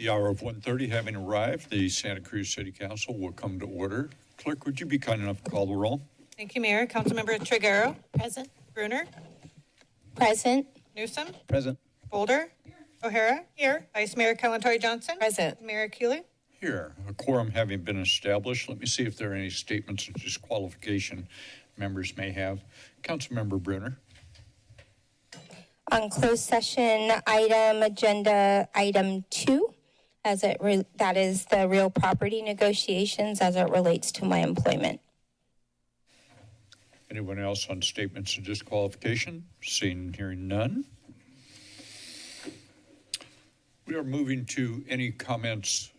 The hour of 1:30 having arrived, the Santa Cruz City Council will come to order. Clerk, would you be kind enough to call the roll? Thank you, Mayor. Councilmember Triguero. Present. Bruner. Present. Newsom. Present. Boulder. O'Hara. Here. Vice Mayor Kalantori Johnson. Present. Mayor Keeley. Here. A quorum having been established, let me see if there are any statements of disqualification members may have. Councilmember Bruner. On closed session item, agenda item 2, that is the real property negotiations as it relates to my employment. Anyone else on statements of disqualification? Seeing and hearing none. We are moving to any comments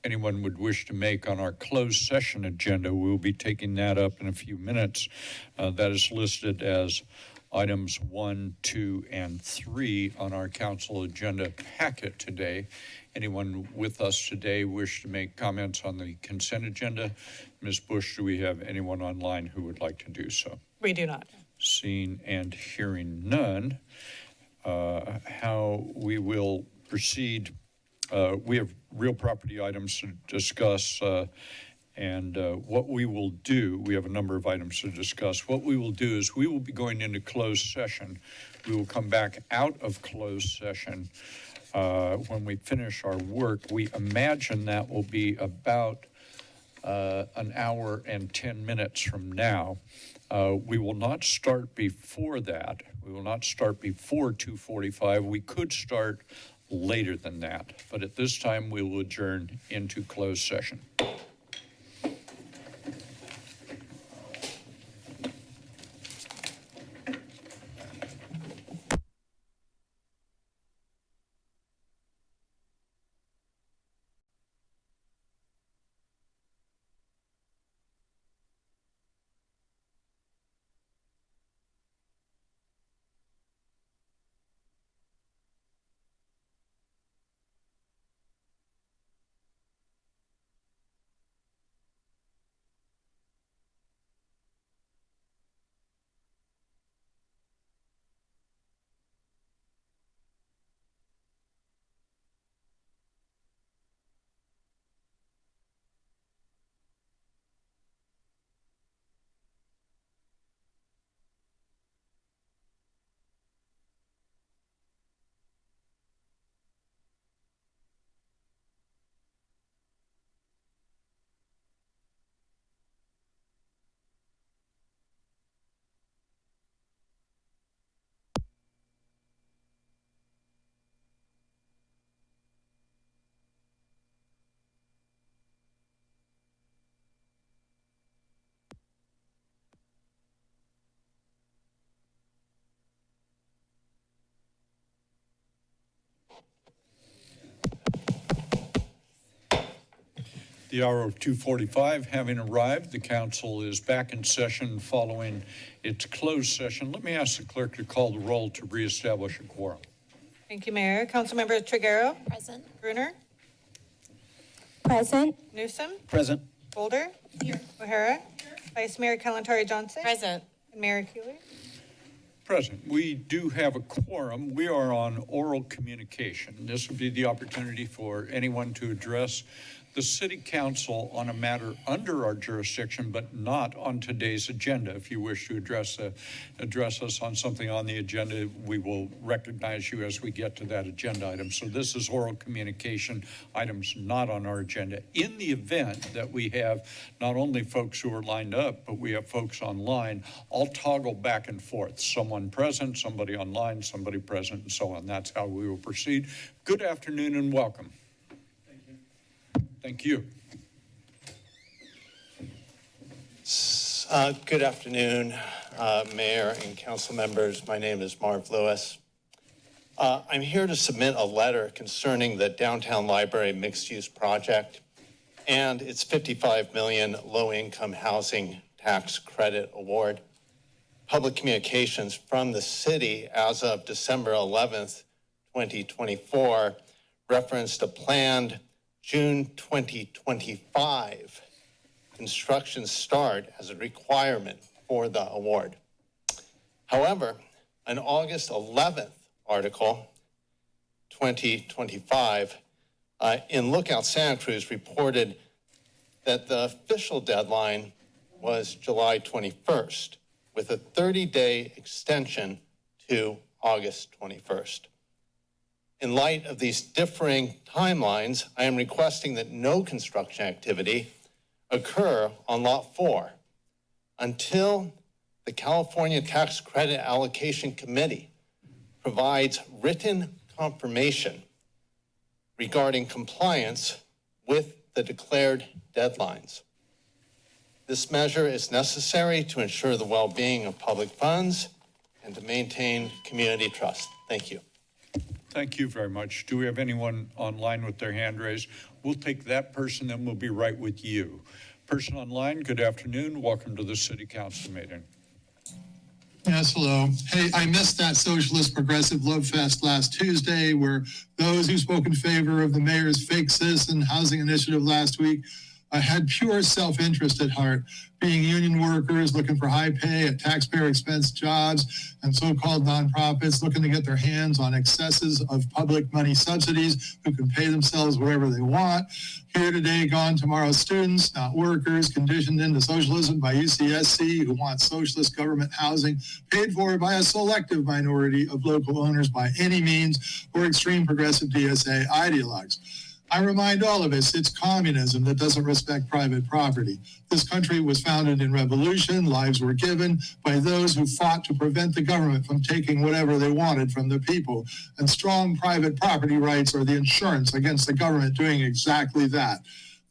anyone would wish to make on our closed session agenda. We'll be taking that up in a few minutes. That is listed as items 1, 2, and 3 on our council agenda packet today. Anyone with us today wish to make comments on the consent agenda? Ms. Bush, do we have anyone online who would like to do so? We do not. Seeing and hearing none, how we will proceed. We have real property items to discuss, and what we will do, we have a number of items to discuss. What we will do is we will be going into closed session. We will come back out of closed session when we finish our work. We imagine that will be about an hour and 10 minutes from now. We will not start before that. We will not start before 2:45. We could start later than that, but at this time we will adjourn into closed session. The hour of 2:45 having arrived, the council is back in session following its closed session. Let me ask the clerk to call the roll to reestablish a quorum. Thank you, Mayor. Councilmember Triguero. Present. Bruner. Present. Newsom. Present. Boulder. Here. O'Hara. Here. Vice Mayor Kalantori Johnson. Present. And Mayor Keeley. Present. We do have a quorum. We are on oral communication. This would be the opportunity for anyone to address the City Council on a matter under our jurisdiction, but not on today's agenda. If you wish to address us on something on the agenda, we will recognize you as we get to that agenda item. So this is oral communication, items not on our agenda. In the event that we have not only folks who are lined up, but we have folks online, I'll toggle back and forth. Someone present, somebody online, somebody present, and so on. That's how we will proceed. Good afternoon and welcome. Thank you. Good afternoon, Mayor and council members. My name is Marv Lewis. I'm here to submit a letter concerning the Downtown Library mixed-use project and its $55 million low-income housing tax credit award. Public communications from the city as of December 11th, 2024 referenced a planned June 2025 construction start as a requirement for the award. However, an August 11th article 2025, in Lookout Santa Cruz reported that the official deadline was July 21st, with a 30-day extension to August 21st. In light of these differing timelines, I am requesting that no construction activity occur on Lot 4 until the California Tax Credit Allocation Committee provides written confirmation regarding compliance with the declared deadlines. This measure is necessary to ensure the well-being of public funds and to maintain community trust. Thank you. Thank you very much. Do we have anyone online with their hand raised? We'll take that person, then we'll be right with you. Person online, good afternoon. Welcome to the City Council meeting. Yes, hello. Hey, I missed that Socialist Progressive Love Fest last Tuesday where those who spoke in favor of the mayor's fake citizen housing initiative last week had pure self-interest at heart, being union workers looking for high pay at taxpayer expense jobs and so-called nonprofits looking to get their hands on excesses of public money subsidies who can pay themselves wherever they want. Here today, gone tomorrow students, not workers, conditioned into socialism by UCSC who want socialist government housing paid for by a selective minority of local owners by any means or extreme progressive DSA ideologues. I remind all of us, it's communism that doesn't respect private property. This country was founded in revolution. Lives were given by those who fought to prevent the government from taking whatever they wanted from the people. And strong private property rights are the insurance against the government doing exactly that.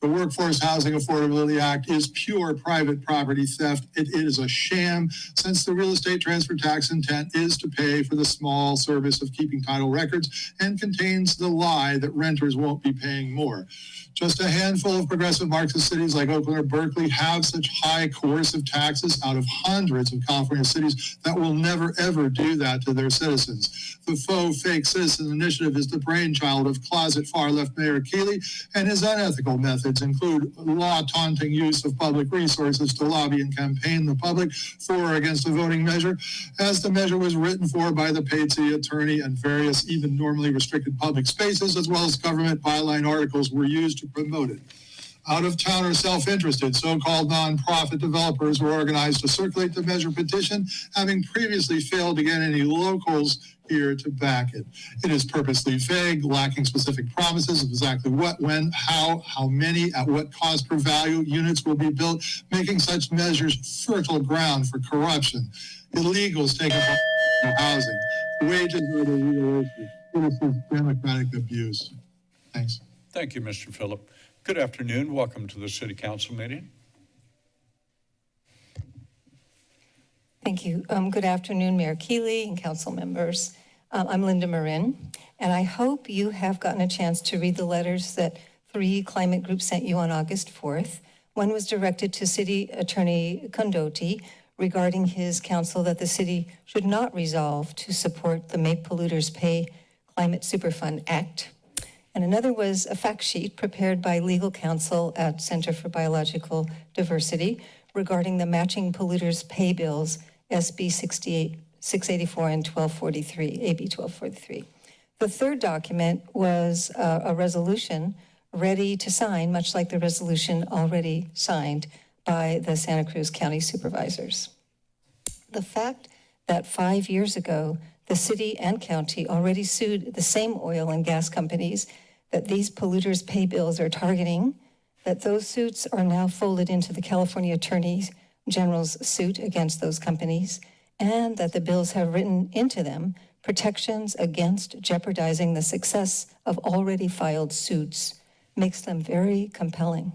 The Workforce Housing Affordability Act is pure private property theft. It is a sham, since the real estate transfer tax intent is to pay for the small service of keeping title records and contains the lie that renters won't be paying more. Just a handful of progressive Marxist cities like Oakland or Berkeley have such high coercive taxes out of hundreds of California cities that will never, ever do that to their citizens. The faux fake citizen initiative is the brainchild of closet far-left Mayor Keeley, and his unethical methods include law-taunting use of public resources to lobby and campaign the public for or against a voting measure, as the measure was written for by the paid city attorney, and various even normally restricted public spaces, as well as government byline articles were used to promote it. Out-of-town or self-interested so-called nonprofit developers were organized to circulate the measure petition, having previously failed to get any locals here to back it. It is purposely vague, lacking specific promises of exactly what, when, how many, at what cost per value units will be built, making such measures fertile ground for corruption. Illegals taking housing. Wages are the real issue. This is democratic abuse. Thanks. Thank you, Mr. Phillip. Good afternoon. Welcome to the City Council meeting. Thank you. Good afternoon, Mayor Keeley and council members. I'm Linda Marin, and I hope you have gotten a chance to read the letters that 3 climate groups sent you on August 4th. One was directed to City Attorney Condotti regarding his counsel that the city should not resolve to support the Make Polluters Pay Climate Superfund Act. And another was a fact sheet prepared by legal counsel at Center for Biological Diversity regarding the matching polluters pay bills, SB 684 and 1243, AB 1243. The third document was a resolution ready to sign, much like the resolution already signed by the Santa Cruz County Supervisors. The fact that 5 years ago, the city and county already sued the same oil and gas companies that these polluters pay bills are targeting, that those suits are now folded into the California Attorney General's suit against those companies, and that the bills have written into them protections against jeopardizing the success of already filed suits, makes them very compelling.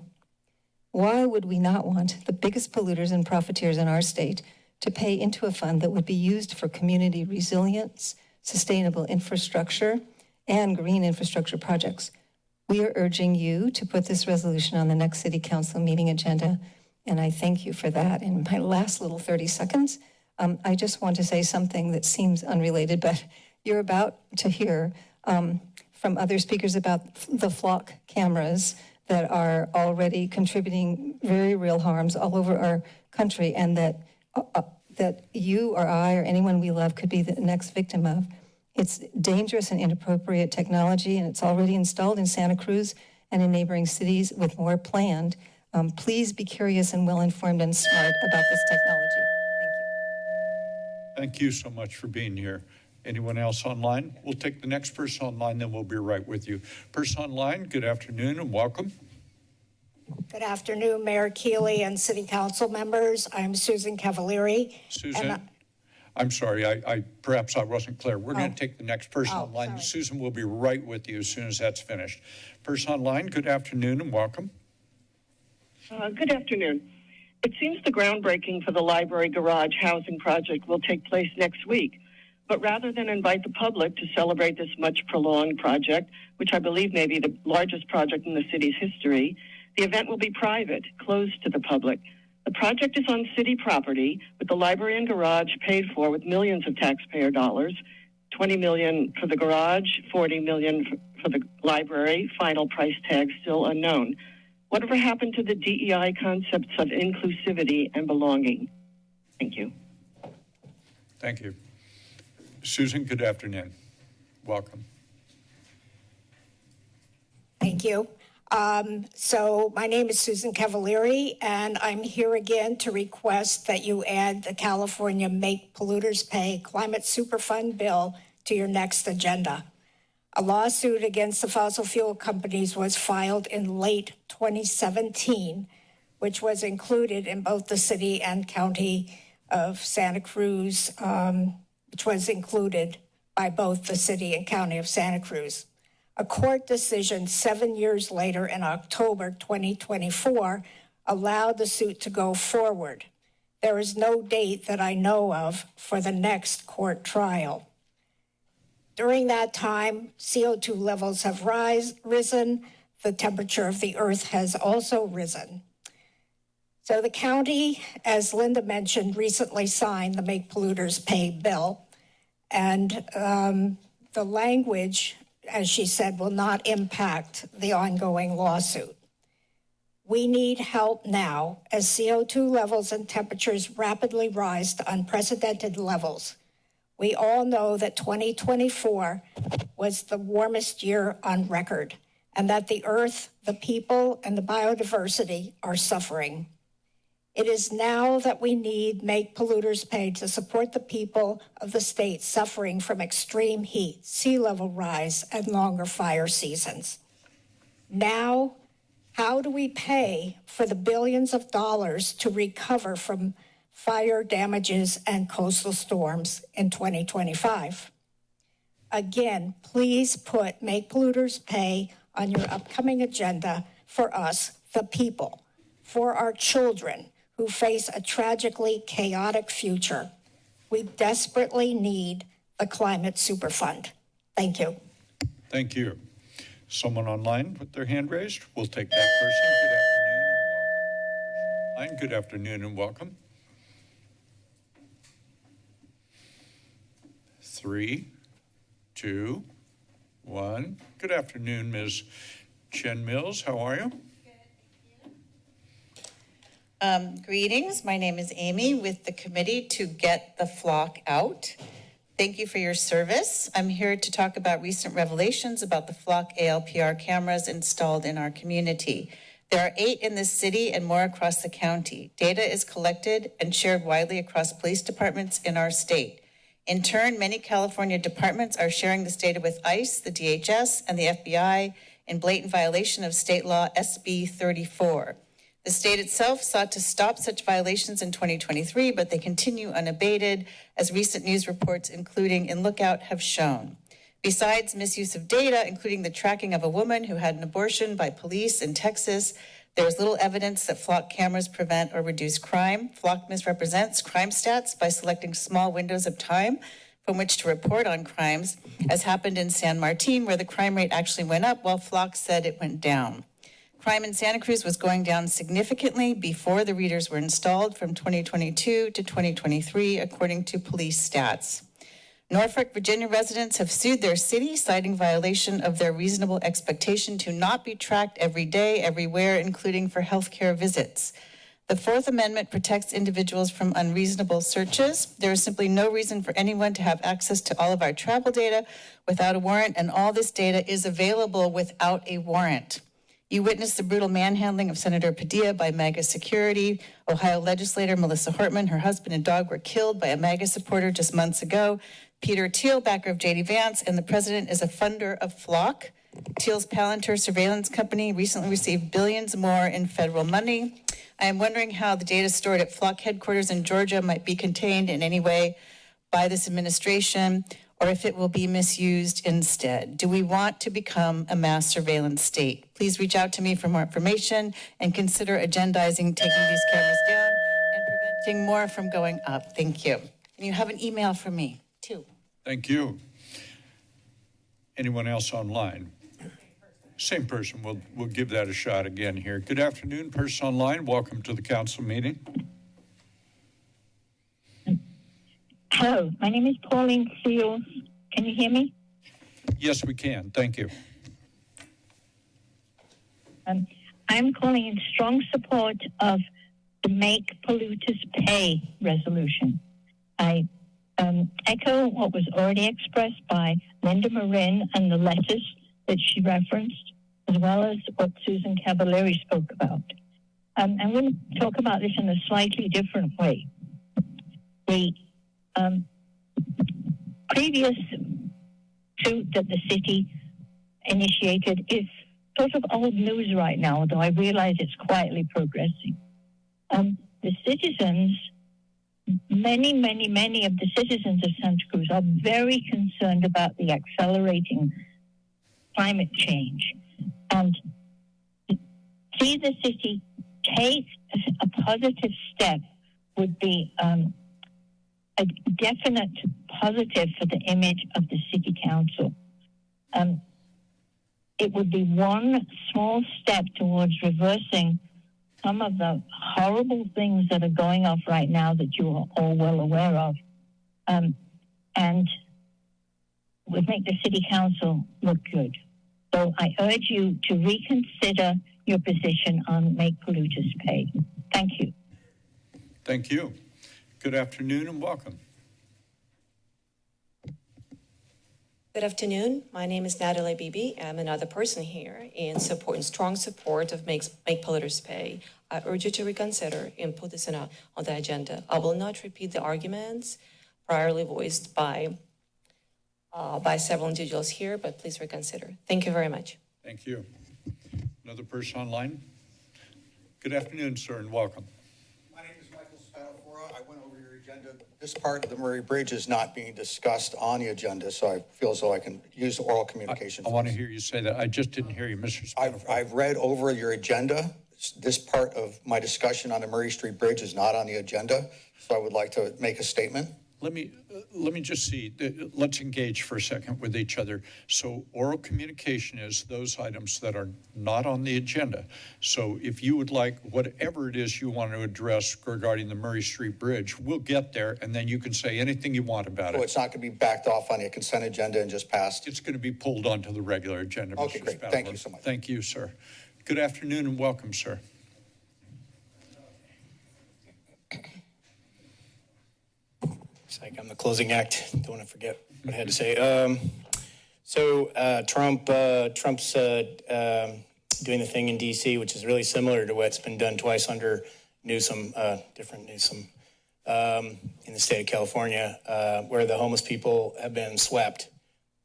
Why would we not want the biggest polluters and profiteers in our state to pay into a fund that would be used for community resilience, sustainable infrastructure, and green infrastructure projects? We are urging you to put this resolution on the next City Council meeting agenda, and I thank you for that. In my last little 30 seconds, I just want to say something that seems unrelated, but you're about to hear from other speakers about the flock cameras that are already contributing very real harms all over our country, and that you or I or anyone we love could be the next victim of. It's dangerous and inappropriate technology, and it's already installed in Santa Cruz and in neighboring cities with more planned. Please be curious and well-informed and smart about this technology. Thank you. Thank you so much for being here. Anyone else online? We'll take the next person online, then we'll be right with you. Person online, good afternoon and welcome. Good afternoon, Mayor Keeley and City Council members. I'm Susan Cavalieri. Susan, I'm sorry, perhaps I wasn't clear. We're going to take the next person online. sorry. Susan will be right with you as soon as that's finished. Person online, good afternoon and welcome. Good afternoon. It seems the groundbreaking for the library garage housing project will take place next week. But rather than invite the public to celebrate this much prolonged project, which I believe may be the largest project in the city's history, the event will be private, closed to the public. The project is on city property, with the library and garage paid for with millions of taxpayer dollars, $20 million for the garage, $40 million for the library, final price tag still unknown. Whatever happened to the DEI concepts of inclusivity and belonging? Thank you. Thank you. Susan, good afternoon. Welcome. Thank you. So my name is Susan Cavalieri, and I'm here again to request that you add the California Make Polluters Pay Climate Superfund bill to your next agenda. A lawsuit against the fossil fuel companies was filed in late 2017, which was included in both the city and county of Santa Cruz, which was included by both the city and county of Santa Cruz. A court decision 7 years later in October 2024 allowed the suit to go forward. There is no date that I know of for the next court trial. During that time, CO2 levels have risen. The temperature of the earth has also risen. So the county, as Linda mentioned, recently signed the Make Polluters Pay bill. And the language, as she said, will not impact the ongoing lawsuit. We need help now as CO2 levels and temperatures rapidly rise to unprecedented levels. We all know that 2024 was the warmest year on record, and that the earth, the people, and the biodiversity are suffering. It is now that we need Make Polluters Pay to support the people of the state suffering from extreme heat, sea level rise, and longer fire seasons. Now, how do we pay for the billions of dollars to recover from fire damages and coastal storms in 2025? Again, please put Make Polluters Pay on your upcoming agenda for us, the people, for our children who face a tragically chaotic future. We desperately need the Climate Superfund. Thank you. Thank you. Someone online with their hand raised? We'll take that person. Good afternoon and welcome. Three, two, one. Good afternoon, Ms. Chen Mills. How are you? Greetings. My name is Amy with the committee to Get the Flock Out. Thank you for your service. I'm here to talk about recent revelations about the Flock ALPR cameras installed in our community. There are 8 in the city and more across the county. Data is collected and shared widely across police departments in our state. In turn, many California departments are sharing this data with ICE, the DHS, and the FBI in blatant violation of state law SB 34. The state itself sought to stop such violations in 2023, but they continue unabated, as recent news reports, including in Lookout, have shown. Besides misuse of data, including the tracking of a woman who had an abortion by police in Texas, there is little evidence that Flock cameras prevent or reduce crime. Flock misrepresents crime stats by selecting small windows of time from which to report on crimes, as happened in San Martin, where the crime rate actually went up while Flock said it went down. Crime in Santa Cruz was going down significantly before the readers were installed from 2022 to 2023, according to police stats. Norfolk, Virginia residents have sued their city, citing violation of their reasonable expectation to not be tracked every day, everywhere, including for healthcare visits. The Fourth Amendment protects individuals from unreasonable searches. There is simply no reason for anyone to have access to all of our travel data without a warrant, and all this data is available without a warrant. You witnessed the brutal manhandling of Senator Padilla by MAGA security. Ohio legislator Melissa Hortman, her husband and dog were killed by a MAGA supporter just months ago. Peter Thiel, backer of J.D. Vance, and the president is a funder of Flock. Thiel's Palantir surveillance company recently received billions more in federal money. I am wondering how the data stored at Flock headquarters in Georgia might be contained in any way by this administration, or if it will be misused instead. Do we want to become a mass surveillance state? Please reach out to me for more information and consider agendizing taking these cameras down and preventing more from going up. Thank you. And you have an email from me, too. Thank you. Anyone else online? Same person. We'll give that a shot again here. Good afternoon, person online. Welcome to the council meeting. Hello, my name is Pauline Seals. Can you hear me? Yes, we can. Thank you. I'm calling in strong support of the Make Polluters Pay resolution. I echo what was already expressed by Linda Marin and the letters that she referenced, as well as what Susan Cavalieri spoke about. I'm going to talk about this in a slightly different way. The previous suit that the city initiated is sort of old news right now, although I realize it's quietly progressing. The citizens, many of the citizens of Santa Cruz are very concerned about the accelerating climate change. And to see the city take a positive step would be a definite positive for the image of the city council. It would be one small step towards reversing some of the horrible things that are going off right now that you are all well aware of, and would make the city council look good. So I urge you to reconsider your position on Make Polluters Pay. Thank you. Thank you. Good afternoon and welcome. Good afternoon. My name is Natalie Beebe. I'm another person here in strong support of Make Polluters Pay. I urge you to reconsider and put this on the agenda. I will not repeat the arguments priorly voiced by several individuals here, but please reconsider. Thank you very much. Thank you. Another person online. Good afternoon, sir, and welcome. My name is Michael Spadafora. I went over your agenda. This part of the Murray Bridge is not being discussed on the agenda, so I feel as though I can use oral communication. I want to hear you say that. I just didn't hear you, Mr. Spadafora. I've read over your agenda. This part of my discussion on the Murray Street Bridge is not on the agenda, so I would like to make a statement. Let me just see. Let's engage for a second with each other. So oral communication is those items that are not on the agenda. So if you would like whatever it is you want to address regarding the Murray Street Bridge, we'll get there, and then you can say anything you want about it. So it's not going to be backed off on the consent agenda and just passed? It's going to be pulled onto the regular agenda, Mr. Okay, great. Spadafora. Thank you so much. Thank you, sir. Good afternoon and welcome, sir. It's like I'm the closing act. Don't want to forget what I had to say. Trump's doing the thing in D.C., which is really similar to what's been done twice under Newsom, different Newsom, in the state of California, where the homeless people have been swept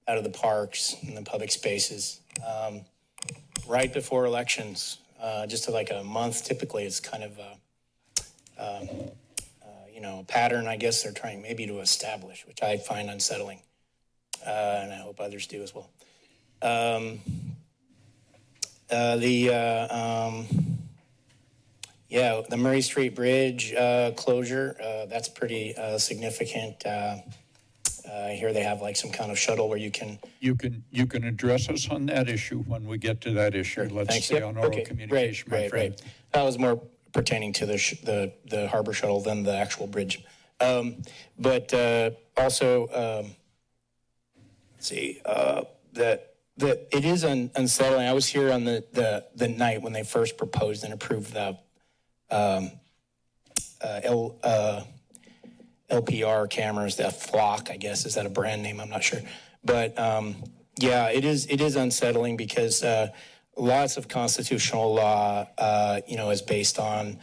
out of the parks and the public spaces right before elections, just like a month. Typically, it's kind of a pattern, I guess, they're trying maybe to establish, which I find unsettling, and I hope others do as well. The Murray Street Bridge closure, that's pretty significant. I hear they have like some kind of shuttle where you can address us on that issue when we get to that issue. Let's stay on oral communication, my friend. That was more pertaining to the harbor shuttle than the actual bridge. But also, that it is unsettling. I was here on the night when they first proposed and approved LPR cameras, the flock, I guess, is that a brand name? I'm not sure. But yeah, it is unsettling because lots of constitutional law, is based on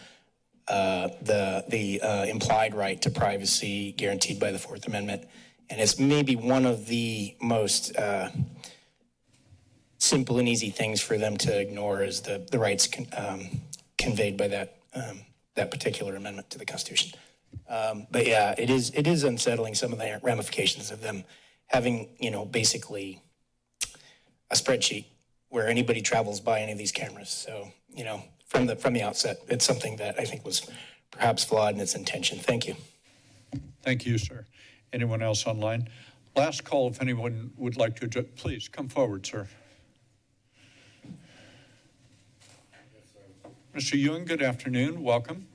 the implied right to privacy guaranteed by the Fourth Amendment. And it's maybe one of the most simple and easy things for them to ignore is the rights conveyed by that particular amendment to the Constitution. But yeah, it is unsettling, some of the ramifications of them having, basically a spreadsheet where anybody travels by any of these cameras. So, from the outset, it's something that I think was perhaps flawed in its intention. Thank you. Thank you, sir. Anyone else online? Last call, if anyone would like to address, please come forward, sir. Mr. Ewing, good afternoon. Welcome.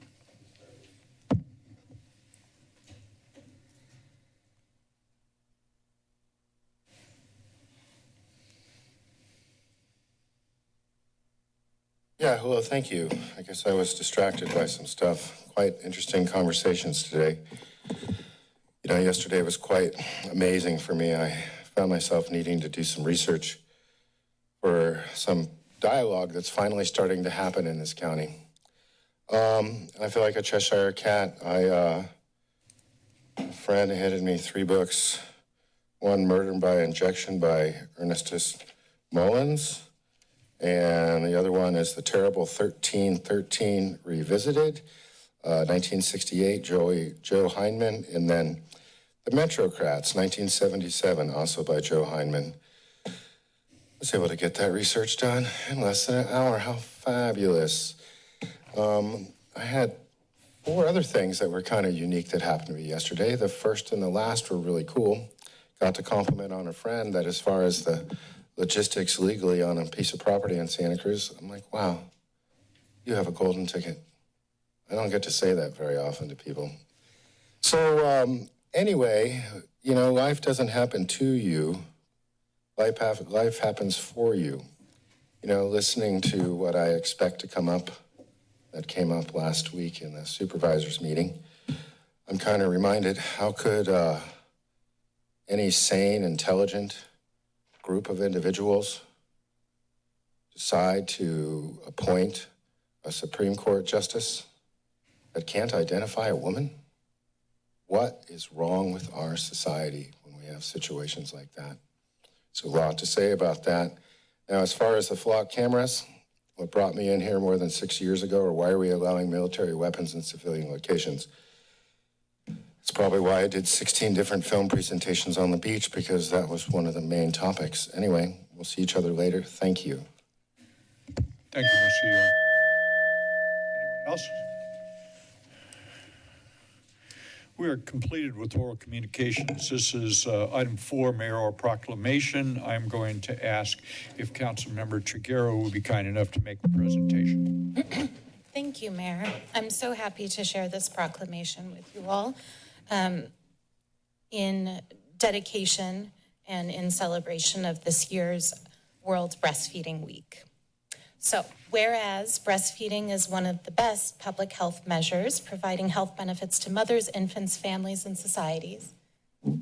Yeah, hello, thank you. I guess I was distracted by some stuff. Quite interesting conversations today. Yesterday was quite amazing for me. I found myself needing to do some research for some dialogue that's finally starting to happen in this county. I feel like a Cheshire cat. A friend handed me 3 books. One, Murder by Injection by Ernestus Mullins. And the other one is The Terrible 1313 Revisited, 1968, Joe Heinemann. And then The Metrocrats, 1977, also by Joe Heinemann. I was able to get that research done in less than an hour. How fabulous. I had 4 other things that were kind of unique that happened to me yesterday. The first and the last were really cool. Got to compliment on a friend that as far as the logistics legally on a piece of property in Santa Cruz, I'm like, wow, you have a golden ticket. I don't get to say that very often to people. So anyway, life doesn't happen to you. Life happens for you. Listening to what I expect to come up, that came up last week in the supervisors meeting, I'm kind of reminded, how could any sane, intelligent group of individuals decide to appoint a Supreme Court justice that can't identify a woman? What is wrong with our society when we have situations like that? So a lot to say about that. Now, as far as the flock cameras, what brought me in here more than 6 years ago, or why are we allowing military weapons in civilian locations? It's probably why I did 16 different film presentations on the beach, because that was one of the main topics. Anyway, we'll see each other later. Thank you. Thank you, Mr. Ewing. Anyone else? We are completed with oral communications. This is item 4, mayoral proclamation. I'm going to ask if Councilmember Triguero will be kind enough to make the presentation. Thank you, Mayor. I'm so happy to share this proclamation with you all in dedication and in celebration of this year's World Breastfeeding Week. So, whereas breastfeeding is one of the best public health measures, providing health benefits to mothers, infants, families, and societies.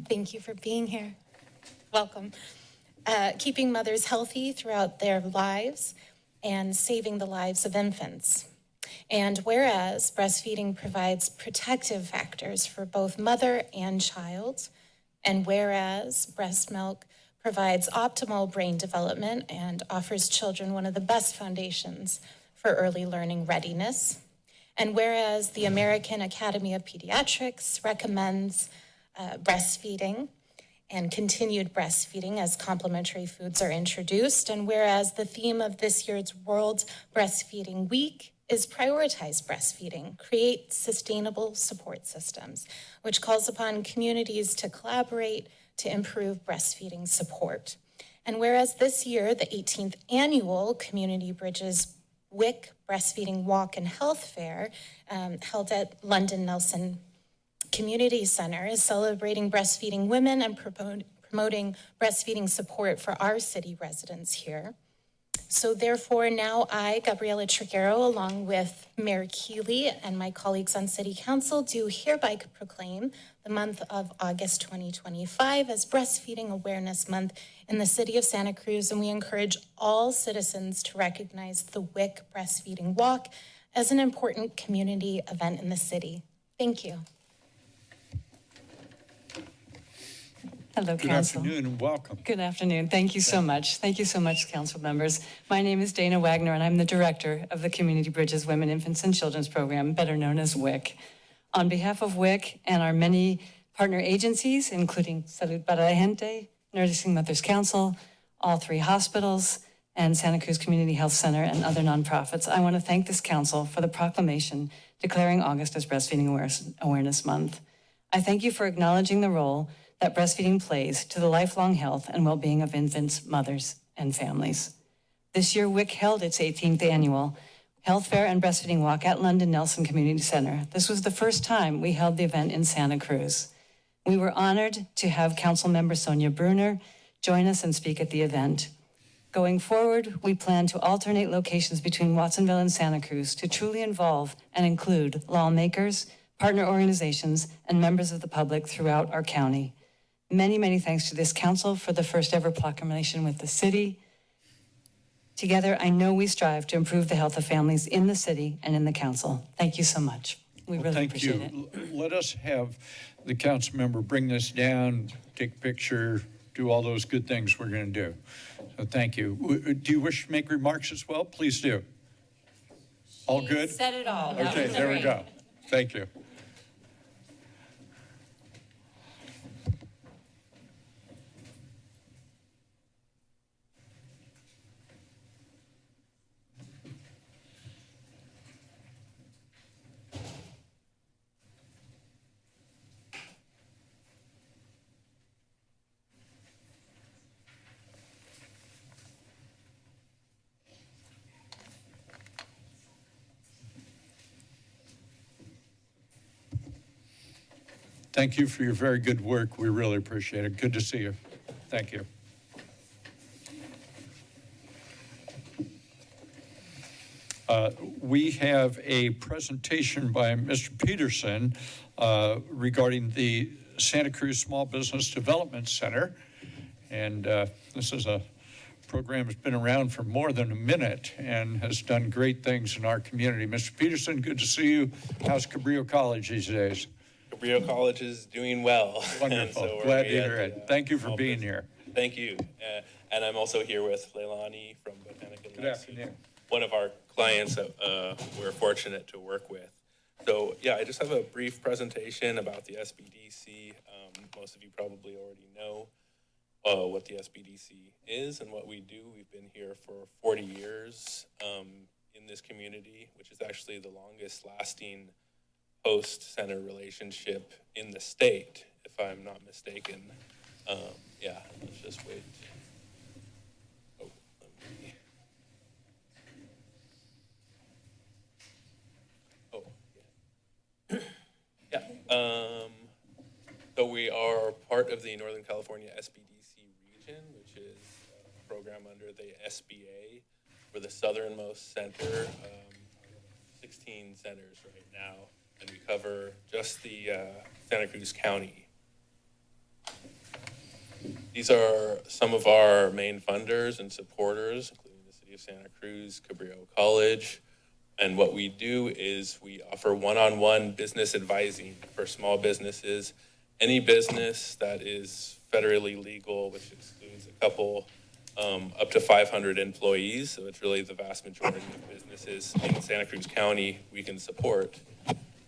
Thank you for being here. Welcome. Keeping mothers healthy throughout their lives and saving the lives of infants. And whereas breastfeeding provides protective factors for both mother and child, and whereas breast milk provides optimal brain development and offers children one of the best foundations for early learning readiness. And whereas the American Academy of Pediatrics recommends breastfeeding and continued breastfeeding as complementary foods are introduced, and whereas the theme of this year's World Breastfeeding Week is prioritize breastfeeding, create sustainable support systems, which calls upon communities to collaborate to improve breastfeeding support. And whereas this year, the 18th annual Community Bridges WIC Breastfeeding Walk and Health Fair, held at London Nelson Community Center, is celebrating breastfeeding women and promoting breastfeeding support for our city residents here. So therefore, now I, Gabriela Triguero, along with Mayor Keeley and my colleagues on City Council, do hereby proclaim the month of August 2025 as Breastfeeding Awareness Month in the city of Santa Cruz, and we encourage all citizens to recognize the WIC Breastfeeding Walk as an important community event in the city. Thank you. Hello, Good Council. afternoon and welcome. Good afternoon. Thank you so much. Thank you so much, Council members. My name is Dana Wagner, and I'm the Director of the Community Bridges Women, Infants, and Children's Program, better known as WIC. On behalf of WIC and our many partner agencies, including Salud para la Gente, Nursing Mothers Council, all 3 hospitals, and Santa Cruz Community Health Center, and other nonprofits, I want to thank this council for the proclamation declaring August as Breastfeeding Awareness Month. I thank you for acknowledging the role that breastfeeding plays to the lifelong health and well-being of infants, mothers, and families. This year, WIC held its 18th annual Health Fair and Breastfeeding Walk at London Nelson Community Center. This was the first time we held the event in Santa Cruz. We were honored to have Councilmember Sonia Bruner join us and speak at the event. Going forward, we plan to alternate locations between Watsonville and Santa Cruz to truly involve and include lawmakers, partner organizations, and members of the public throughout our county. Many, many thanks to this council for the first ever proclamation with the city. Together, I know we strive to improve the health of families in the city and in the council. Thank you so much. We really appreciate it. Let us have the council member bring this down, take a picture, do all those good things we're going to do. So thank you. Do you wish to make remarks as well? Please do. All good? Said it all. Okay, there we go. Thank you. Thank you for your very good work. We really appreciate it. Good to see you. Thank you. We have a presentation by Mr. Peterson regarding the Santa Cruz Small Business Development Center. And this is a program that's been around for more than a minute and has done great things in our community. Mr. Peterson, good to see you. How's Cabrillo College these days? Cabrillo College is doing well. Wonderful. So Glad to hear it. Thank you for being here. Thank you. And I'm also here with Leilani from Botanica. Good afternoon. One of our clients that we're fortunate to work with. So yeah, I just have a brief presentation about the SBDC. Most of you probably already know what the SBDC is and what we do. We've been here for 40 years in this community, which is actually the longest lasting host-center relationship in the state, if I'm not mistaken. Yeah, let's just wait. Oh, yeah. So we are part of the Northern California SBDC region, which is a program under the SBA. We're the southernmost center, 16 centers right now, and we cover just the Santa Cruz County. These are some of our main funders and supporters, including the City of Santa Cruz, Cabrillo College. And what we do is we offer one-on-one business advising for small businesses. Any business that is federally legal, which excludes a couple up to 500 employees. So it's really the vast majority of businesses in Santa Cruz County we can support.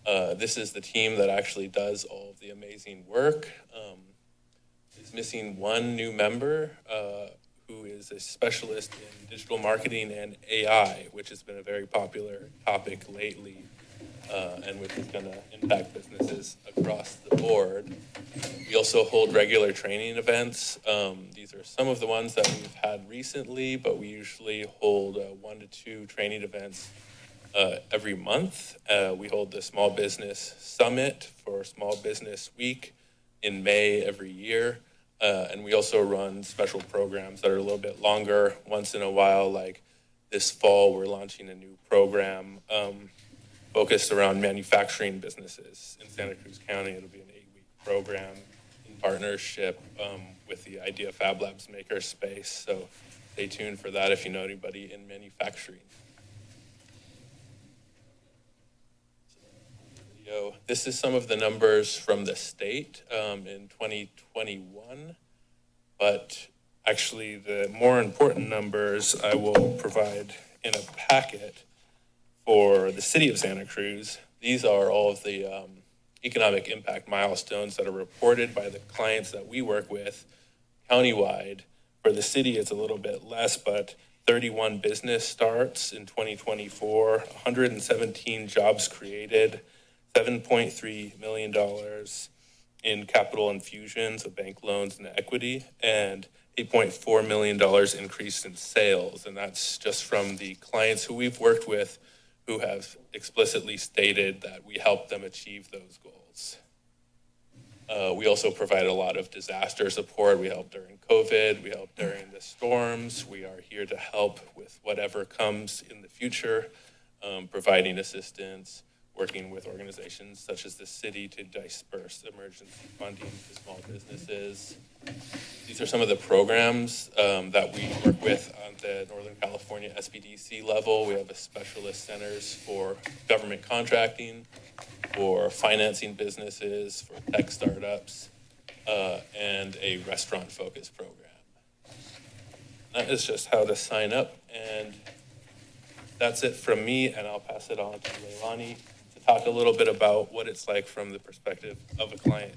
This is the team that actually does all of the amazing work. Is missing one new member who is a specialist in digital marketing and AI, which has been a very popular topic lately, and which is going to impact businesses across the board. We also hold regular training events. These are some of the ones that we've had recently, but we usually hold 1 to 2 training events every month. We hold the Small Business Summit for Small Business Week in May every year. And we also run special programs that are a little bit longer once in a while, like this fall, we're launching a new program focused around manufacturing businesses in Santa Cruz County. It'll be an 8-week program in partnership with the Idea Fab Labs Makerspace. So stay tuned for that if you know anybody in manufacturing. This is some of the numbers from the state in 2021, but actually the more important numbers I will provide in a packet for the city of Santa Cruz. These are all of the economic impact milestones that are reported by the clients that we work with countywide. For the city, it's a little bit less, but 31 business starts in 2024, 117 jobs created, $7.3 million in capital infusions of bank loans and equity, and $8.4 million increase in sales. And that's just from the clients who we've worked with who have explicitly stated that we help them achieve those goals. We also provide a lot of disaster support. We helped during COVID, we helped during the storms. We are here to help with whatever comes in the future, providing assistance, working with organizations such as the city to disperse emergency funding to small businesses. These are some of the programs that we work with on the Northern California SBDC level. We have a specialist centers for government contracting, for financing businesses, for tech startups, and a restaurant-focused program. That is just how to sign up, and that's it from me, and I'll pass it on to Leilani to talk a little bit about what it's like from the perspective of a client.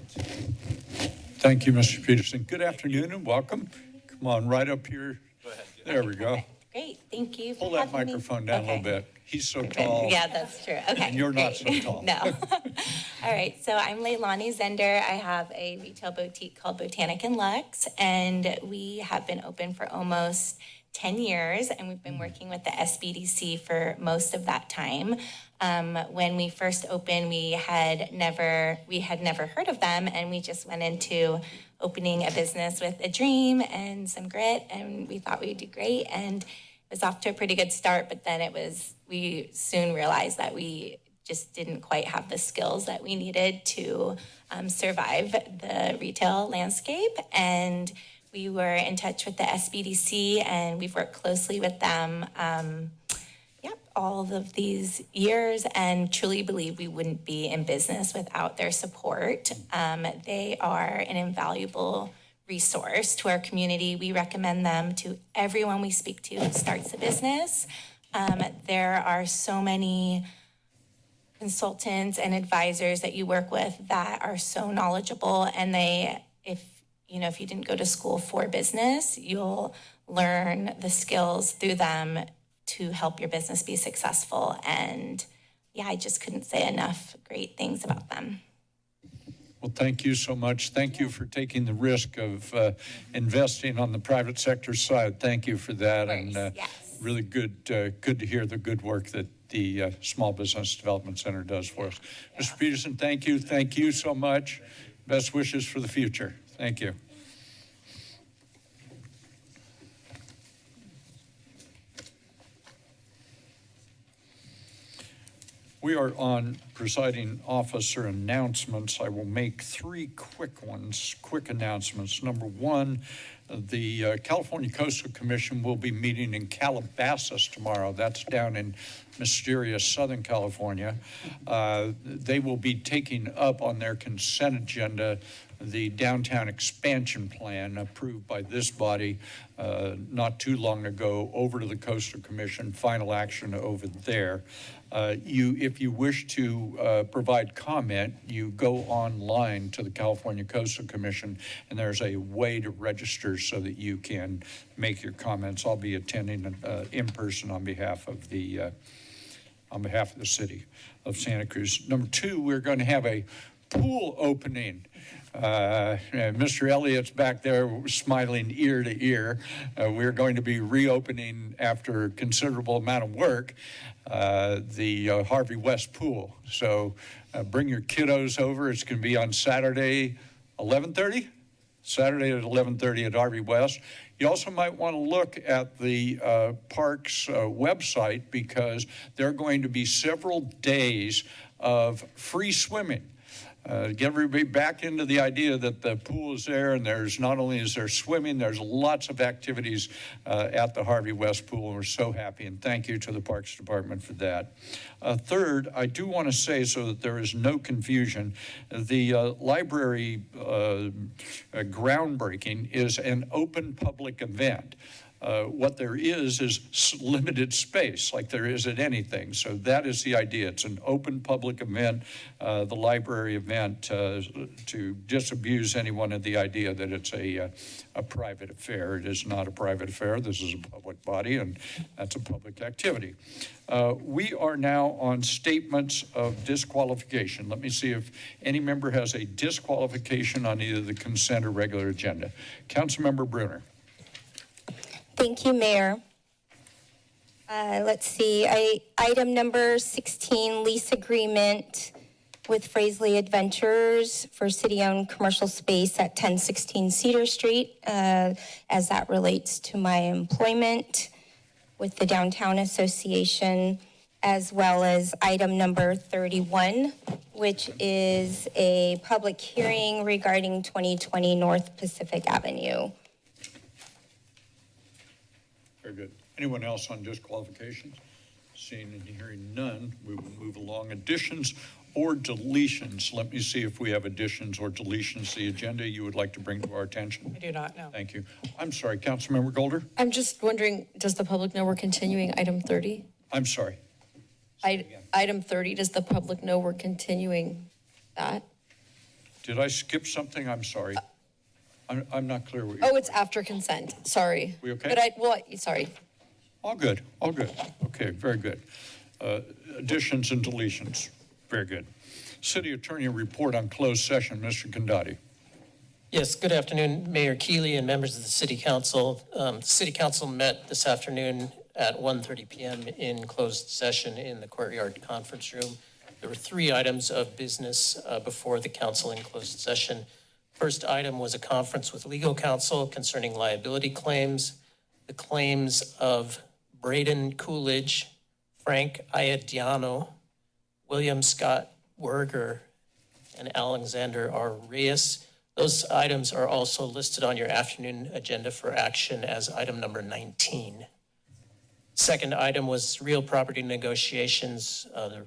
Thank you, Mr. Peterson. Good afternoon and welcome. Come on, right up here. Go ahead. There we go. Great, thank you. Pull that microphone down a little bit. He's so tall. Yeah, that's true. Okay. And you're not great. so tall. No. All right, so I'm Leilani Zender. I have a retail boutique called Botanic and Lux, and we have been open for almost 10 years, and we've been working with the SBDC for most of that time. When we first opened, we had never heard of them, and we just went into opening a business with a dream and some grit, and we thought we'd do great, and it was off to a pretty good start, but then we soon realized that we just didn't quite have the skills that we needed to survive the retail landscape, and we were in touch with the SBDC, and we've worked closely with them all of these years, and truly believe we wouldn't be in business without their support. They are an invaluable resource to our community. We recommend them to everyone we speak to who starts a business. There are so many consultants and advisors that you work with that are so knowledgeable, and if you didn't go to school for business, you'll learn the skills through them to help your business be successful. And yeah, I just couldn't say enough great things about them. Well, thank you so much. Thank you for taking the risk of investing on the private sector side. Thank you for that. And yes. Really good to hear the good work that the Small Business Development Center does for us. Yeah. Mr. Peterson, thank you. Thank you so much. Best wishes for the future. Thank you. We are on presiding officer announcements. I will make three quick announcements. Number one, the California Coastal Commission will be meeting in Calabasas tomorrow. That's down in mysterious Southern California. They will be taking up on their consent agenda the downtown expansion plan approved by this body not too long ago over to the Coastal Commission, final action over there. If you wish to provide comment, you go online to the California Coastal Commission, and there's a way to register so that you can make your comments. I'll be attending in person on behalf of the city of Santa Cruz. Number two, we're going to have a pool opening. Mr. Elliott's back there smiling ear to ear. We're going to be reopening after a considerable amount of work the Harvey West pool. So bring your kiddos over. It's going to be on Saturday, 11:30? Saturday at 11:30 at Harvey West. You also might want to look at the park's website, because there are going to be several days of free swimming. Get everybody back into the idea that the pool is there, and there's not only is there swimming, there's lots of activities at the Harvey West Pool, and we're so happy, and thank you to the Parks Department for that. Third, I do want to say, so that there is no confusion, the library groundbreaking is an open public event. What there is limited space, like there is at anything. So that is the idea. It's an open public event, the library event, to disabuse anyone of the idea that it's a private affair. It is not a private affair. This is a public body, and that's a public activity. We are now on statements of disqualification. Let me see if any member has a disqualification on either the consent or regular agenda. Councilmember Brunner. Thank you, Mayor. Let's see, item number 16, lease agreement with Fraisley Adventures for city-owned commercial space at 1016 Cedar Street, as that relates to my employment with the Downtown Association, as well as item number 31, which is a public hearing regarding 2020 North Pacific Avenue. Very good. Anyone else on disqualifications? Seeing and hearing none, we will move along. Additions or deletions? Let me see if we have additions or deletions to the agenda you would like to bring to our attention. I do not know. Thank you. I'm sorry, Councilmember Golder? I'm just wondering, does the public know we're continuing item 30? I'm sorry. Item 30, does the public know we're continuing that? Did I skip something? I'm sorry. I'm not clear what Oh, it's after consent. Sorry. We okay? But sorry. All good. All good. Okay, very good. Additions and deletions. Very good. City Attorney report on closed session. Mr. Condotti. Yes, good afternoon, Mayor Keeley and members of the City Council. The City Council met this afternoon at 1:30 p.m. in closed session in the Courtyard Conference Room. There were 3 items of business before the council in closed session. First item was a conference with legal counsel concerning liability claims. The claims of Braden Coolidge, Frank Ayadiano, William Scott Werger, and Alexander R. Reyes. Those items are also listed on your afternoon agenda for action as item number 19. Second item was real property negotiations, the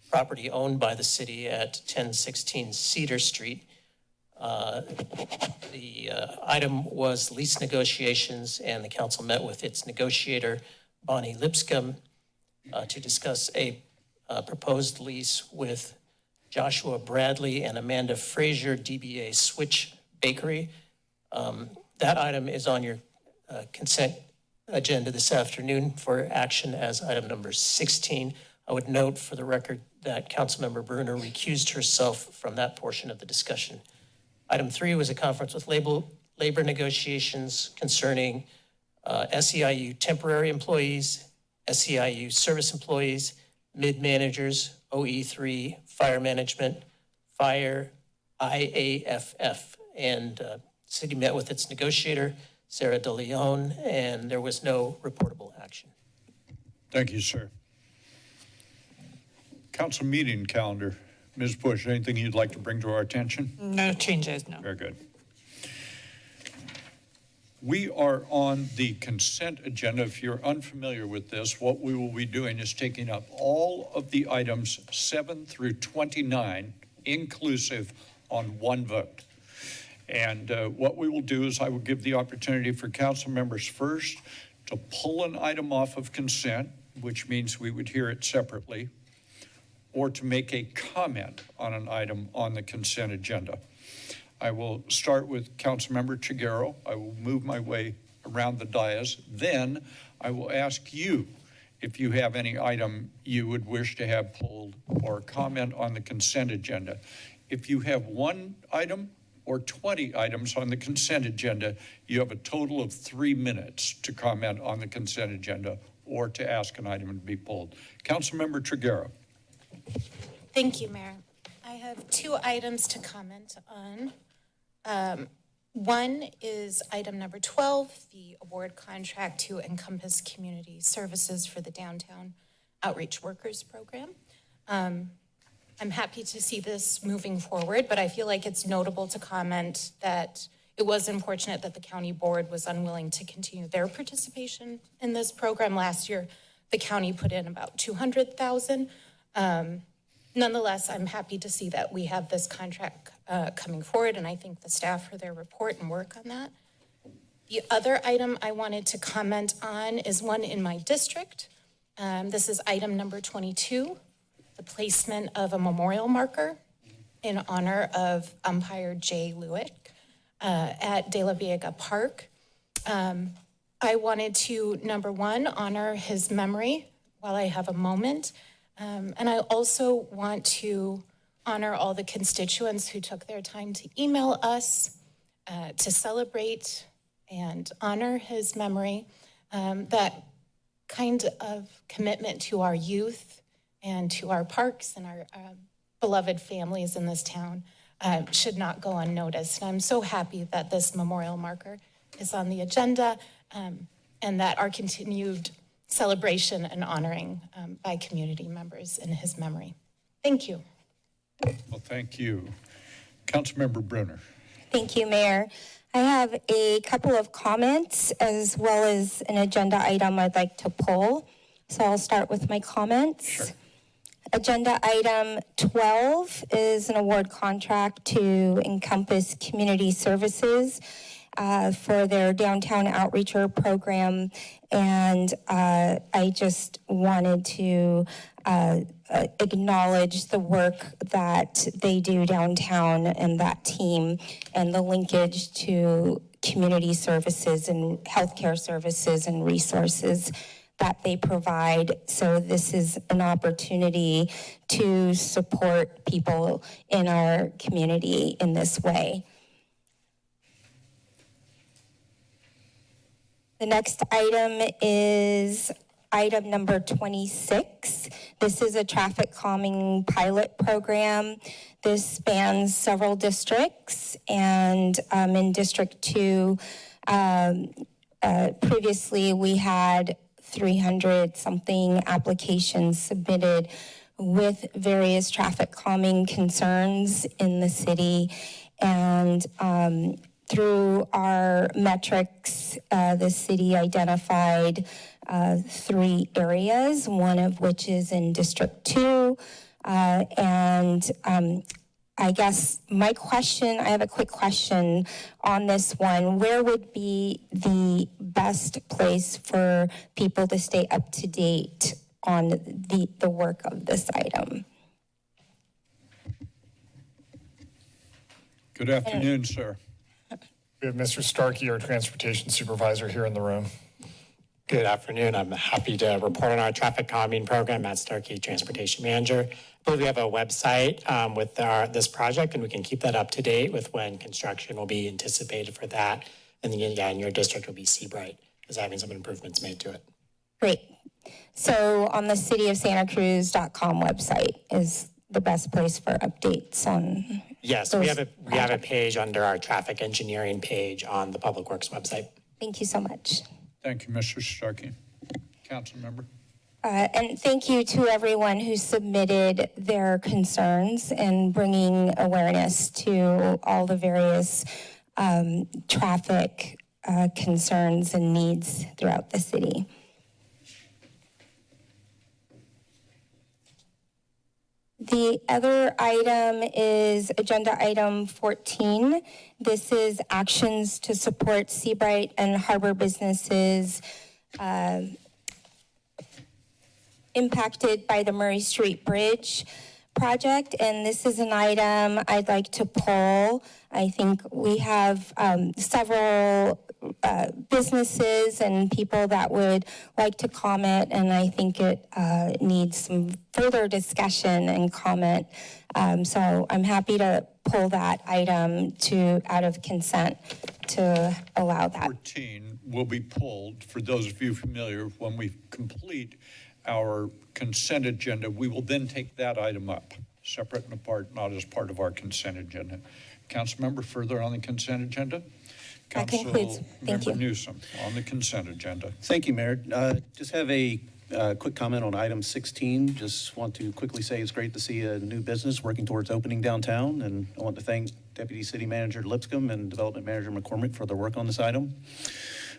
property owned by the city at 1016 Cedar Street. The item was lease negotiations, and the council met with its negotiator, Bonnie Lipscomb, to discuss a proposed lease with Joshua Bradley and Amanda Frazier, DBA Switch Bakery. That item is on your consent agenda this afternoon for action as item number 16. I would note for the record that Councilmember Brunner recused herself from that portion of the discussion. Item 3 was a conference with labor negotiations concerning SEIU temporary employees, SEIU service employees, mid-managers, OE3, fire management, fire, IAFF. And city met with its negotiator, Sarah De Leon, and there was no reportable action. Thank you, sir. Council meeting calendar. Ms. Bush, anything you'd like to bring to our attention? No changes, no. Very good. We are on the consent agenda. If you're unfamiliar with this, what we will be doing is taking up all of the items 7 through 29, inclusive, on one vote. And what we will do is I will give the opportunity for council members first to pull an item off of consent, which means we would hear it separately, or to make a comment on an item on the consent agenda. I will start with Councilmember Chiguero. I will move my way around the dais. Then I will ask you if you have any item you would wish to have pulled or comment on the consent agenda. If you have one item or 20 items on the consent agenda, you have a total of 3 minutes to comment on the consent agenda or to ask an item to be pulled. Councilmember Chiguero. Thank you, Mayor. I have 2 items to comment on. One is item number 12, the award contract to Encompass Community Services for the Downtown Outreach Workers Program. I'm happy to see this moving forward, but I feel like it's notable to comment that it was unfortunate that the county board was unwilling to continue their participation in this program. Last year, the county put in about $200,000. Nonetheless, I'm happy to see that we have this contract coming forward, and I thank the staff for their report and work on that. The other item I wanted to comment on is one in my district. This is item number 22, the placement of a memorial marker in honor of umpire Jay Lewick at De La Vega Park. I wanted to, number one, honor his memory while I have a moment. And I also want to honor all the constituents who took their time to email us to celebrate and honor his memory. That kind of commitment to our youth and to our parks and our beloved families in this town should not go unnoticed. And I'm so happy that this memorial marker is on the agenda and that our continued celebration and honoring by community members in his memory. Thank you. Well, thank you. Councilmember Brunner. Thank you, Mayor. I have a couple of comments as well as an agenda item I'd like to pull. So I'll start with my comments. Sure. Agenda item 12 is an award contract to Encompass Community Services for their downtown outreacher program. And I just wanted to acknowledge the work that they do downtown and that team and the linkage to community services and healthcare services and resources that they provide. So this is an opportunity to support people in our community in this way. The next item is item number 26. This is a traffic calming pilot program. This spans several districts, and in District 2, previously we had 300 something applications submitted with various traffic calming concerns in the city. And through our metrics, the city identified 3 areas, one of which is in District 2. I guess my question, I have a quick question on this one. Where would be the best place for people to stay up to date on the work of this item? Good afternoon, sir. We have Mr. Starkey, our transportation supervisor, here in the room. Good afternoon. I'm happy to report on our traffic calming program. Matt Starkey, transportation manager. I believe we have a website with this project, and we can keep that up to date with when construction will be anticipated for that. And then, yeah, in your district will be Seabright, is having some improvements made to it. Great. So on the cityofsantacruz.com website is the best place for updates on. Yes, we have a page under our traffic engineering page on the Public Works website. Thank you so much. Thank you, Mr. Starkey. Council member. And thank you to everyone who submitted their concerns and bringing awareness to all the various traffic concerns and needs throughout the city. The other item is agenda item 14. This is actions to support Seabright and harbor businesses impacted by the Murray Street Bridge project. And this is an item I'd like to pull. I think we have several businesses and people that would like to comment, and I think it needs some further discussion and comment. So I'm happy to pull that item out of consent to allow that. 14 will be pulled. For those of you familiar, when we complete our consent agenda, we will then take that item up, separate and apart, not as part of our consent agenda. Council member, further on the consent agenda? That concludes. Thank you. Councilmember Newsom on the consent agenda. Thank you, Mayor. Just have a quick comment on item 16. Just want to quickly say it's great to see a new business working towards opening downtown, and I want to thank Deputy City Manager Lipscomb and Development Manager McCormick for their work on this item.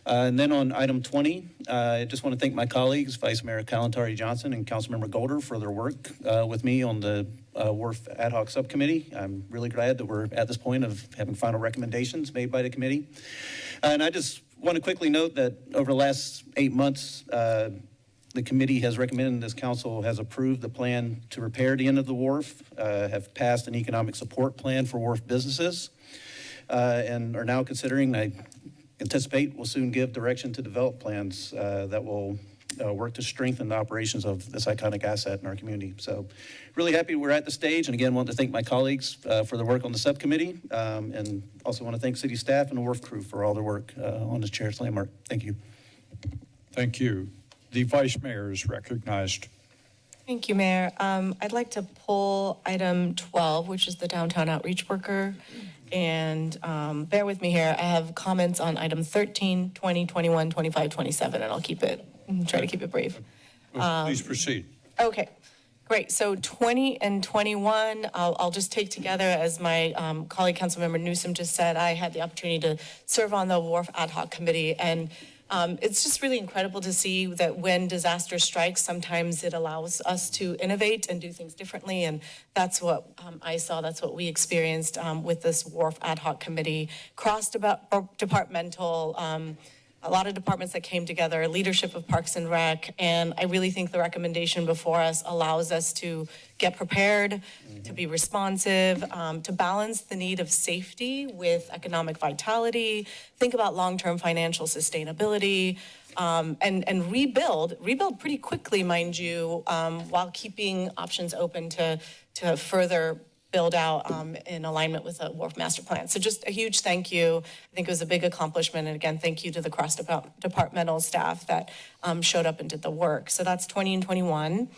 And then on item 20, I just want to thank my colleagues, Vice Mayor Kalantari Johnson and Councilmember Golder, for their work with me on the Wharf Ad Hoc Subcommittee. I'm really glad that we're at this point of having final recommendations made by the committee. And I just want to quickly note that over the last 8 months, the committee has recommended, and this council has approved the plan to repair the end of the wharf, have passed an economic support plan for wharf businesses, and are now considering, I anticipate, will soon give direction to develop plans that will work to strengthen the operations of this iconic asset in our community. So really happy we're at the stage, and again, want to thank my colleagues for their work on the subcommittee, and also want to thank city staff and the wharf crew for all their work on this cherished landmark. Thank you. Thank you. The Vice Mayor is recognized. Thank you, Mayor. I'd like to pull item 12, which is the downtown outreach worker. And bear with me here. I have comments on item 13, 20, 21, 25, 27, and I'll try to keep it brief. Please proceed. Okay, great. So 20 and 21, I'll just take together. As my colleague, Councilmember Newsom just said, I had the opportunity to serve on the Wharf Ad Hoc Committee, and it's just really incredible to see that when disaster strikes, sometimes it allows us to innovate and do things differently. And that's what I saw, that's what we experienced with this Wharf Ad Hoc Committee, cross-departmental, a lot of departments that came together, leadership of Parks and Rec, and I really think the recommendation before us allows us to get prepared, to be responsive, to balance the need of safety with economic vitality, think about long-term financial sustainability, and rebuild pretty quickly, mind you, while keeping options open to further build out in alignment with the Wharf Master Plan. So just a huge thank you. I think it was a big accomplishment. And again, thank you to the cross-departmental staff that showed up and did the work. So that's 20 and 21.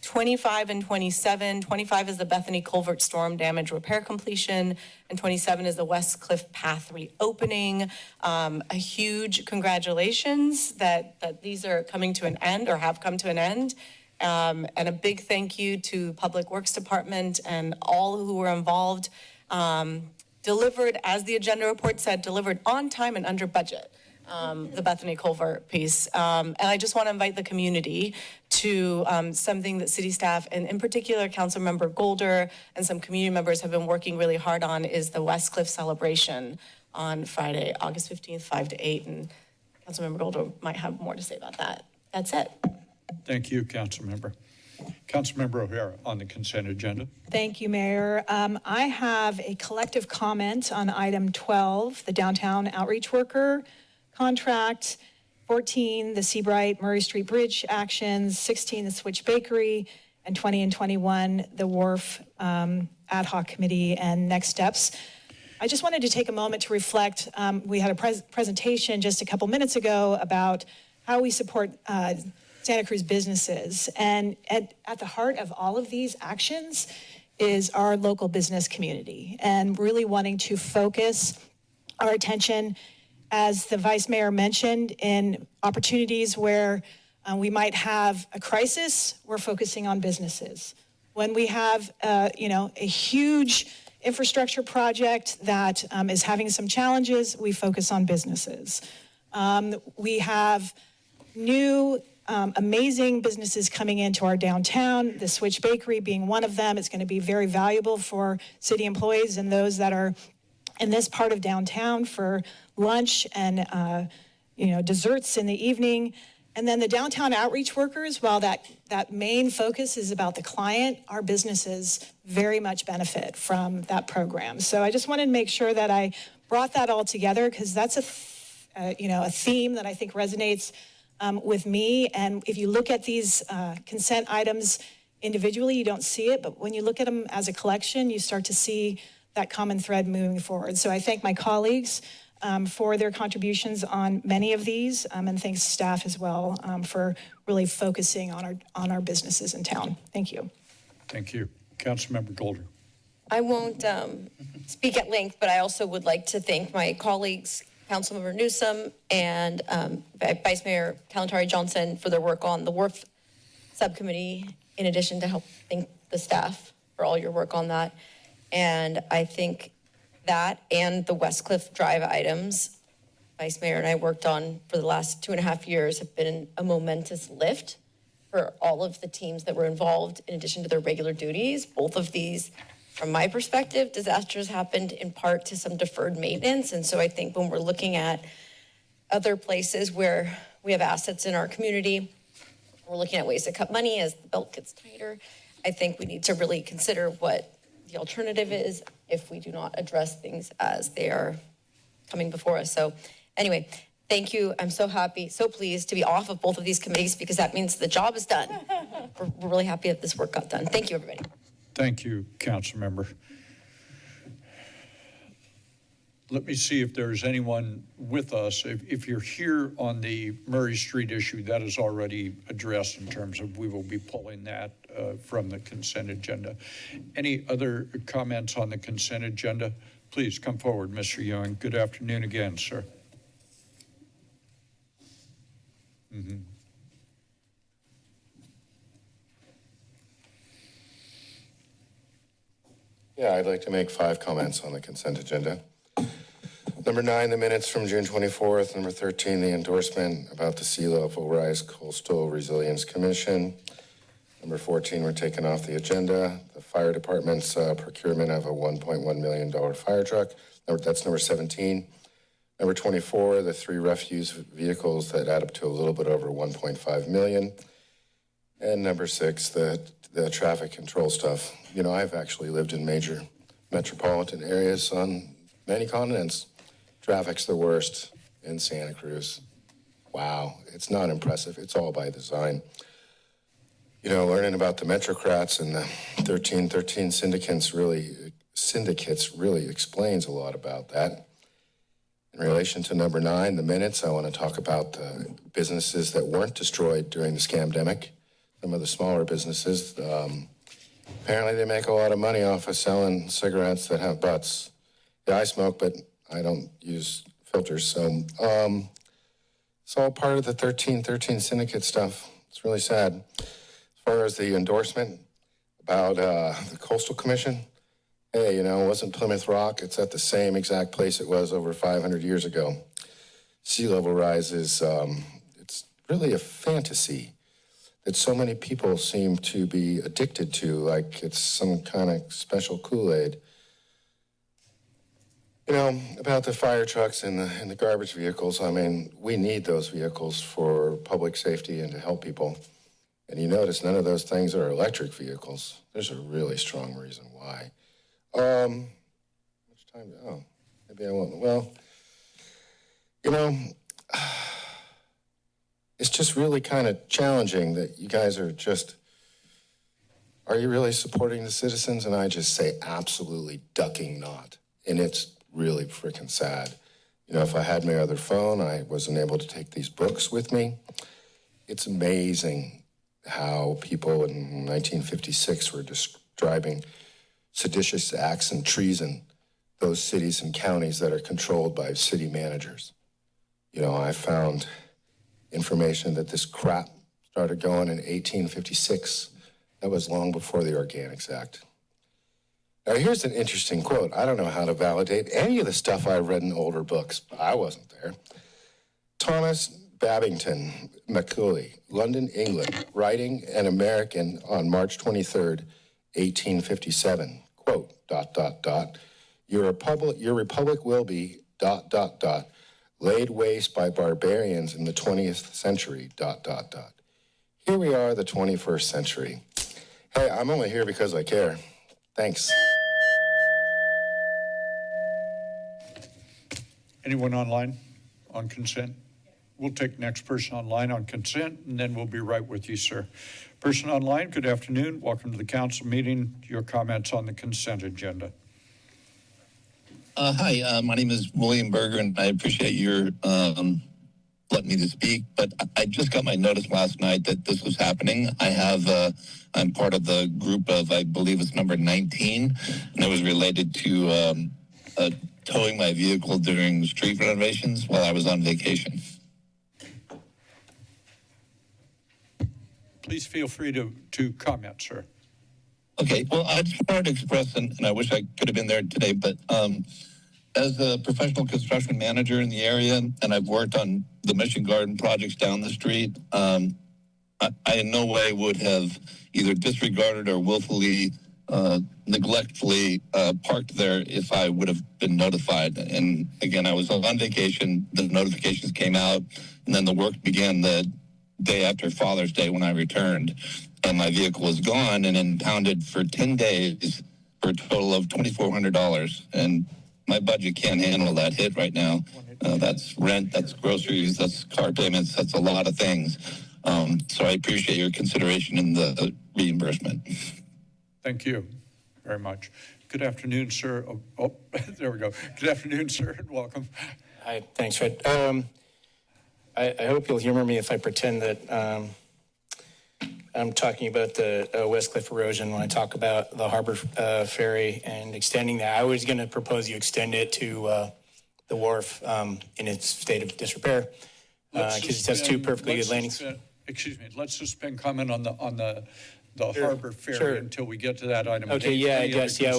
25 and 27. 25 is the Bethany Culvert Storm Damage Repair Completion, and 27 is the West Cliff Path reopening. A huge congratulations that these are coming to an end or have come to an end. And a big thank you to Public Works Department and all who were involved. Delivered, as the agenda report said, delivered on time and under budget, the Bethany Culvert piece. And I just want to invite the community to something that city staff, and in particular Councilmember Golder and some community members have been working really hard on, is the West Cliff celebration on Friday, August 15th, 5 to 8. And Councilmember Golder might have more to say about that. That's it. Thank you, Councilmember. Councilmember O'Hara on the consent agenda. Thank you, Mayor. I have a collective comment on item 12, the downtown outreach worker contract, 14, the Seabright Murray Street Bridge actions, 16, the Switch Bakery, and 20 and 21, the Wharf Ad Hoc Committee and next steps. I just wanted to take a moment to reflect. We had a presentation just a couple minutes ago about how we support Santa Cruz businesses. And at the heart of all of these actions is our local business community, and really wanting to focus our attention, as the Vice Mayor mentioned, in opportunities where we might have a crisis, we're focusing on businesses. When we have a huge infrastructure project that is having some challenges, we focus on businesses. We have new amazing businesses coming into our downtown, the Switch Bakery being one of them. It's going to be very valuable for city employees and those that are in this part of downtown for lunch and desserts in the evening. And then the downtown outreach workers, while that main focus is about the client, our businesses very much benefit from that program. So I just wanted to make sure that I brought that all together, because that's a theme that I think resonates with me. And if you look at these consent items individually, you don't see it, but when you look at them as a collection, you start to see that common thread moving forward. So I thank my colleagues for their contributions on many of these, and thanks staff as well for really focusing on our businesses in town. Thank you. Thank you. Councilmember Golder. I won't speak at length, but I also would like to thank my colleagues Councilmember Newsom and Vice Mayor Kalantari Johnson for their work on the WRF subcommittee, in addition to helping the staff for all your work on that. And I think that and the Westcliff Drive items, Vice Mayor and I worked on for the last 2.5 years, have been a momentous lift for all of the teams that were involved in addition to their regular duties. Both of these, from my perspective, disasters happened in part to some deferred maintenance. And so I think when we're looking at other places where we have assets in our community, we're looking at ways to cut money as the belt gets tighter. I think we need to really consider what the alternative is if we do not address things as they are coming before us. So anyway, thank you. I'm so happy, so pleased to be off of both of these committees because that means the job is done. We're really happy that this work got done. Thank you, everybody. Thank you, council member. Let me see if there's anyone with us. If you're here on the Murray Street issue, that is already addressed in terms of we will be pulling that from the consent agenda. Any other comments on the consent agenda? Please come forward, Mr. Ewing. Good afternoon again, sir. Mm-hmm. Yeah, I'd like to make 5 comments on the consent agenda. Number 9, the minutes from June 24th. Number 13, the endorsement about the sea level rise Coastal Resilience Commission. Number 14, we're taking off the agenda. The fire department's procurement of a $1.1 million fire truck. That's number 17. Number 24, the 3 refuse vehicles that add up to a little bit over 1.5 million. And number 6, the traffic control stuff. You know, I've actually lived in major metropolitan areas on many continents. Traffic's the worst in Santa Cruz. Wow, it's not impressive. It's all by design. You know, learning about the Metrocrats and the 1313 syndicates really explains a lot about that. In relation to number 9, the minutes, I want to talk about the businesses that weren't destroyed during the scamdemic. Some of the smaller businesses, apparently they make a lot of money off of selling cigarettes that have butts. Yeah, I smoke, but I don't use filters. So it's all part of the 1313 syndicate stuff. It's really sad. As far as the endorsement about the Coastal Commission, hey, you know, it wasn't Plymouth Rock. It's at the same exact place it was over 500 years ago. Sea level rise is, it's really a fantasy that so many people seem to be addicted to, like it's some kind of special Kool-Aid. You know, about the fire trucks and the garbage vehicles, I mean, we need those vehicles for public safety and to help people. And you notice none of those things are electric vehicles. There's a really strong reason why. Much time? Oh, maybe I won't. Well, you know, it's just really kind of challenging that you guys are you really supporting the citizens? And I just say absolutely ducking not. And it's really freaking sad. You know, if I had my other phone, I wasn't able to take these books with me. It's amazing how people in 1956 were describing seditious acts and treason, those cities and counties that are controlled by city managers. You know, I found information that this crap started going in 1856. That was long before the Organics Act. Now, here's an interesting quote. I don't know how to validate any of the stuff I read in older books. I wasn't there. Thomas Babington Macaulay, London, England, writing an American on March 23rd, 1857. Quote, ... Your republic will be ... laid waste by barbarians in the 20th century ... Here we are, the 21st century. Hey, I'm only here because I care. Thanks. Anyone online on consent? We'll take next person online on consent, and then we'll be right with you, sir. Person online, good afternoon. Welcome to the council meeting. Your comments on the consent agenda. Hi, my name is William Berger, and I appreciate your letting me to speak. But I just got my notice last night that this was happening. I'm part of the group of, I believe it's number 19, and it was related to towing my vehicle during street renovations while I was on vacation. Please feel free to comment, sir. Okay, well, I just wanted to express, and I wish I could have been there today, but as a professional construction manager in the area, and I've worked on the Mission Garden projects down the street, I in no way would have either disregarded or willfully, neglectfully parked there if I would have been notified. And again, I was on vacation, the notifications came out, and then the work began the day after Father's Day when I returned. And my vehicle was gone and impounded for 10 days for a total of $2,400. And my budget can't handle that hit right now. That's rent, that's groceries, that's car payments, that's a lot of things. So I appreciate your consideration in the reimbursement. Thank you very much. Good afternoon, sir. Oh, there we go. Good afternoon, sir, and welcome. Hi, thanks, Fred. I hope you'll humor me if I pretend that I'm talking about the West Cliff erosion when I talk about the harbor ferry and extending that. I was going to propose you extend it to the wharf in its state of disrepair because it has two perfectly good landings. Excuse me. Let's suspend comment on the harbor ferry until we get to that item. Okay, yeah, I guess, yeah, I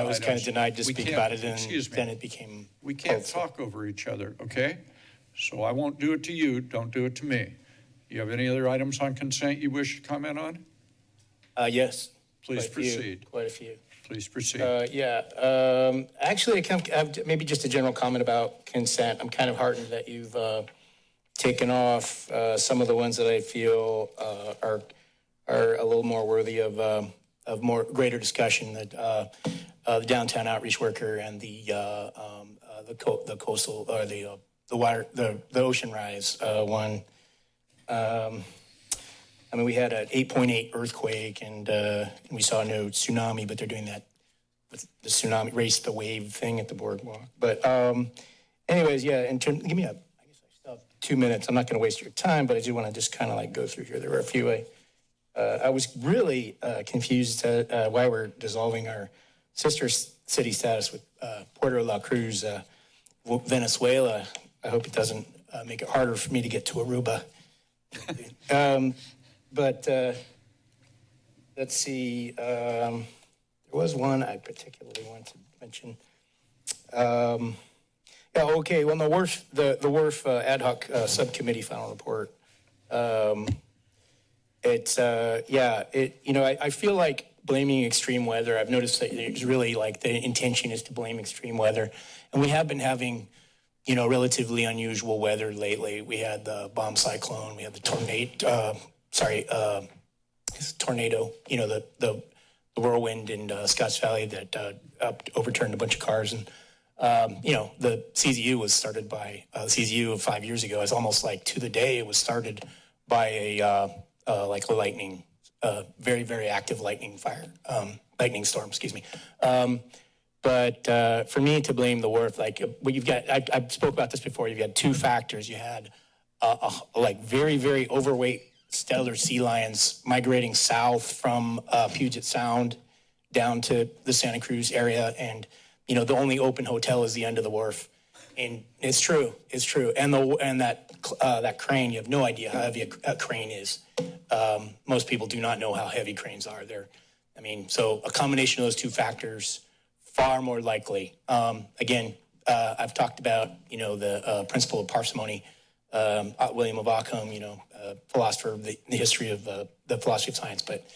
was kind of denied to speak about it, and then it became. We can't talk over each other, okay? So I won't do it to you. Don't do it to me. You have any other items on consent you wish to comment on? Yes. Please proceed. Quite a few. Please proceed. Actually, maybe just a general comment about consent. I'm kind of heartened that you've taken off some of the ones that I feel are a little more worthy of greater discussion. That the downtown outreach worker and the coastal or the ocean rise one. I mean, we had an 8.8 earthquake and we saw no tsunami, but they're doing that with the tsunami race the wave thing at the boardwalk. But anyways, yeah, I guess I still have 2 minutes. I'm not going to waste your time, but I do want to just kind of like go through here. There were a few. I was really confused why we're dissolving our sister city status with Puerto La Cruz, Venezuela. I hope it doesn't make it harder for me to get to Aruba. But let's see. There was one I particularly wanted to mention. Okay. Well, the WRF ad hoc subcommittee final report. I feel like blaming extreme weather. I've noticed that it's really like the intention is to blame extreme weather, and we have been having, relatively unusual weather lately. We had the bomb cyclone, we had the tornado, the whirlwind in Scotts Valley that overturned a bunch of cars. And, the CZU was started by, CZU of 5 years ago is almost like to the day it was started by a lightning, very, very active lightning storm, excuse me. But for me to blame the WRF, what you've got, I spoke about this before, you've got two factors. You had very, very overweight stellar sea lions migrating south from Puget Sound down to the Santa Cruz area. And, the only open hotel is the end of the wharf. And it's true. And that crane, you have no idea how heavy a crane is. Most people do not know how heavy cranes are. So a combination of those two factors, far more likely. I've talked about, the principle of parsimony. William of Ockham, philosopher of the history of the philosophy of science. But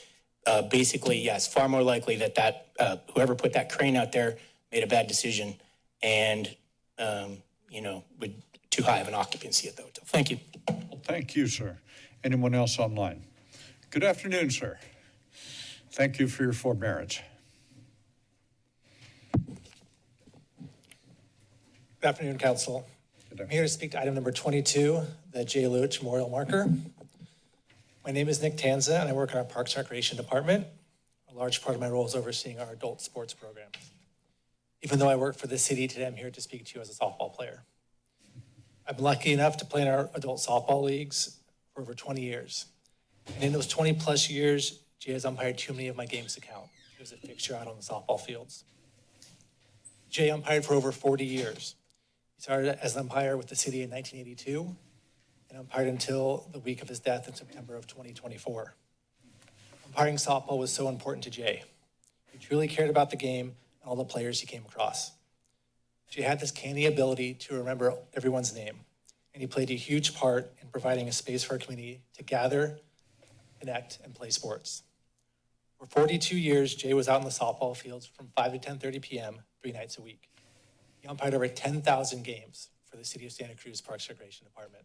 basically, yes, far more likely that whoever put that crane out there made a bad decision and, with too high of an occupancy at the hotel. Thank you. Well, thank you, sir. Anyone else online? Good afternoon, sir. Thank you for your forbearance. Good afternoon, Council. I'm here to speak to item number 22, the J. Lewis Memorial Marker. My name is Nick Tanza, and I work in our Parks and Recreation Department. A large part of my role is overseeing our adult sports programs. Even though I work for the city today, I'm here to speak to you as a softball player. I've been lucky enough to play in our adult softball leagues for over 20 years. And in those 20 plus years, Jay has umpired too many of my games to count. He was a fixture out on the softball fields. Jay umpired for over 40 years. He started as an umpire with the city in 1982 and umpired until the week of his death in September of 2024. Umpiring softball was so important to Jay. He truly cared about the game and all the players he came across. Jay had this canny ability to remember everyone's name, and he played a huge part in providing a space for our community to gather, connect, and play sports. For 42 years, Jay was out in the softball fields from 5 to 10:30 p.m. 3 nights a week. He umpired over 10,000 games for the City of Santa Cruz Parks and Recreation Department.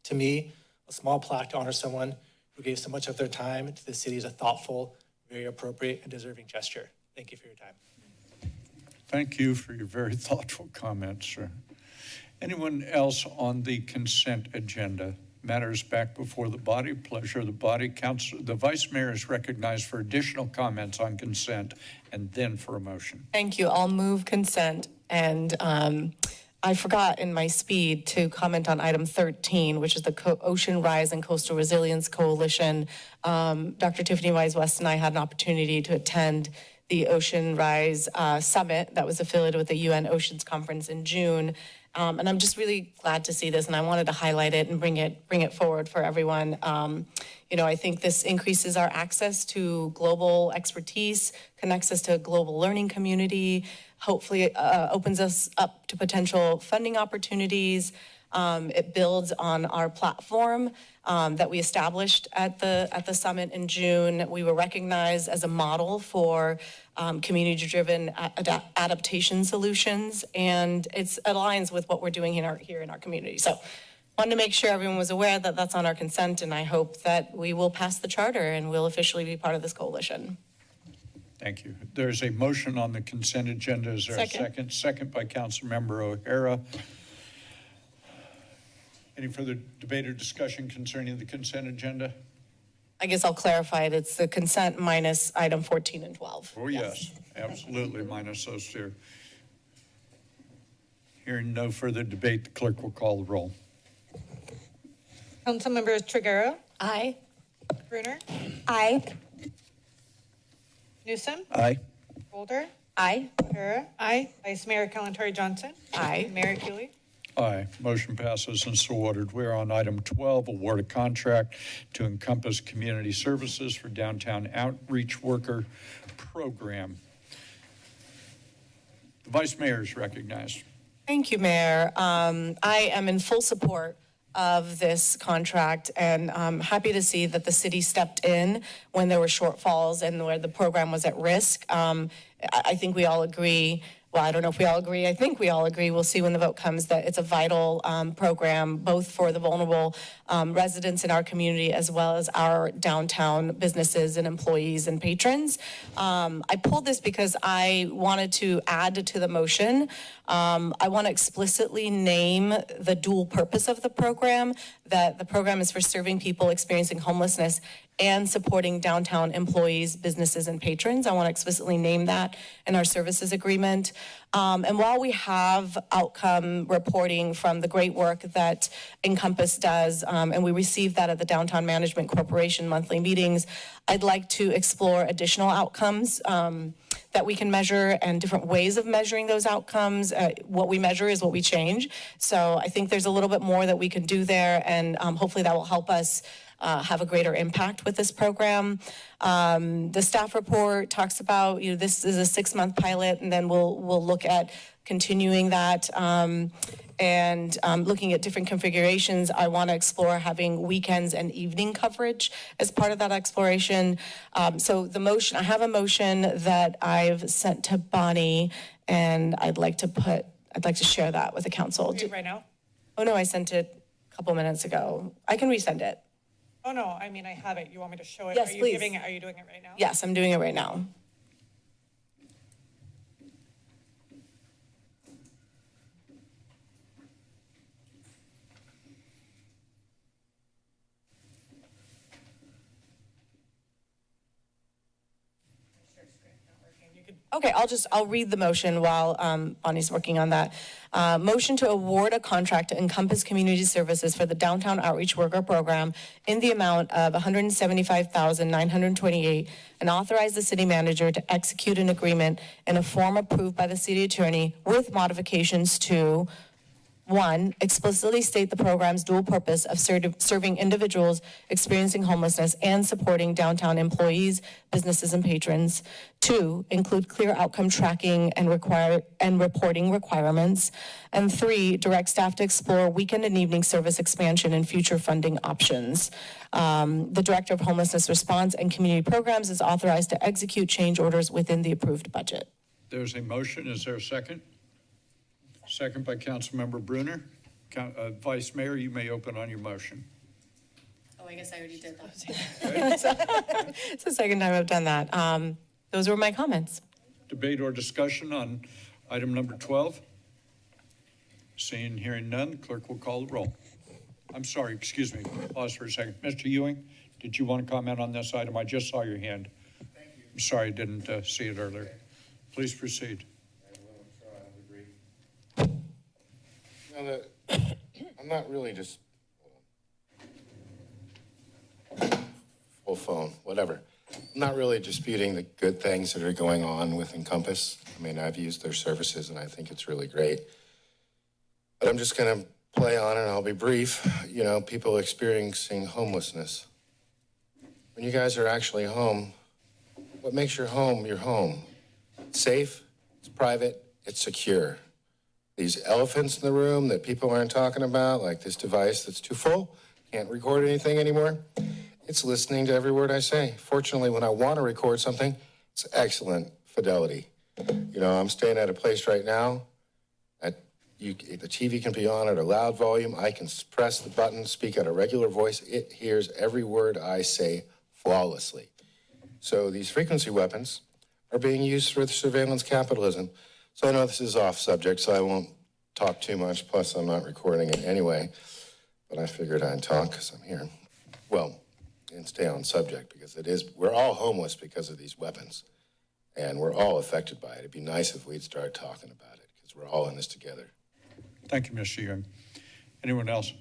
To me, a small plaque to honor someone who gave so much of their time to the city is a thoughtful, very appropriate, and deserving gesture. Thank you for your time. Thank you for your very thoughtful comments, sir. Anyone else on the consent agenda? Matters back before the body. Pleasure of the body. Council, the vice mayor is recognized for additional comments on consent and then for a motion. Thank you. I'll move consent. And I forgot in my speed to comment on item 13, which is the Ocean Rise and Coastal Resilience Coalition. Dr. Tiffany Wise-West and I had an opportunity to attend the Ocean Rise Summit that was affiliated with the UN Oceans Conference in June. And I'm just really glad to see this, and I wanted to highlight it and bring it forward for everyone. I think this increases our access to global expertise, connects us to a global learning community, hopefully opens us up to potential funding opportunities. It builds on our platform that we established at the summit in June. We were recognized as a model for community-driven adaptation solutions, and it aligns with what we're doing here in our community. So wanted to make sure everyone was aware that that's on our consent, and I hope that we will pass the charter and we'll officially be part of this coalition. Thank you. There's a motion on the consent agenda. Is there a second? Second by Councilmember O'Hara. Any further debate or discussion concerning the consent agenda? I guess I'll clarify it. It's the consent minus item 14 and 12. Oh, yes, absolutely, minus those two. Hearing no further debate, the clerk will call the roll. Councilmembers Triguero, Aye. Brunner, Aye. Newsom, Aye. Boulder, Aye. O'Hara, aye. Vice Mayor Kalantari Johnson, Aye. Mayor Cooley. Aye. Motion passes and so ordered. We're on item 12, award a contract to Encompass Community Services for Downtown Outreach Worker Program. The Vice Mayor is recognized. Thank you, Mayor. I am in full support of this contract, and I'm happy to see that the city stepped in when there were shortfalls and where the program was at risk. I think we all agree. Well, I don't know if we all agree. I think we all agree. We'll see when the vote comes that it's a vital program, both for the vulnerable residents in our community as well as our downtown businesses and employees and patrons. I pulled this because I wanted to add to the motion. I want to explicitly name the dual purpose of the program, that the program is for serving people experiencing homelessness and supporting downtown employees, businesses, and patrons. I want to explicitly name that in our services agreement. And while we have outcome reporting from the great work that Encompass does, and we receive that at the Downtown Management Corporation monthly meetings, I'd like to explore additional outcomes that we can measure and different ways of measuring those outcomes. What we measure is what we change. So I think there's a little bit more that we can do there, and hopefully that will help us have a greater impact with this program. The staff report talks about, this is a 6-month pilot, and then we'll look at continuing that and looking at different configurations. I want to explore having weekends and evening coverage as part of that exploration. So the motion, I have a motion that I've sent to Bonnie, and I'd like to share that with the council. Right now? Oh no, I sent it a couple minutes ago. I can resend it. Oh, no, I mean, I have it. You want me to show it? Yes, Are you please. giving it? Are you doing it right now? Yes, I'm doing it right now. You Okay, I'll read the motion while Bonnie's working on that. Motion to award a contract to Encompass Community Services for the Downtown Outreach Worker Program in the amount of $175,928 and authorize the city manager to execute an agreement in a form approved by the city attorney with modifications to: 1, explicitly state the program's dual purpose of serving individuals experiencing homelessness and supporting downtown employees, businesses, and patrons. 2, include clear outcome tracking and reporting requirements. And 3, direct staff to explore weekend and evening service expansion and future funding options. The Director of Homelessness Response and Community Programs is authorized to execute change orders within the approved budget. There's a motion. Is there a second? Second by Councilmember Brunner. Vice Mayor, you may open on your motion. Oh, I guess I already did that. It's the second time I've done that. Those were my comments. Debate or discussion on item number 12? Seeing, hearing none, the clerk will call the roll. I'm sorry, excuse me, pause for a second. Mr. Ewing, did you want to comment on this item? I just saw your hand. Thank you. I'm sorry, I didn't see it earlier. Please proceed. I'm not really just full phone, whatever. I'm not really disputing the good things that are going on with Encompass. I mean, I've used their services and I think it's really great. But I'm just going to play on it and I'll be brief. You know, people experiencing homelessness. When you guys are actually home, what makes your home your home? It's safe, it's private, it's secure. These elephants in the room that people aren't talking about, like this device that's too full, can't record anything anymore, it's listening to every word I say. Fortunately, when I want to record something, it's excellent fidelity. You know, I'm staying at a place right now. The TV can be on at a loud volume. I can press the button, speak at a regular voice. It hears every word I say flawlessly. So these frequency weapons are being used for surveillance capitalism. So I know this is off subject, so I won't talk too much. Plus, I'm not recording it anyway. But I figured I'd talk because I'm here. Well, and stay on subject because we're all homeless because of these weapons. And we're all affected by it. It'd be nice if we'd start talking about it because we're all in this together. Thank you, Mr. Young. Anyone else?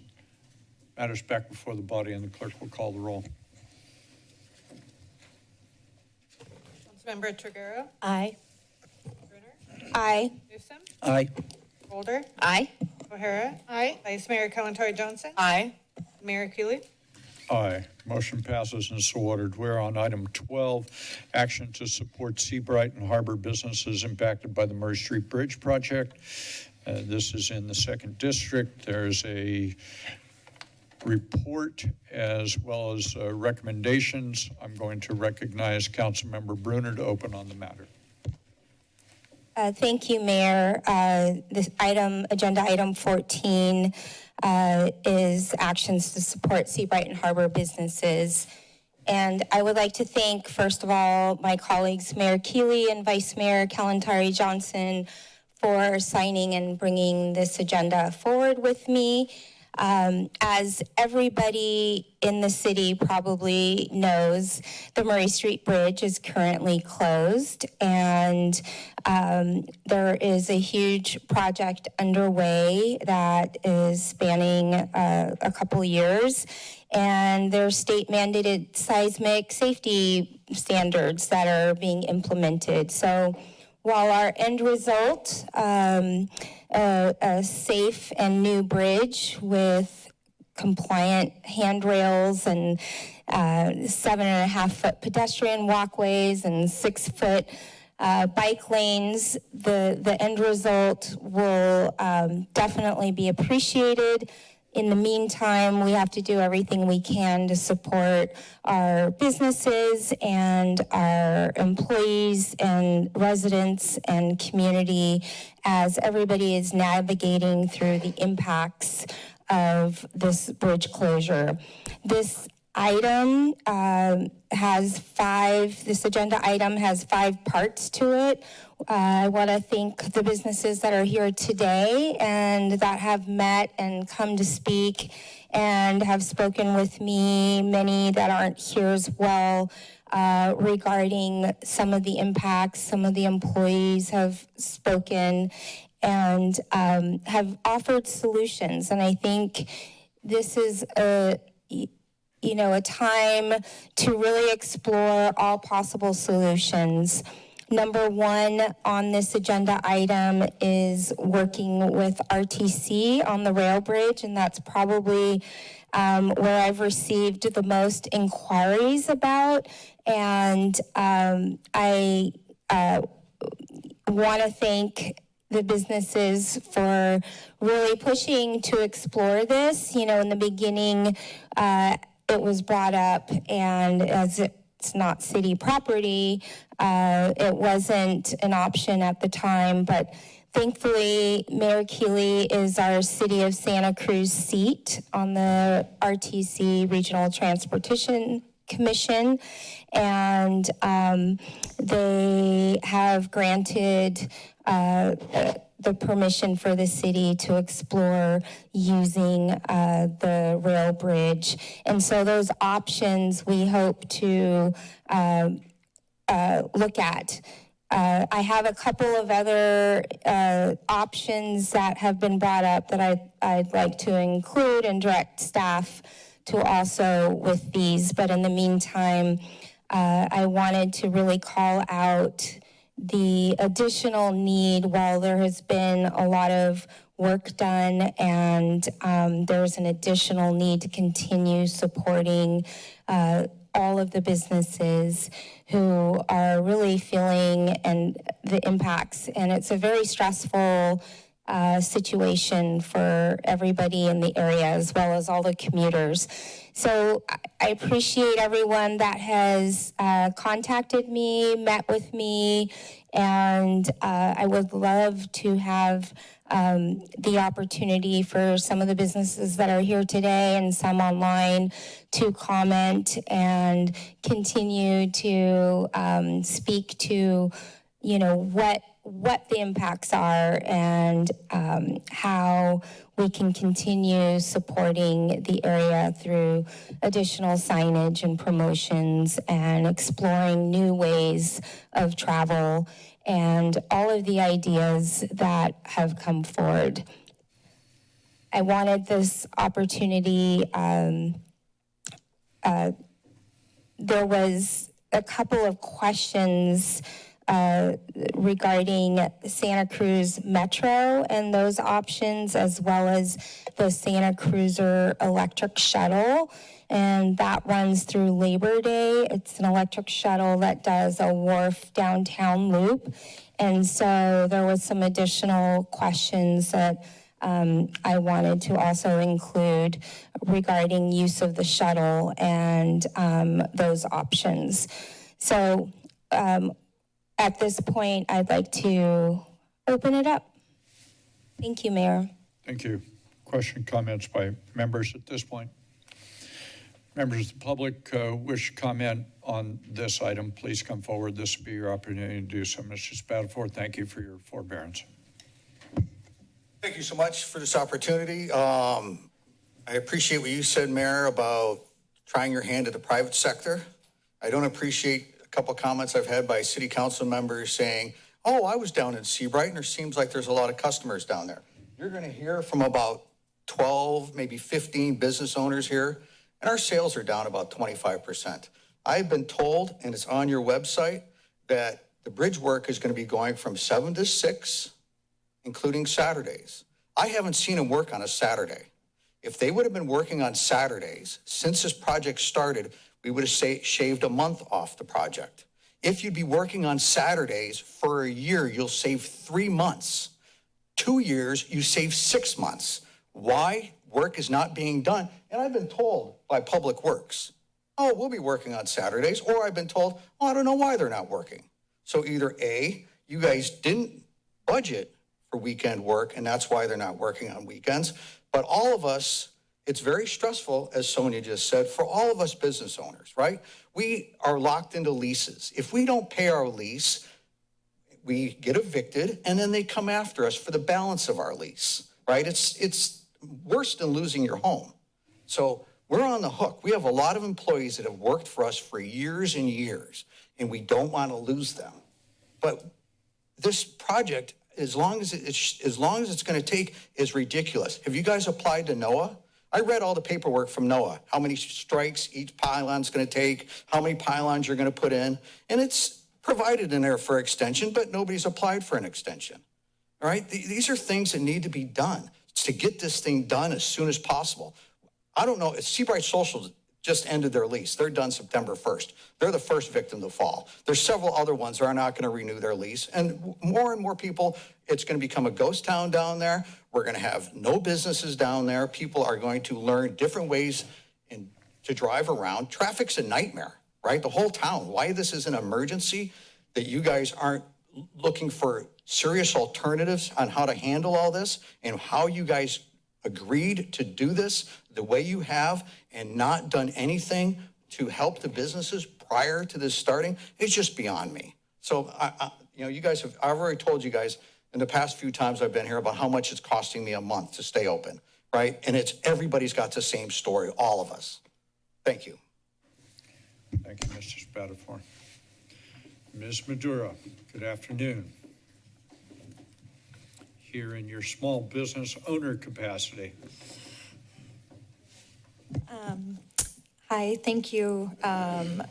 Matters back before the body and the clerk will call the roll. Councilmember Triguero. Aye. Aye. Newsom. Aye. Boulder. Aye. O'Hara. Aye. Vice Mayor Kalantari Johnson. Aye. Mayor Cooley. Aye. Motion passes and so ordered. We're on item 12, action to support Seabright and Harbor businesses impacted by the Murray Street Bridge project. This is in the 2nd District. There's a report as well as recommendations. I'm going to recognize Councilmember Brunner to open on the matter. Thank you, Mayor. This item, agenda item 14, is actions to support Seabright and Harbor businesses. And I would like to thank, first of all, my colleagues, Mayor Keeley and Vice Mayor Kalantari Johnson, for signing and bringing this agenda forward with me. As everybody in the city probably knows, the Murray Street Bridge is currently closed, and there is a huge project underway that is spanning a couple years, and there's state mandated seismic safety standards that are being implemented. So while our end result, a safe and new bridge with compliant handrails and 7.5-foot pedestrian walkways and 6-foot bike lanes, the end result will definitely be appreciated. In the meantime, we have to do everything we can to support our businesses and our employees and residents and community as everybody is navigating through the impacts of this bridge closure. This agenda item has 5 parts to it. I want to thank the businesses that are here today and that have met and come to speak and have spoken with me, many that aren't here as well. regarding some of the impacts. Some of the employees have spoken and have offered solutions. And I think this is a time to really explore all possible solutions. Number one on this agenda item is working with RTC on the rail bridge, and that's probably where I've received the most inquiries about. And I want to thank the businesses for really pushing to explore this. In the beginning, it was brought up, and as it's not city property, it wasn't an option at the time, but thankfully, Mayor Keeley is our City of Santa Cruz seat on the RTC Regional Transportation Commission, and they have granted the permission for the city to explore using the rail bridge. And so those options we hope to look at. I have a couple of other options that have been brought up that I'd like to include and direct staff to also with these. But in the meantime, I wanted to really call out the additional need. While there has been a lot of work done and there's an additional need to continue supporting all of the businesses who are really feeling the impacts. And it's a very stressful situation for everybody in the area, as well as all the commuters. So I appreciate everyone that has contacted me, met with me, and I would love to have the opportunity for some of the businesses that are here today and some online to comment and continue to speak to, what the impacts are and how we can continue supporting the area through additional signage and promotions and exploring new ways of travel and all of the ideas that have come forward. I wanted this opportunity. There was a couple of questions regarding Santa Cruz Metro and those options, as well as the Santa Cruiser electric shuttle. And that runs through Labor Day. It's an electric shuttle that does a wharf downtown loop. And so there was some additional questions that I wanted to also include regarding use of the shuttle and those options. So at this point, I'd like to open it up. Thank you, Mayor. Thank you. Question, comments by members at this point? Members of the public wish to comment on this item, please come forward. This will be your opportunity to do so. Mr. Spatafor, thank you for your forbearance. Thank you so much for this opportunity. I appreciate what you said, Mayor, about trying your hand at the private sector. I don't appreciate a couple comments I've had by city council members saying, oh, I was down in Seabright and there seems like there's a lot of customers down there. You're going to hear from about 12, maybe 15 business owners here, and our sales are down about 25%. I've been told, and it's on your website, that the bridge work is going to be going from 7 to 6, including Saturdays. I haven't seen them work on a Saturday. If they would have been working on Saturdays, since this project started, we would have shaved a month off the project. If you'd be working on Saturdays for a year, you'll save 3 months. 2 years, you save 6 months. Why? Work is not being done. And I've been told by Public Works, oh, we'll be working on Saturdays. Or I've been told, oh, I don't know why they're not working. So either A, you guys didn't budget for weekend work, and that's why they're not working on weekends. But all of us, it's very stressful, as Sonia just said, for all of us business owners, right? We are locked into leases. If we don't pay our lease, we get evicted, and then they come after us for the balance of our lease, right? It's worse than losing your home. So We're on the hook. We have a lot of employees that have worked for us for years and years, and we don't want to lose them. But this project, as long as it's going to take, is ridiculous. Have you guys applied to NOAA? I read all the paperwork from NOAA, how many strikes each pylon's going to take, how many pylons you're going to put in, and it's provided in there for extension, but nobody's applied for an extension. All right, these are things that need to be done to get this thing done as soon as possible. I don't know, Seabright Social just ended their lease. They're done September 1st. They're the first victim to fall. There's several other ones that are not going to renew their lease. And more people, it's going to become a ghost town down there. We're going to have no businesses down there. People are going to learn different ways to drive around. Traffic's a nightmare, right? The whole town. Why this is an emergency, that you guys aren't looking for serious alternatives on how to handle all this, and how you guys agreed to do this the way you have and not done anything to help the businesses prior to this starting, it's just beyond me. So, you guys have, I've already told you guys in the past few times I've been here about how much it's costing me a month to stay open, right? And everybody's got the same story, all of us. Thank you. Thank you, Mr. Spatafor. Ms. Madura, good afternoon. Here in your small business owner capacity. Hi, thank you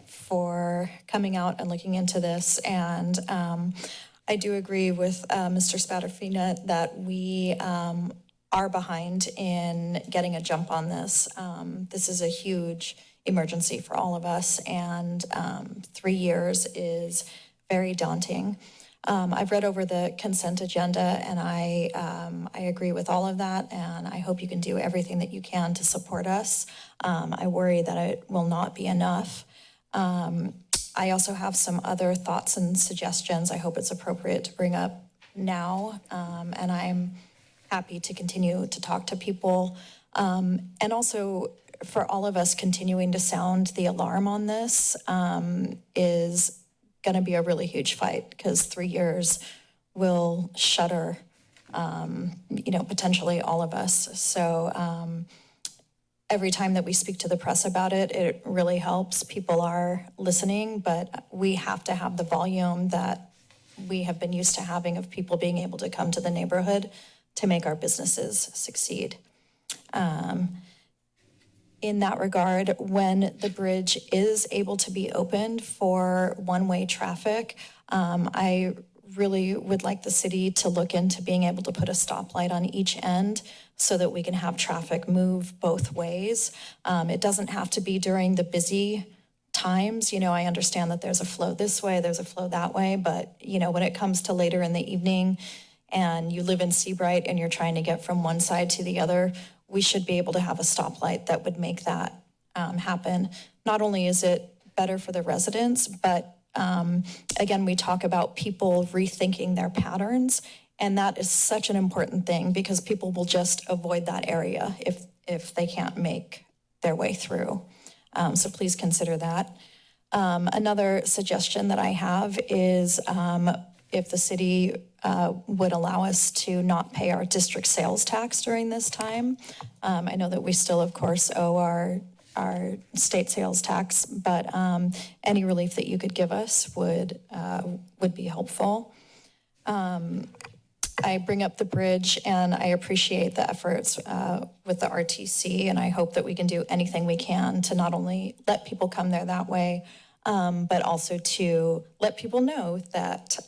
for coming out and looking into this. And I do agree with Mr. Spatafina that we are behind in getting a jump on this. This is a huge emergency for all of us, and 3 years is very daunting. I've read over the consent agenda, and I agree with all of that, and I hope you can do everything that you can to support us. I worry that it will not be enough. I also have some other thoughts and suggestions I hope it's appropriate to bring up now, and I'm happy to continue to talk to people. And also, for all of us, continuing to sound the alarm on this is going to be a really huge fight, because 3 years will shutter, potentially all of us. So every time that we speak to the press about it, it really helps. People are listening, but we have to have the volume that we have been used to having of people being able to come to the neighborhood to make our businesses succeed. In that regard, when the bridge is able to be opened for one-way traffic, I really would like the city to look into being able to put a stoplight on each end so that we can have traffic move both ways. It doesn't have to be during the busy times. I understand that there's a flow this way, there's a flow that way, but, when it comes to later in the evening and you live in Seabright and you're trying to get from one side to the other, we should be able to have a stoplight that would make that happen. Not only is it better for the residents, but again, we talk about people rethinking their patterns, and that is such an important thing, because people will just avoid that area if they can't make their way through. So please consider that. Another suggestion that I have is if the city would allow us to not pay our district sales tax during this time. I know that we still, of course, owe our state sales tax, but any relief that you could give us would be helpful. I bring up the bridge, and I appreciate the efforts with the RTC, and I hope that we can do anything we can to not only let people come there that way, but also to let people know that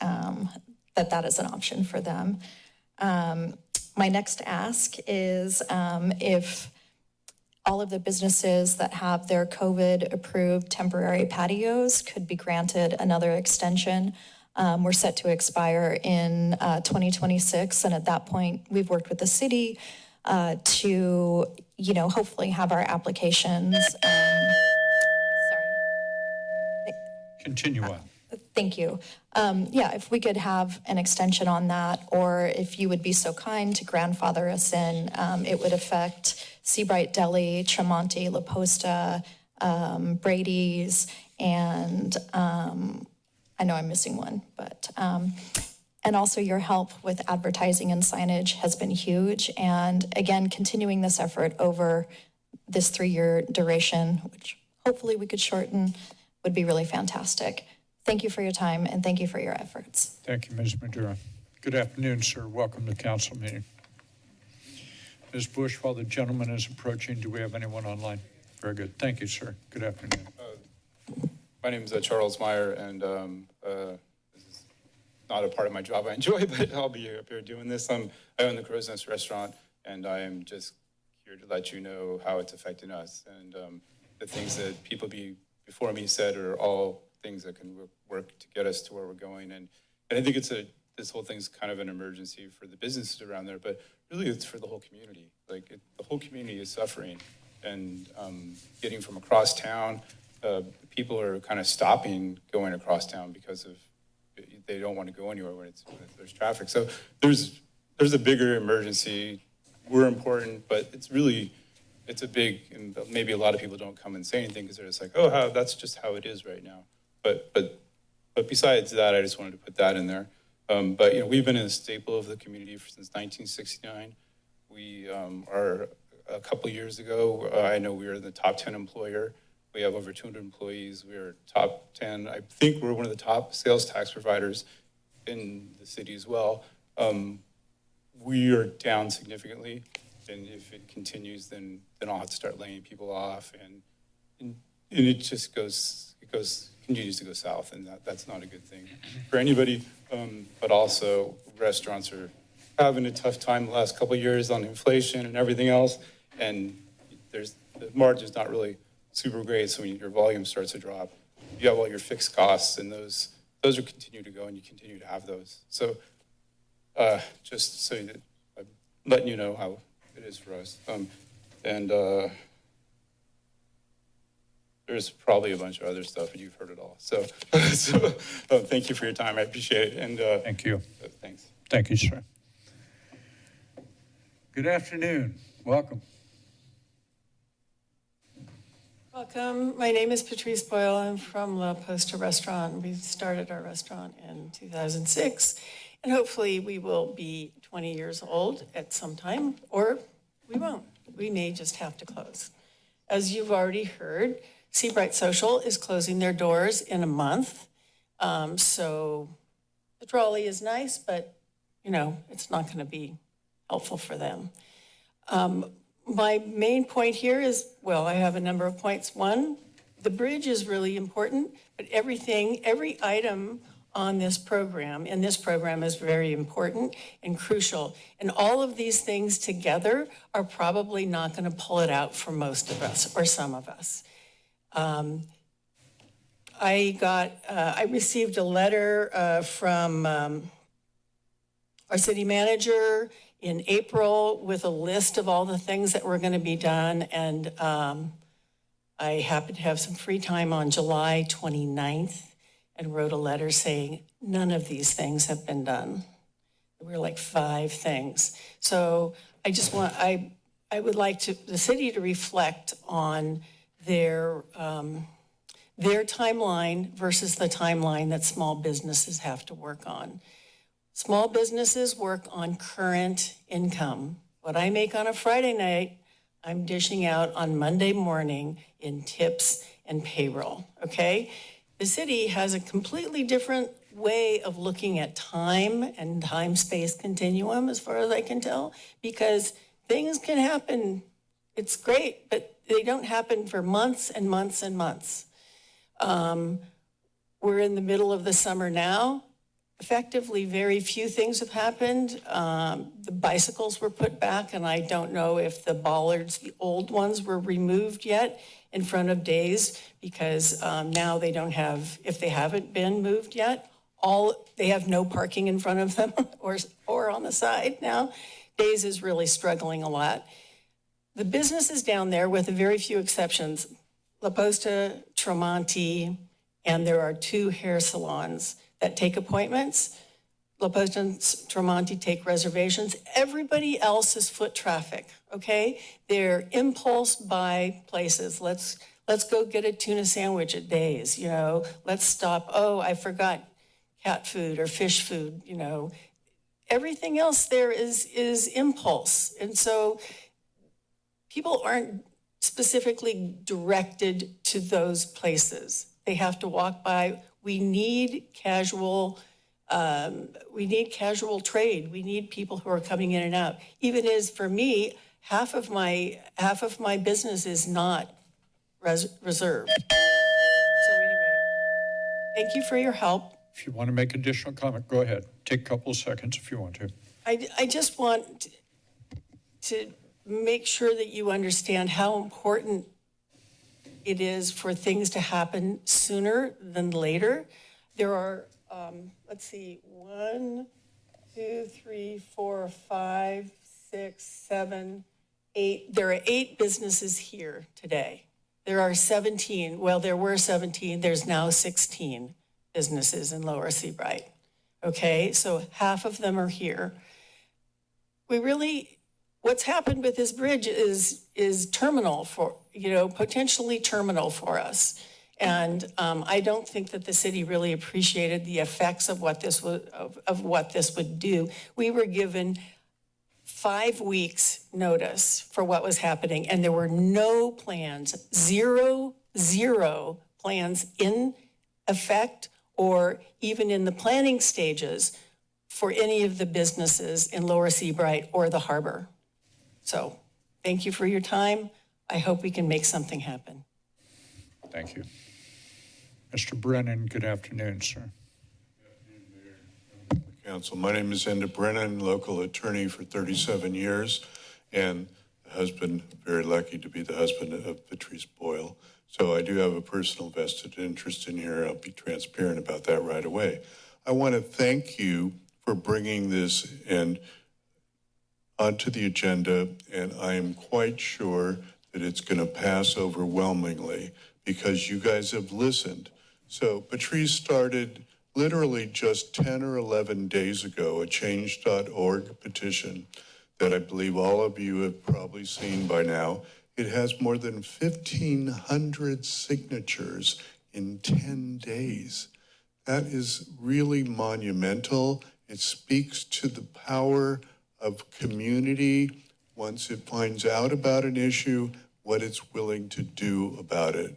that is an option for them. My next ask is if all of the businesses that have their COVID-approved temporary patios could be granted another extension. We're set to expire in 2026, and at that point, we've worked with the city to, hopefully have our applications. Continue on. Thank you. If we could have an extension on that, or if you would be so kind to grandfather us in, it would affect Seabright Deli, Tremonti, La Posta, Brady's, and I know I'm missing one, but, and also your help with advertising and signage has been huge. And again, continuing this effort over this 3-year duration, which hopefully we could shorten, would be really fantastic. Thank you for your time and thank you for your efforts. Thank you, Ms. Madura. Good afternoon, sir. Welcome to council meeting. Ms. Bush, while the gentleman is approaching, do we have anyone online? Very good. Thank you, sir. Good afternoon. My name is Charles Meyer, and this is not a part of my job I enjoy, but I'll be up here doing this. I own the Cruz restaurant, and I am just here to let you know how it's affecting us. And the things that people before me said are all things that can work to get us to where we're going. And I think this whole thing's kind of an emergency for the businesses around there, but really it's for the whole community. Like the whole community is suffering, and getting from across town, people are kind of stopping going across town because of they don't want to go anywhere when there's traffic. So there's a bigger emergency. We're important, but it's a big, and maybe a lot of people don't come and say anything because they're just like, oh, that's just how it is right now. But besides that, I just wanted to put that in there. But we've been a staple of the community since 1969. We are a couple of years ago. I know we were the top 10 employer. We have over 200 employees. We are top 10. I think we're one of the top sales tax providers in the city as well. We are down significantly, and if it continues, then I'll have to start laying people off, and it just continues to go south, and that's not a good thing for anybody. But also, restaurants are having a tough time the last couple of years on inflation and everything else, and the margin's not really super great. So when your volume starts to drop, you have all your fixed costs, and those will continue to go, and you continue to have those. So just so that I'm letting you know how it is for us. There's probably a bunch of other stuff, and you've heard it all. So thank you for your time. I appreciate it. And thank you. Thanks. Thank you, sir. Good afternoon. Welcome. Welcome. My name is Patrice Boyle. I'm from La Posta Restaurant. We started our restaurant in 2006, and hopefully we will be 20 years old at some time, or we won't. We may just have to close. As you've already heard, Seabright Social is closing their doors in a month. So the trolley is nice, but it's not going to be helpful for them. My main point here is, I have a number of points. One, the bridge is really important, but every item on this program, is very important and crucial. And all of these things together are probably not going to pull it out for most of us or some of us. I received a letter from our city manager in April with a list of all the things that were going to be done. And I happened to have some free time on July 29th and wrote a letter saying none of these things have been done. There were like 5 things. So I would like the city to reflect on their timeline versus the timeline that small businesses have to work on. Small businesses work on current income. What I make on a Friday night, I'm dishing out on Monday morning in tips and payroll, okay? The city has a completely different way of looking at time and time-space continuum, as far as I can tell, because things can happen. It's great, but they don't happen for months and months and months. We're in the middle of the summer now. Effectively, very few things have happened. The bicycles were put back, and I don't know if the bollards, the old ones, were removed yet in front of Days, because now they don't have, if they haven't been moved yet, they have no parking in front of them or on the side now. Days is really struggling a lot. The businesses down there, with a very few exceptions, La Posta, Tremonti, and there are 2 hair salons that take appointments. La Posta and Tremonti take reservations. Everybody else is foot traffic, okay? They're impulse buy places. Let's go get a tuna sandwich at Days, Let's stop. Oh, I forgot cat food or fish food, Everything else there is impulse. And so people aren't specifically directed to those places. They have to walk by. We need casual trade. We need people who are coming in and out. Even as for me, half of my business is not reserved. So anyway, thank you for your help. If you want to make additional comment, go ahead. Take a couple of seconds if you want to. I just want to make sure that you understand how important it is for things to happen sooner than later. There are, let's see, 1, 2, 3, 4, 5, 6, 7, 8. There are 8 businesses here today. There are 17. Well, there were 17. There's now 16 businesses in Lower Seabright. Okay, so half of them are here. What's happened with this bridge is terminal for, potentially terminal for us. And I don't think that the city really appreciated the effects of what this would do. We were given 5 weeks notice for what was happening, and there were no plans, zero plans in effect or even in the planning stages for any of the businesses in Lower Seabright or the harbor. So thank you for your time. I hope we can make something happen. Thank you. Mr. Brennan, good afternoon, sir. Council, my name is Enda Brennan, local attorney for 37 years, and husband, very lucky to be the husband of Patrice Boyle. So I do have a personal vested interest in here. I'll be transparent about that right away. I want to thank you for bringing this and onto the agenda, and I am quite sure that it's going to pass overwhelmingly because you guys have listened. So Patrice started literally just 10 or 11 days ago a change.org petition that I believe all of you have probably seen by now. It has more than 1,500 signatures in 10 days. That is really monumental. It speaks to the power of community once it finds out about an issue, what it's willing to do about it.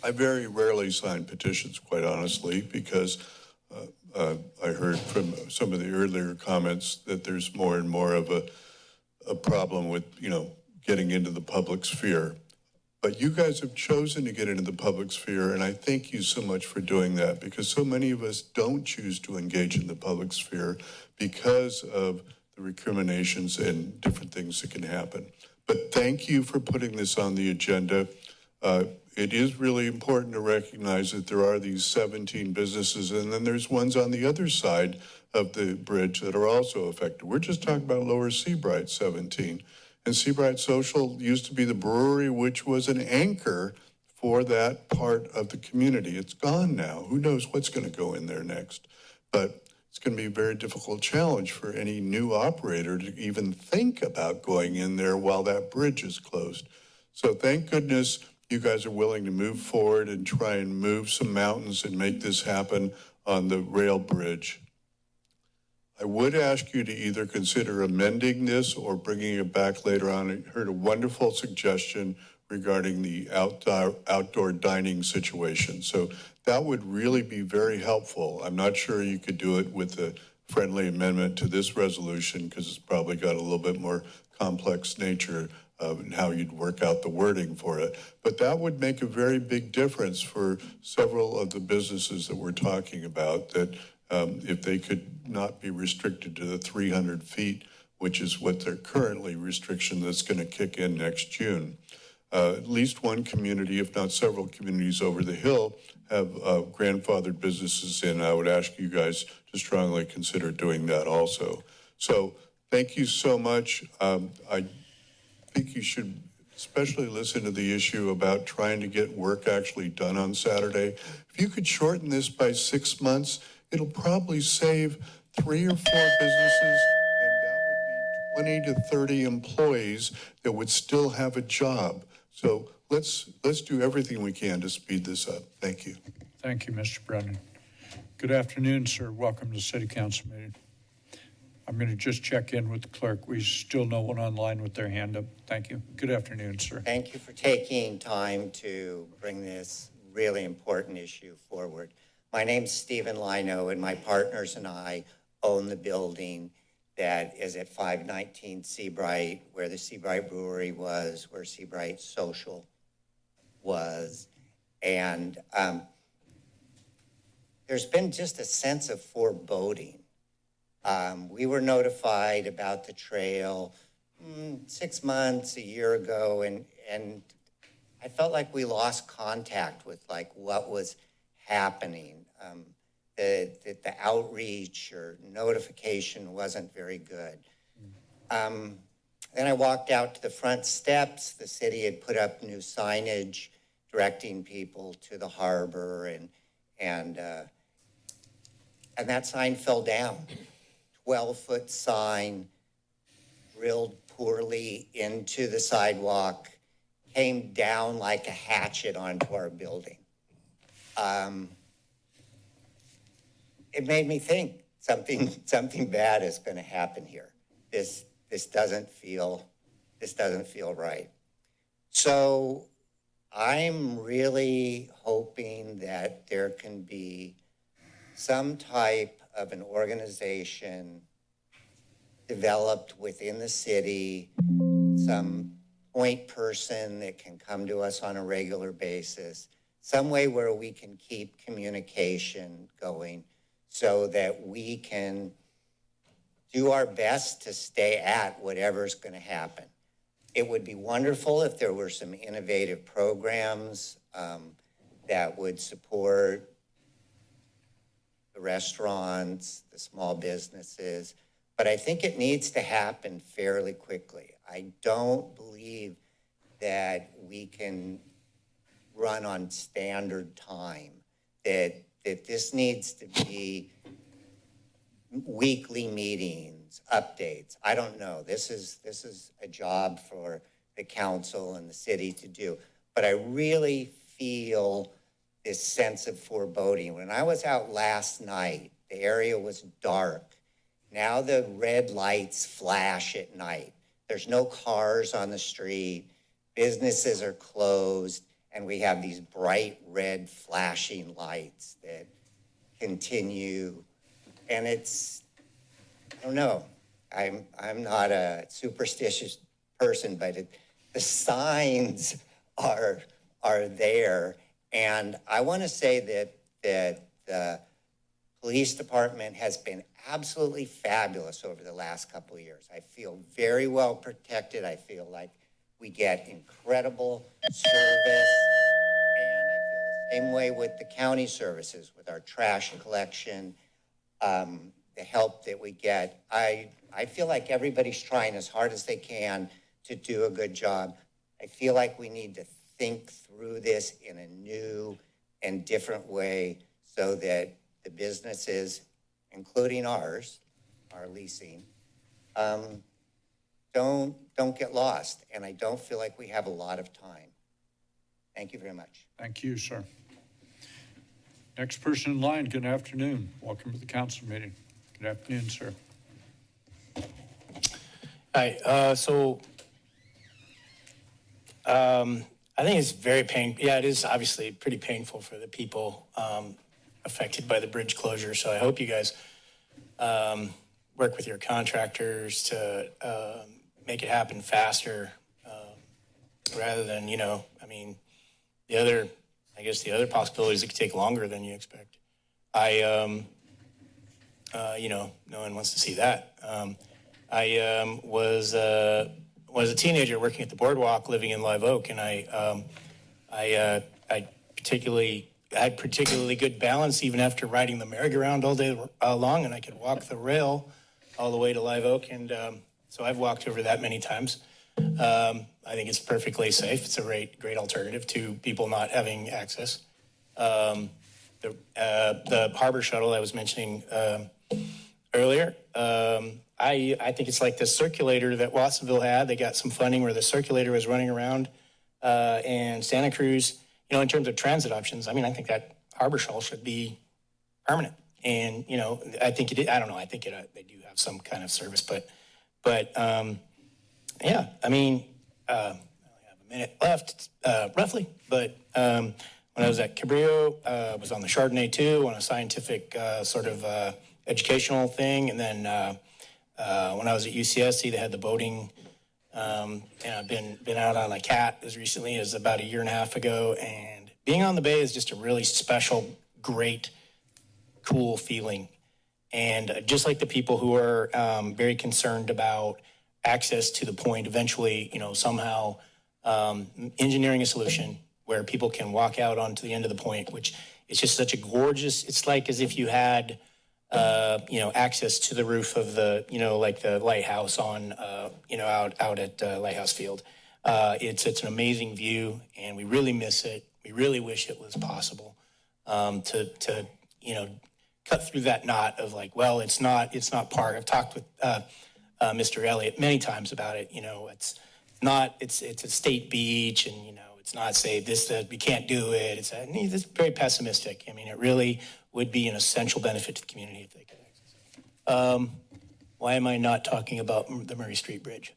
I very rarely sign petitions, quite honestly, because I heard from some of the earlier comments that there's more and more of a problem with, getting into the public sphere. But you guys have chosen to get into the public sphere, and I thank you so much for doing that, because so many of us don't choose to engage in the public sphere because of the recriminations and different things that can happen. But thank you for putting this on the agenda. It is really important to recognize that there are these 17 businesses, and then there's ones on the other side of the bridge that are also affected. We're just talking about Lower Seabright 17. And Seabright Social used to be the brewery, which was an anchor for that part of the community. It's gone now. Who knows what's going to go in there next? But it's going to be a very difficult challenge for any new operator to even think about going in there while that bridge is closed. So thank goodness you guys are willing to move forward and try and move some mountains and make this happen on the rail bridge. I would ask you to either consider amending this or bringing it back later on. I heard a wonderful suggestion regarding the outdoor dining situation. So that would really be very helpful. I'm not sure you could do it with a friendly amendment to this resolution because it's probably got a little bit more complex nature of how you'd work out the wording for it. But that would make a very big difference for several of the businesses that we're talking about, that if they could not be restricted to the 300 feet, which is what their currently restriction that's going to kick in next June. At least one community, if not several communities over the hill, have grandfathered businesses in. I would ask you guys to strongly consider doing that also. So thank you so much. I think you should especially listen to the issue about trying to get work actually done on Saturday. If you could shorten this by 6 months, it'll probably save 3 or 4 businesses, and that would be 20 to 30 employees that would still have a job. So let's do everything we can to speed this up. Thank you. Thank you, Mr. Brennan. Good afternoon, sir. Welcome to City Council meeting. I'm going to just check in with the clerk. We still no one online with their hand up. Thank you. Good afternoon, sir. Thank you for taking time to bring this really important issue forward. My name's Stephen Lino, and my partners and I own the building that is at 519 Seabright, where the Seabright Brewery was, where Seabright Social was. And there's been just a sense of foreboding. We were notified about the trail 6 months, a year ago, and I felt like we lost contact with like what was happening. The outreach or notification wasn't very good. Then I walked out to the front steps. The city had put up new signage directing people to the harbor, and that sign fell down. 12-foot sign, drilled poorly into the sidewalk, came down like a hatchet onto our building. It made me think something bad is going to happen here. This doesn't feel right. So I'm really hoping that there can be some type of an organization developed within the city, some point person that can come to us on a regular basis, some way where we can keep communication going so that we can do our best to stay at whatever's going to happen. It would be wonderful if there were some innovative programs that would support the restaurants, the small businesses, but I think it needs to happen fairly quickly. I don't believe that we can run on standard time, that this needs to be weekly meetings, updates. I don't know. This is a job for the council and the city to do, but I really feel this sense of foreboding. When I was out last night, the area was dark. Now the red lights flash at night. There's no cars on the street. Businesses are closed, and we have these bright red flashing lights that continue. And it's, I don't know, I'm not a superstitious person, but the signs are there. And I want to say that the police department has been absolutely fabulous over the last couple of years. I feel very well protected. I feel like we get incredible service. And I feel the same way with the county services, with our trash collection, the help that we get. I feel like everybody's trying as hard as they can to do a good job. I feel like we need to think through this in a new and different way so that the businesses, including ours, our leasing, don't get lost. And I don't feel like we have a lot of time. Thank you very much. Thank you, sir. Next person in line, good afternoon. Welcome to the council meeting. Good afternoon, sir. Hi, I think it's very painful. Yeah, it is obviously pretty painful for the people affected by the bridge closure. So I hope you guys work with your contractors to make it happen faster rather than, the other possibilities, it could take longer than you expect. No one wants to see that. I was a teenager working at the boardwalk, living in Live Oak, and I had particularly good balance even after riding the merry-go-round all day long, and I could walk the rail all the way to Live Oak, and so I've walked over that many times. I think it's perfectly safe. It's a great alternative to people not having access. The harbor shuttle I was mentioning earlier, I think it's like the circulator that Watsonville had. They got some funding where the circulator was running around, and Santa Cruz, in terms of transit options, I think that harbor shuttle should be permanent. And, you know, I think I don't know, I think they do have some kind of service, but yeah, I mean, I only have a minute left, roughly, but when I was at Cabrillo, I was on the Chardonnay too, on a scientific sort of educational thing. And then when I was at UCSC, they had the boating, and I've been out on a cat as recently as about a year and a half ago. And being on the bay is just a really special, great, cool feeling. And just like the people who are very concerned about access to the point, eventually, you know, somehow engineering a solution where people can walk out onto the end of the point, which is just such a gorgeous, it's like as if you had, you know, access to the roof of the, you know, like the lighthouse on, you know, out at Lighthouse Field. It's an amazing view, and we really miss it. We really wish it was possible to you know, cut through that knot of like, well, it's not part. I've talked with Mr. Elliott many times about it. You know, it's a state beach, and you know, it's not say this we can't do it. It's very pessimistic. I mean, it really would be an essential benefit to the community if they could access it. Why am I not talking about the Murray Street Bridge?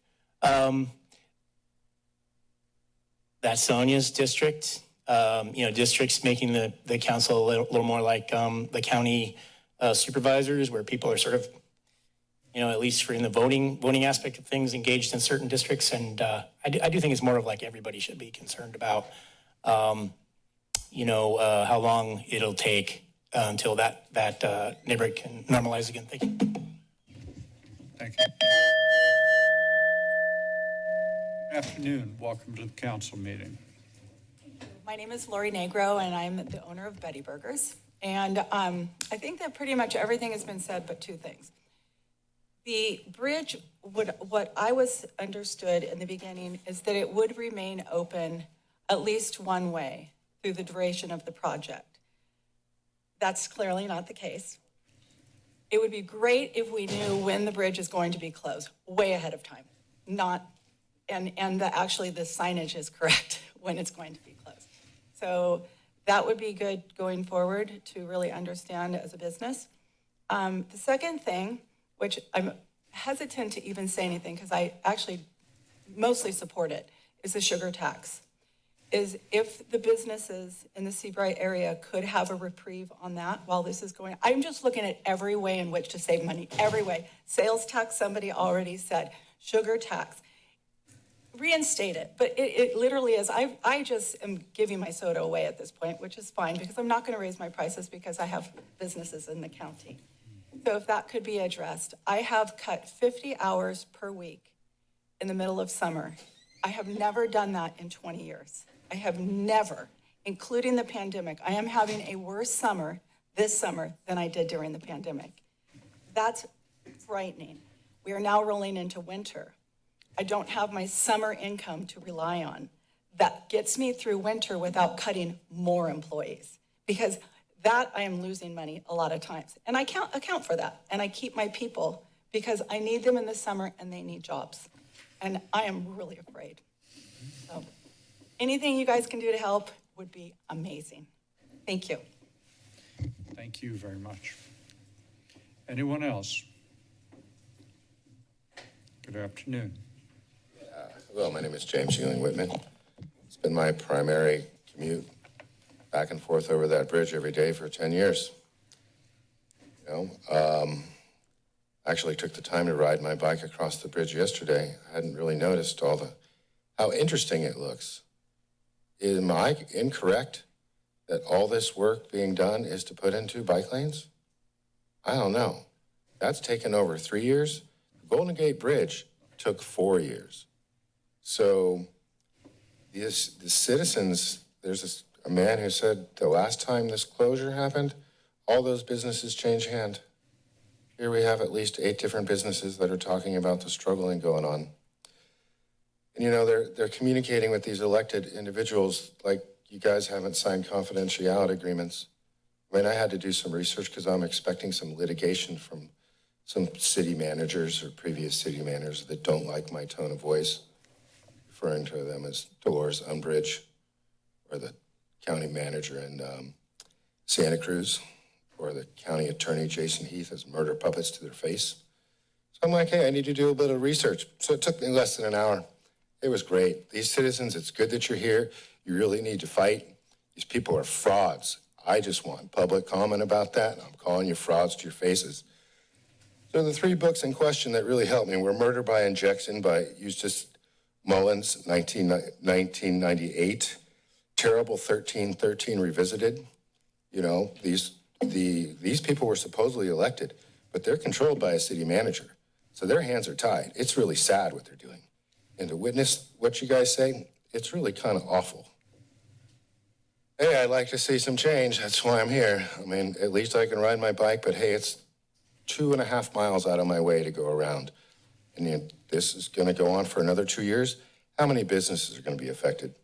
That's Sonia's district. You know, districts making the council a little more like the county supervisors, where people are sort of, you know, at least for in the voting aspect of things, engaged in certain districts. And I do think it's more of like everybody should be concerned about, you know, how long it'll take until that neighborhood can normalize again. Thank you. Thank you. Good afternoon. Welcome to the council meeting. My name is Lori Negro, and I'm the owner of Betty Burgers. And I think that pretty much everything has been said but two things. The bridge, what I was understood in the beginning is that it would remain open at least one way through the duration of the project. That's clearly not the case. It would be great if we knew when the bridge is going to be closed, way ahead of time. Actually the signage is correct when it's going to be closed. So that would be good going forward to really understand as a business. The second thing, which I'm hesitant to even say anything because I actually mostly support it, is the sugar tax. Is if the businesses in the Seabright area could have a reprieve on that while this is going, I'm just looking at every way in which to save money, every way. Sales tax, somebody already said, sugar tax. Reinstate it, but it literally is. I just am giving my soda away at this point, which is fine because I'm not going to raise my prices because I have businesses in the county. So if that could be addressed, I have cut 50 hours per week in the middle of summer. I have never done that in 20 years. I have never, including the pandemic. I am having a worse summer this summer than I did during the pandemic. That's frightening. We are now rolling into winter. I don't have my summer income to rely on. That gets me through winter without cutting more employees because that I am losing money a lot of times. And I can't account for that. And I keep my people because I need them in the summer and they need jobs. And I am really afraid. So anything you guys can do to help would be amazing. Thank you. Thank you very much. Anyone else? Good afternoon. Hello, my name is James Ewing Whitman. It's been my primary commute back and forth over that bridge every day for 10 years. You know, actually took the time to ride my bike across the bridge yesterday. I hadn't really noticed how interesting it looks. Am I incorrect that all this work being done is to put into bike lanes? I don't know. That's taken over 3 years. The Golden Gate Bridge took 4 years. So the citizens, there's a man who said the last time this closure happened, all those businesses changed hand. Here we have at least 8 different businesses that are talking about the struggling going on. And you know, they're communicating with these elected individuals like you guys haven't signed confidentiality agreements. I mean, I had to do some research because I'm expecting some litigation from some city managers or previous city managers that don't like my tone of voice, referring to them as Dolores Umbridge or the county manager in Santa Cruz. or the county attorney, Jason Heath, as murder puppets to their face. So I'm like, hey, I need to do a bit of research. So it took me less than an hour. It was great. These citizens, it's good that you're here. You really need to fight. These people are frauds. I just want public comment about that, and I'm calling you frauds to your faces. So the 3 books in question that really helped me were Murder by Injection by Eustace Mullins, 1998, Terrible 1313 Revisited. You know, these people were supposedly elected, but they're controlled by a city manager. So their hands are tied. It's really sad what they're doing. And to witness what you guys say, it's really kind of awful. Hey, I'd like to see some change. That's why I'm here. I mean, at least I can ride my bike, but hey, it's 2.5 miles out of my way to go around. And this is going to go on for another 2 years. How many businesses are going to be affected?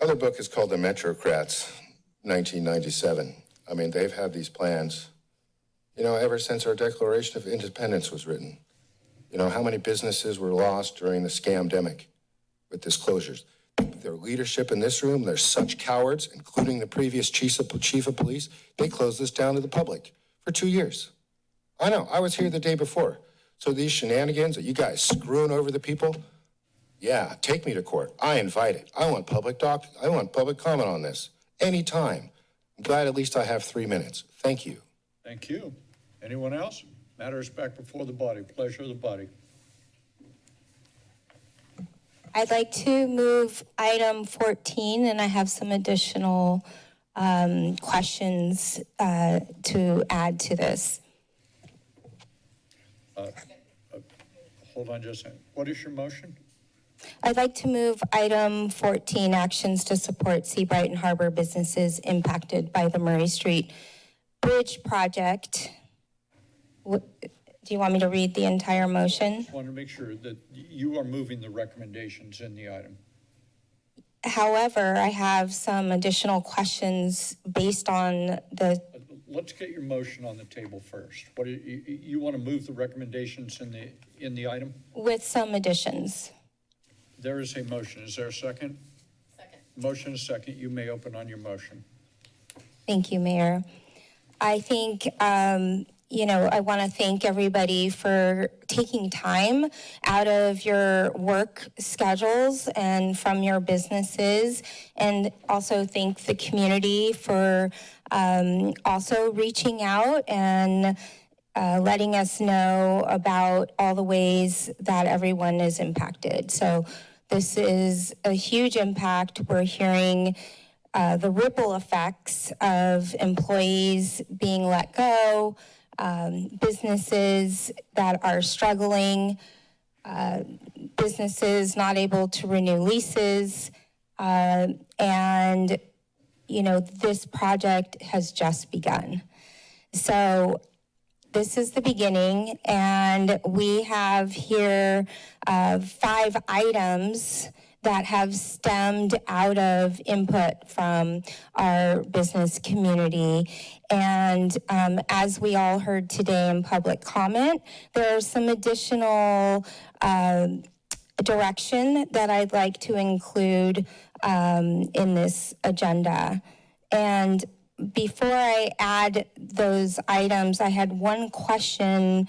Other book is called The Metrocrats, 1997. I mean, they've had these plans, you know, ever since our Declaration of Independence was written. You know, how many businesses were lost during the scamdemic with disclosures? Their leadership in this room, they're such cowards, including the previous chief of police. They closed this down to the public for 2 years. I know, I was here the day before. So these shenanigans that you guys screwing over the people, yeah, take me to court. I invite it. I want public comment on this anytime. I'm glad at least I have 3 minutes. Thank you. Thank you. Anyone else? Matters back before the body. Pleasure of the body. I'd like to move item 14, and I have some additional questions to add to this. Hold on just a second. What is your motion? I'd like to move item 14, actions to support Seabright and Harbor businesses impacted by the Murray Street Bridge project. Do you want me to read the entire motion? I want to make sure that you are moving the recommendations in the item. However, I have some additional questions based on the... Let's get your motion on the table first. What you want to move the recommendations in the item? With some additions. There is a motion. Is there a second? Second. Motion is second. You may open on your motion. Thank you, Mayor. I think, I want to thank everybody for taking time out of your work schedules and from your businesses, and also thank the community for also reaching out and letting us know about all the ways that everyone is impacted. So this is a huge impact. We're hearing the ripple effects of employees being let go, businesses that are struggling, businesses not able to renew leases, and, this project has just begun. So this is the beginning, and we have here 5 items that have stemmed out of input from our business community. And as we all heard today in public comment, there are some additional direction that I'd like to include in this agenda. And before I add those items, I had one question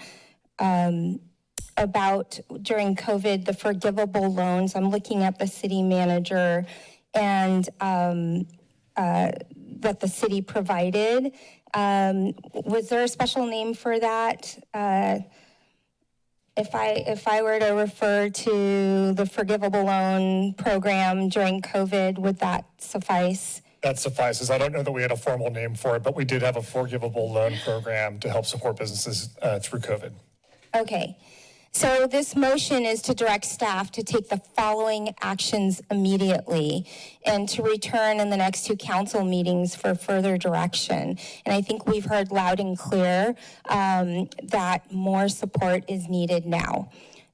about during COVID, the forgivable loans. I'm looking at the city manager and that the city provided. Was there a special name for that? If I were to refer to the forgivable loan program during COVID, would that suffice? That suffices. I don't know that we had a formal name for it, but we did have a forgivable loan program to help support businesses through COVID. Okay. So this motion is to direct staff to take the following actions immediately and to return in the next 2 council meetings for further direction. And I think we've heard loud and clear that more support is needed now.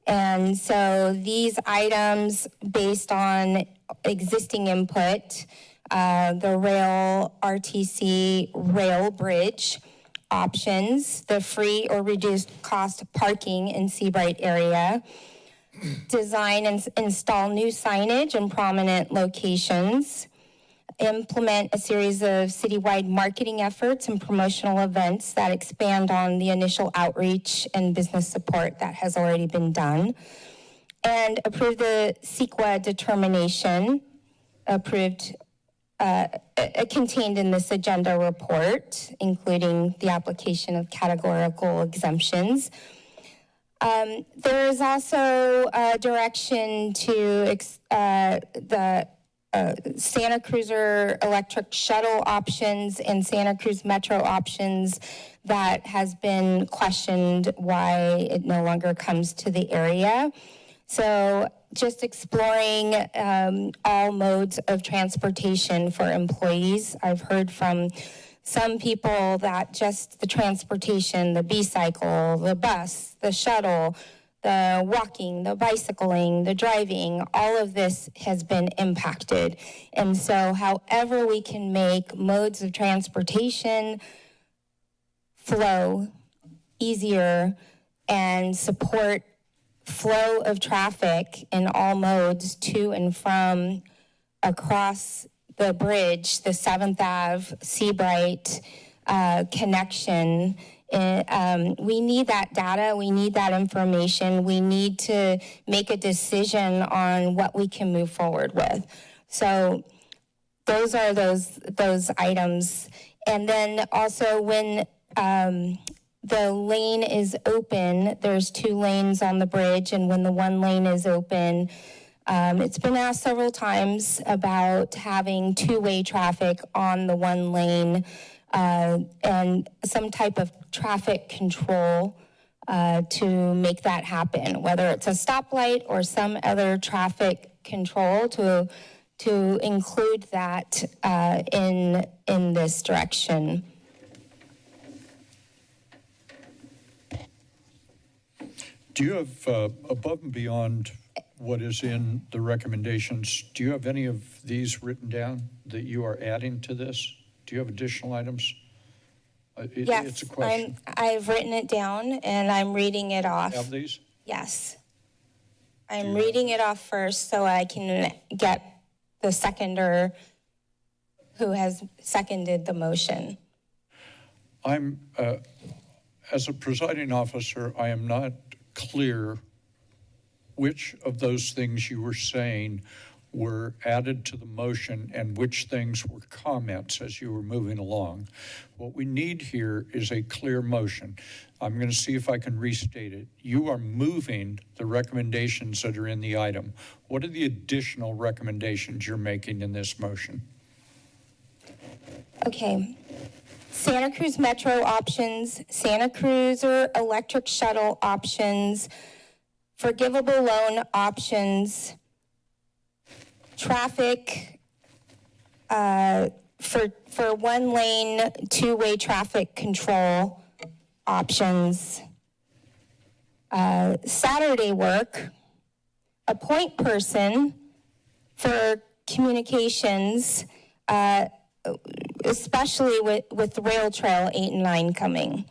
And so these items, based on existing input, the rail RTC rail bridge options, the free or reduced cost parking in Seabright area, design and install new signage in prominent locations, implement a series of citywide marketing efforts and promotional events that expand on the initial outreach and business support that has already been done. And approve the CEQA determination contained in this agenda report, including the application of categorical exemptions. There is also a direction to the Santa Cruiser electric shuttle options and Santa Cruz Metro options that has been questioned why it no longer comes to the area. So just exploring all modes of transportation for employees. I've heard from some people that just the transportation, the B-cycle, the bus, the shuttle, the walking, the bicycling, the driving, all of this has been impacted. And so however we can make modes of transportation flow easier and support flow of traffic in all modes to and from across the bridge, the 7th Ave, Seabright connection. We need that data, we need that information, we need to make a decision on what we can move forward with. So those are those items. And then also when the lane is open, there's 2 lanes on the bridge, and when the 1 lane is open, it's been asked several times about having 2-way traffic on the 1 lane and some type of traffic control to make that happen, whether it's a stoplight or some other traffic control to include that in this direction. Do you have, above and beyond what is in the recommendations, do you have any of these written down that you are adding to this? Do you have additional items? Yes, it's a question. I've written it down and I'm reading it off. Have these? Yes. I'm reading it off first so I can get the seconder who has seconded the motion. I'm, as a presiding officer, I am not clear which of those things you were saying were added to the motion and which things were comments as you were moving along. What we need here is a clear motion. I'm going to see if I can restate it. You are moving the recommendations that are in the item. What are the additional recommendations you're making in this motion? Okay. Santa Cruz Metro options, Santa Cruiser electric shuttle options, forgivable loan options, traffic for 1 lane, 2-way traffic control options, Saturday work, a point person for communications, especially with Rail Trail 8 and 9 coming.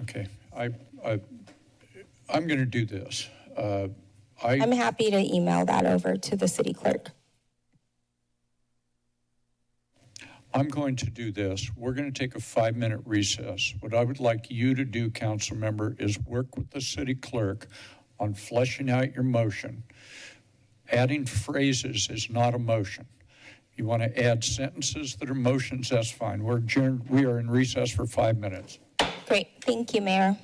Okay, I'm going to do this. I'm happy to email that over to the city clerk. I'm going to do this. We're going to take a 5-minute recess. What I would like you to do, council member, is work with the city clerk on fleshing out your motion. Adding phrases is not a motion. You want to add sentences that are motions, that's fine. We're adjourned. We are in recess for 5 minutes. Great, thank you, Mayor.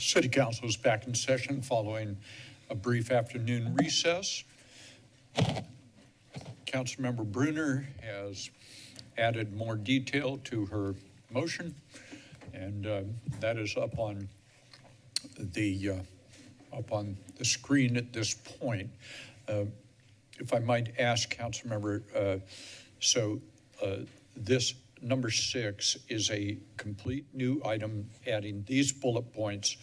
City Council is back in session following a brief afternoon recess. Councilmember Brunner has added more detail to her motion, and that is up on the screen at this point. If I might ask, Councilmember, this number 6 is a complete new item, adding these bullet points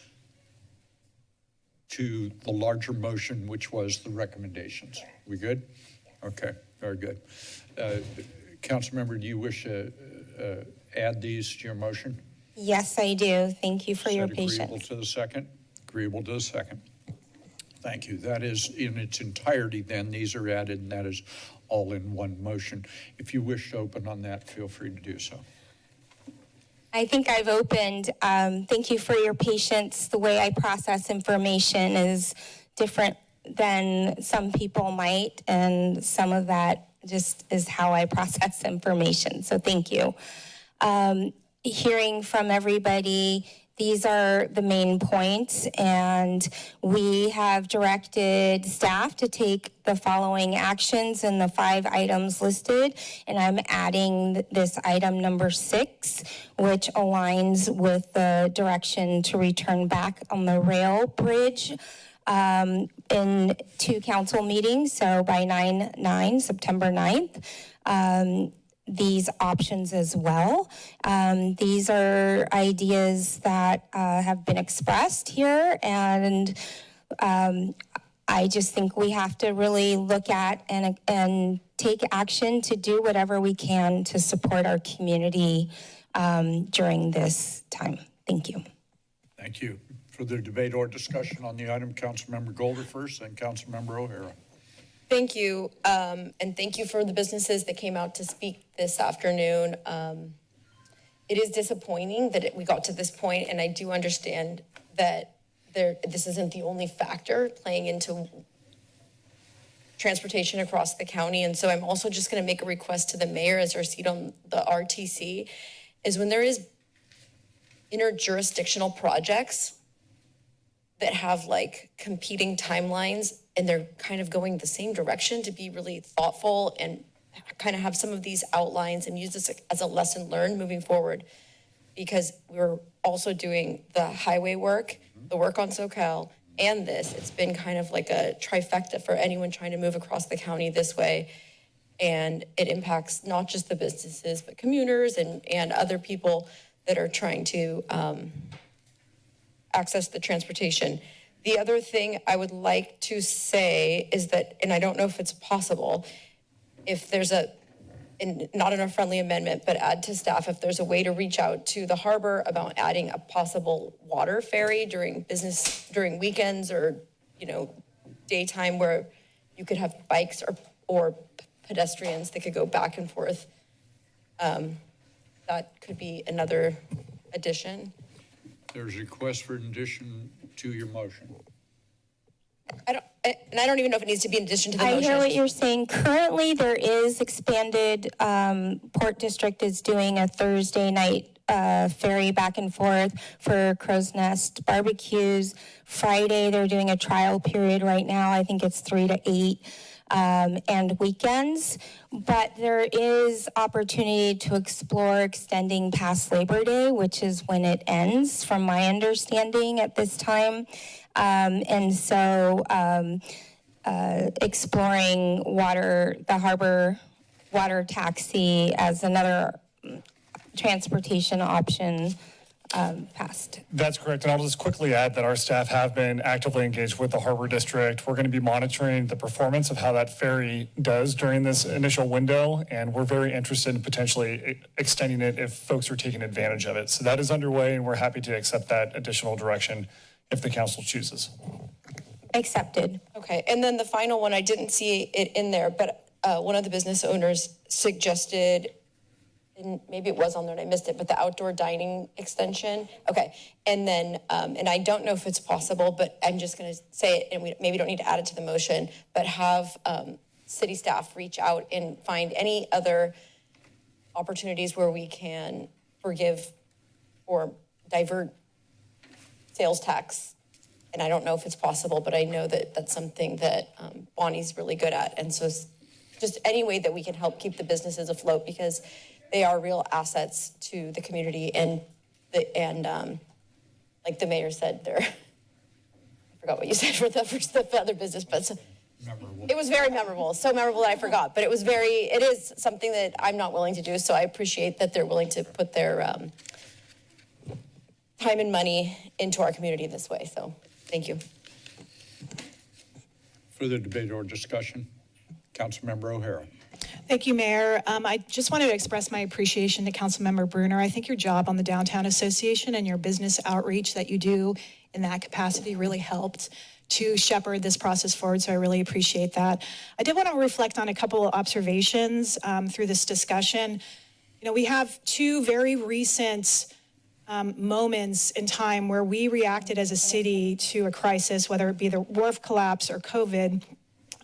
to the larger motion, which was the recommendations. We good? Okay, very good. Councilmember, do you wish to add these to your motion? Yes, I do. Thank you for your Is that agreeable patience. to the second? Agreeable to the second. Thank you. That is in its entirety then. These are added, and that is all in one motion. If you wish to open on that, feel free to do so. I think I've opened. Thank you for your patience. The way I process information is different than some people might, and some of that just is how I process information. So thank you. Hearing from everybody, these are the main points, and we have directed staff to take the following actions in the 5 items listed, and I'm adding this item number 6, which aligns with the direction to return back on the rail bridge in 2 council meetings, so by September 9th. These options as well. These are ideas that have been expressed here, and I just think we have to really look at and take action to do whatever we can to support our community during this time. Thank you. Thank you. Further debate or discussion on the item, Councilmember Golder first, then Councilmember O'Hara. Thank you, and thank you for the businesses that came out to speak this afternoon. It is disappointing that we got to this point, and I do understand that this isn't the only factor playing into transportation across the county. And so I'm also just going to make a request to the mayor as our seat on the RTC, is when there is interjurisdictional projects that have like competing timelines and they're kind of going the same direction, to be really thoughtful and kind of have some of these outlines and use this as a lesson learned moving forward. Because we're also doing the highway work, the work on SoCal, and this. It's been kind of like a trifecta for anyone trying to move across the county this way. And it impacts not just the businesses, but commuters and other people that are trying to access the transportation. The other thing I would like to say is that, and I don't know if it's possible, if there's not in a friendly amendment, but add to staff, if there's a way to reach out to the harbor about adding a possible water ferry during weekends or, daytime, where you could have bikes or pedestrians that could go back and forth. That could be another addition. There's a request for an addition to your motion. I don't even know if it needs to be in addition to the motion. I hear what you're saying. Currently, there is expanded, Port District is doing a Thursday night ferry back and forth for Crow's Nest barbecues. Friday, they're doing a trial period right now. I think it's 3 to 8. And weekends, but there is opportunity to explore extending past Labor Day, which is when it ends, from my understanding at this time. And so exploring the harbor water taxi as another transportation option passed. That's correct. And I'll just quickly add that our staff have been actively engaged with the Harbor District. We're going to be monitoring the performance of how that ferry does during this initial window, and we're very interested in potentially extending it if folks are taking advantage of it. So that is underway, and we're happy to accept that additional direction if the council chooses. Accepted. Okay, and then the final one, I didn't see it in there, but one of the business owners suggested, and maybe it was on there and I missed it, but the outdoor dining extension. Okay, and then, and I don't know if it's possible, but I'm just gonna say it, and we maybe don't need to add it to the motion, but have city staff reach out and find any other opportunities where we can forgive or divert sales tax. And I don't know if it's possible, but I know that that's something that Bonnie's really good at. And so just any way that we can help keep the businesses afloat, because they are real assets to the community. And like the mayor said, I forgot what you said for the other business, but it was very memorable, so memorable that I forgot. But it is something that I'm not willing to do. So I appreciate that they're willing to put their time and money into our community this way. So thank you. Further debate or discussion? Councilmember O'Hara. Thank you, Mayor. I just wanted to express my appreciation to Councilmember Bruner. I think your job on the Downtown Association and your business outreach that you do in that capacity really helped to shepherd this process forward, so I really appreciate that. I did want to reflect on a couple of observations through this discussion. You know, we have two very recent moments in time where we reacted as a city to a crisis, whether it be the wharf collapse or COVID.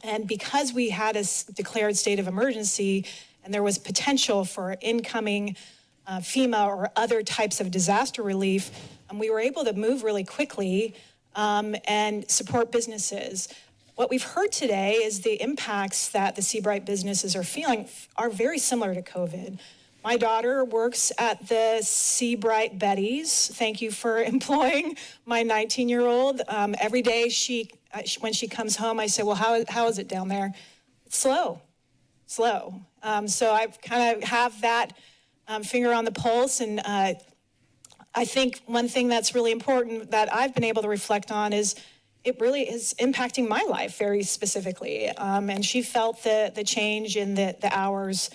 And because we had a declared state of emergency and there was potential for incoming FEMA or other types of disaster relief, we were able to move really quickly and support businesses. What we've heard today is the impacts that the Seabright businesses are feeling are very similar to COVID. My daughter works at the Seabright Betty's. Thank you for employing my 19-year-old. Every day when she comes home, I say, well, how is it down there? It's slow. So I kind of have that finger on the pulse. And I think one thing that's really important that I've been able to reflect on is it really is impacting my life very specifically. And she felt the change in the hours,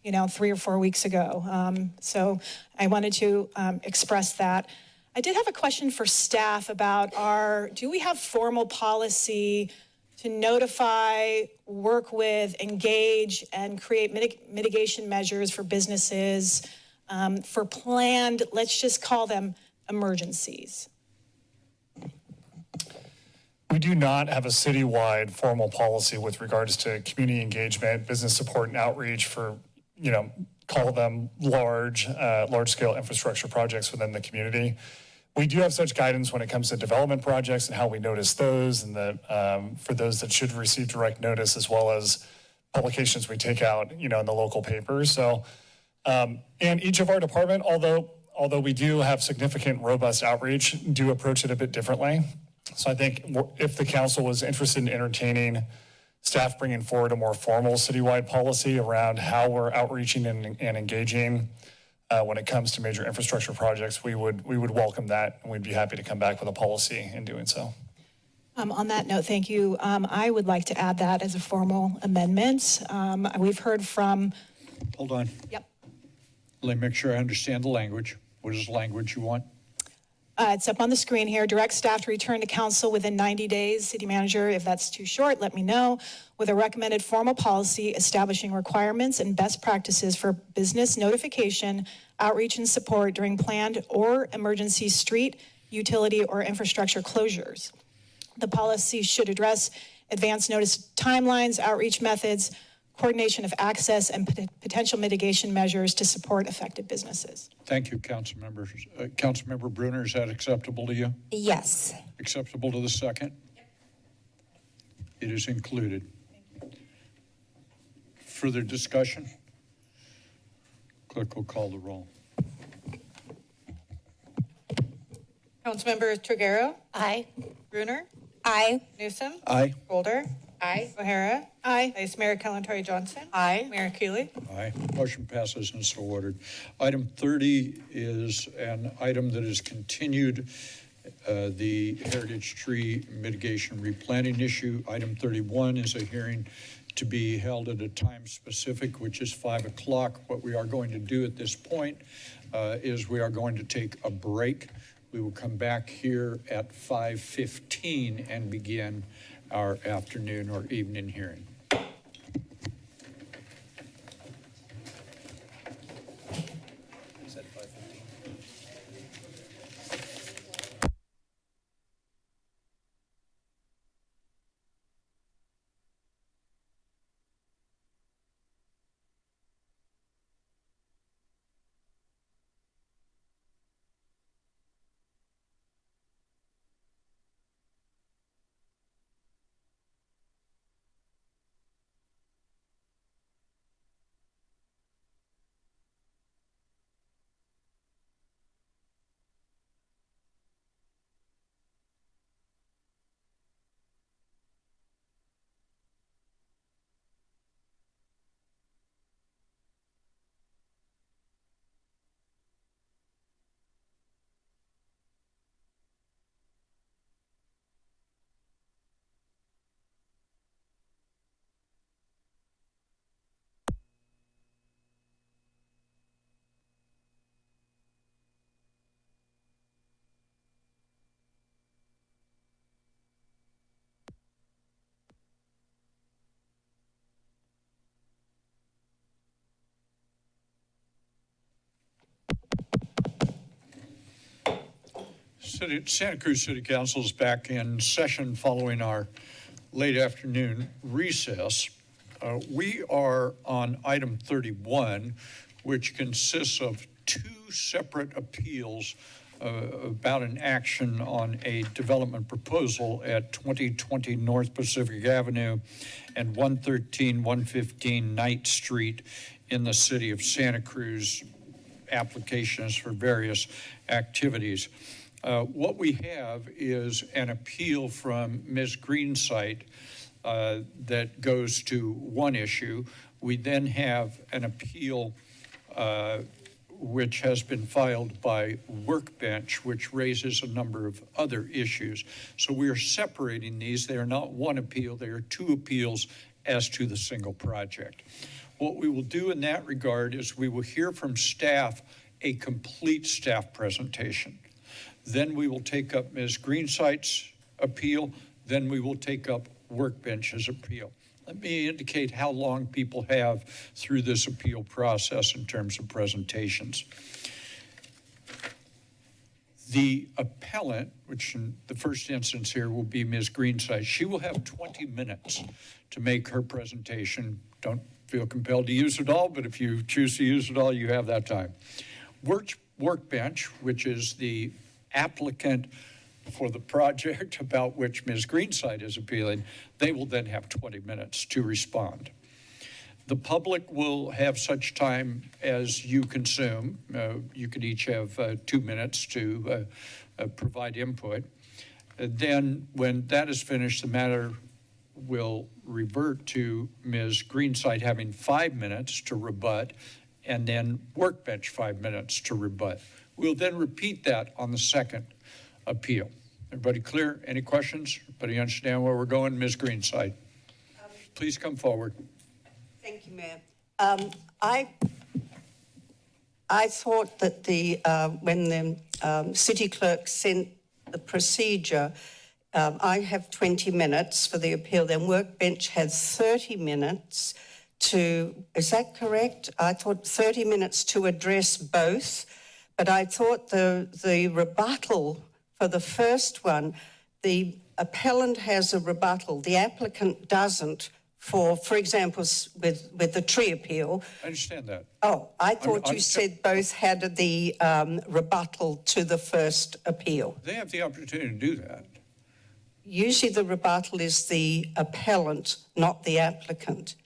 3 or 4 weeks ago. So I wanted to express that. I did have a question for staff about do we have formal policy to notify, work with, engage, and create mitigation measures for businesses for planned, let's just call them emergencies? We do not have a citywide formal policy with regards to community engagement, business support, and outreach for, call them large-scale infrastructure projects within the community. We do have such guidance when it comes to development projects and how we notice those, and for those that should receive direct notice, as well as publications we take out, in the local papers. So, and each of our department, although we do have significant, robust outreach, do approach it a bit differently. So I think if the council was interested in entertaining staff bringing forward a more formal citywide policy around how we're outreaching and engaging when it comes to major infrastructure projects, we would welcome that, and we'd be happy to come back with a policy in doing so. On that note, thank you. I would like to add that as a formal amendment. We've heard from... Hold on. Yep. Let me make sure I understand the language. What is the language you want? It's up on the screen here. Direct staff to return to council within 90 days. City manager, if that's too short, let me know. With a recommended formal policy establishing requirements and best practices for business notification, outreach, and support during planned or emergency street, utility, or infrastructure closures. The policy should address advance notice timelines, outreach methods, coordination of access, and potential mitigation measures to support effective businesses. Thank you, Councilmember. Councilmember Bruner, is that acceptable to you? Yes. Acceptable to the second? It is included. Further discussion? Clerk will call the roll. Councilmember Triguero. Aye. Bruner. Aye. Newsom. Aye. Golder. Aye. O'Hara. Aye. Vice Mayor Kalantari Johnson. Aye. Mayor Cooley. Aye. Motion passes and so ordered. Item 30 is an item that is continued, the Heritage Tree Mitigation Replanting issue. Item 31 is a hearing to be held at a time specific, which is 5 o'clock. What we are going to do at this point is we are going to take a break. We will come back here at 5:15 and begin our afternoon or evening hearing. Santa Cruz City Council is back in session following our late afternoon recess. We are on item 31, which consists of two separate appeals about an action on a development proposal at 2020 North Pacific Avenue and 115 Ninth Street in the city of Santa Cruz. Applications for various activities. What we have is an appeal from Ms. Greensight that goes to one issue. We then have an appeal which has been filed by Workbench, which raises a number of other issues. So we are separating these. They are not one appeal. They are two appeals as to the single project. What we will do in that regard is we will hear from staff a complete staff presentation. Then we will take up Ms. Greensight's appeal. Then we will take up Workbench's appeal. Let me indicate how long people have through this appeal process in terms of presentations. The appellant, which in the first instance here will be Ms. Greensight, she will have 20 minutes to make her presentation. Don't feel compelled to use it all, but if you choose to use it all, you have that time. Workbench, which is the applicant for the project about which Ms. Greensight is appealing, they will then have 20 minutes to respond. The public will have such time as you consume. You can each have 2 minutes to provide input. Then when that is finished, the matter will revert to Ms. Greensight having 5 minutes to rebut, and then Workbench 5 minutes to rebut. We'll then repeat that on the second appeal. Everybody clear? Any questions? Everybody understand where we're going? Ms. Greensight, please come forward. Thank you, Mayor. I thought that when the city clerk sent the procedure, I have 20 minutes for the appeal, then Workbench has 30 minutes to, is that correct? I thought 30 minutes to address both, but I thought the rebuttal for the first one, the appellant has a rebuttal, the applicant doesn't. For example, with the tree appeal. I understand that. Oh, I thought you said both had the rebuttal to the first appeal. They have the opportunity to do that. Usually the rebuttal is the appellant, not the applicant.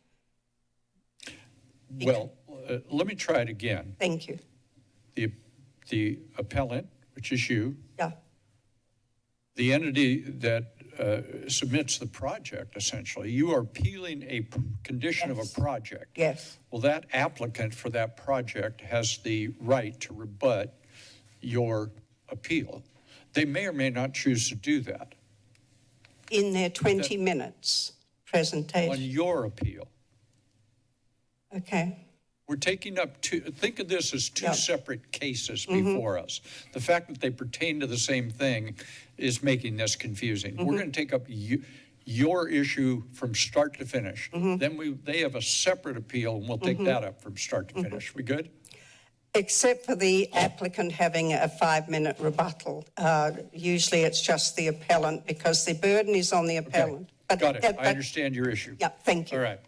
Well, let me try it again. Thank you. The appellant, which is you. Yeah. The entity that submits the project, essentially. You are appealing a condition of a project. Yes. Well, that applicant for that project has the right to rebut your appeal. They may or may not choose to do that. In their 20 minutes presentation. On your appeal. Okay. We're taking up think of this as two separate cases before us. The fact that they pertain to the same thing is making this confusing. We're going to take up your issue from start to finish. Then they have a separate appeal, and we'll take that up from start to finish. We good? Except for the applicant having a 5-minute rebuttal. Usually it's just the appellant because the burden is on the appellant. Okay. Got it. I understand your issue. Yeah, thank you. All right.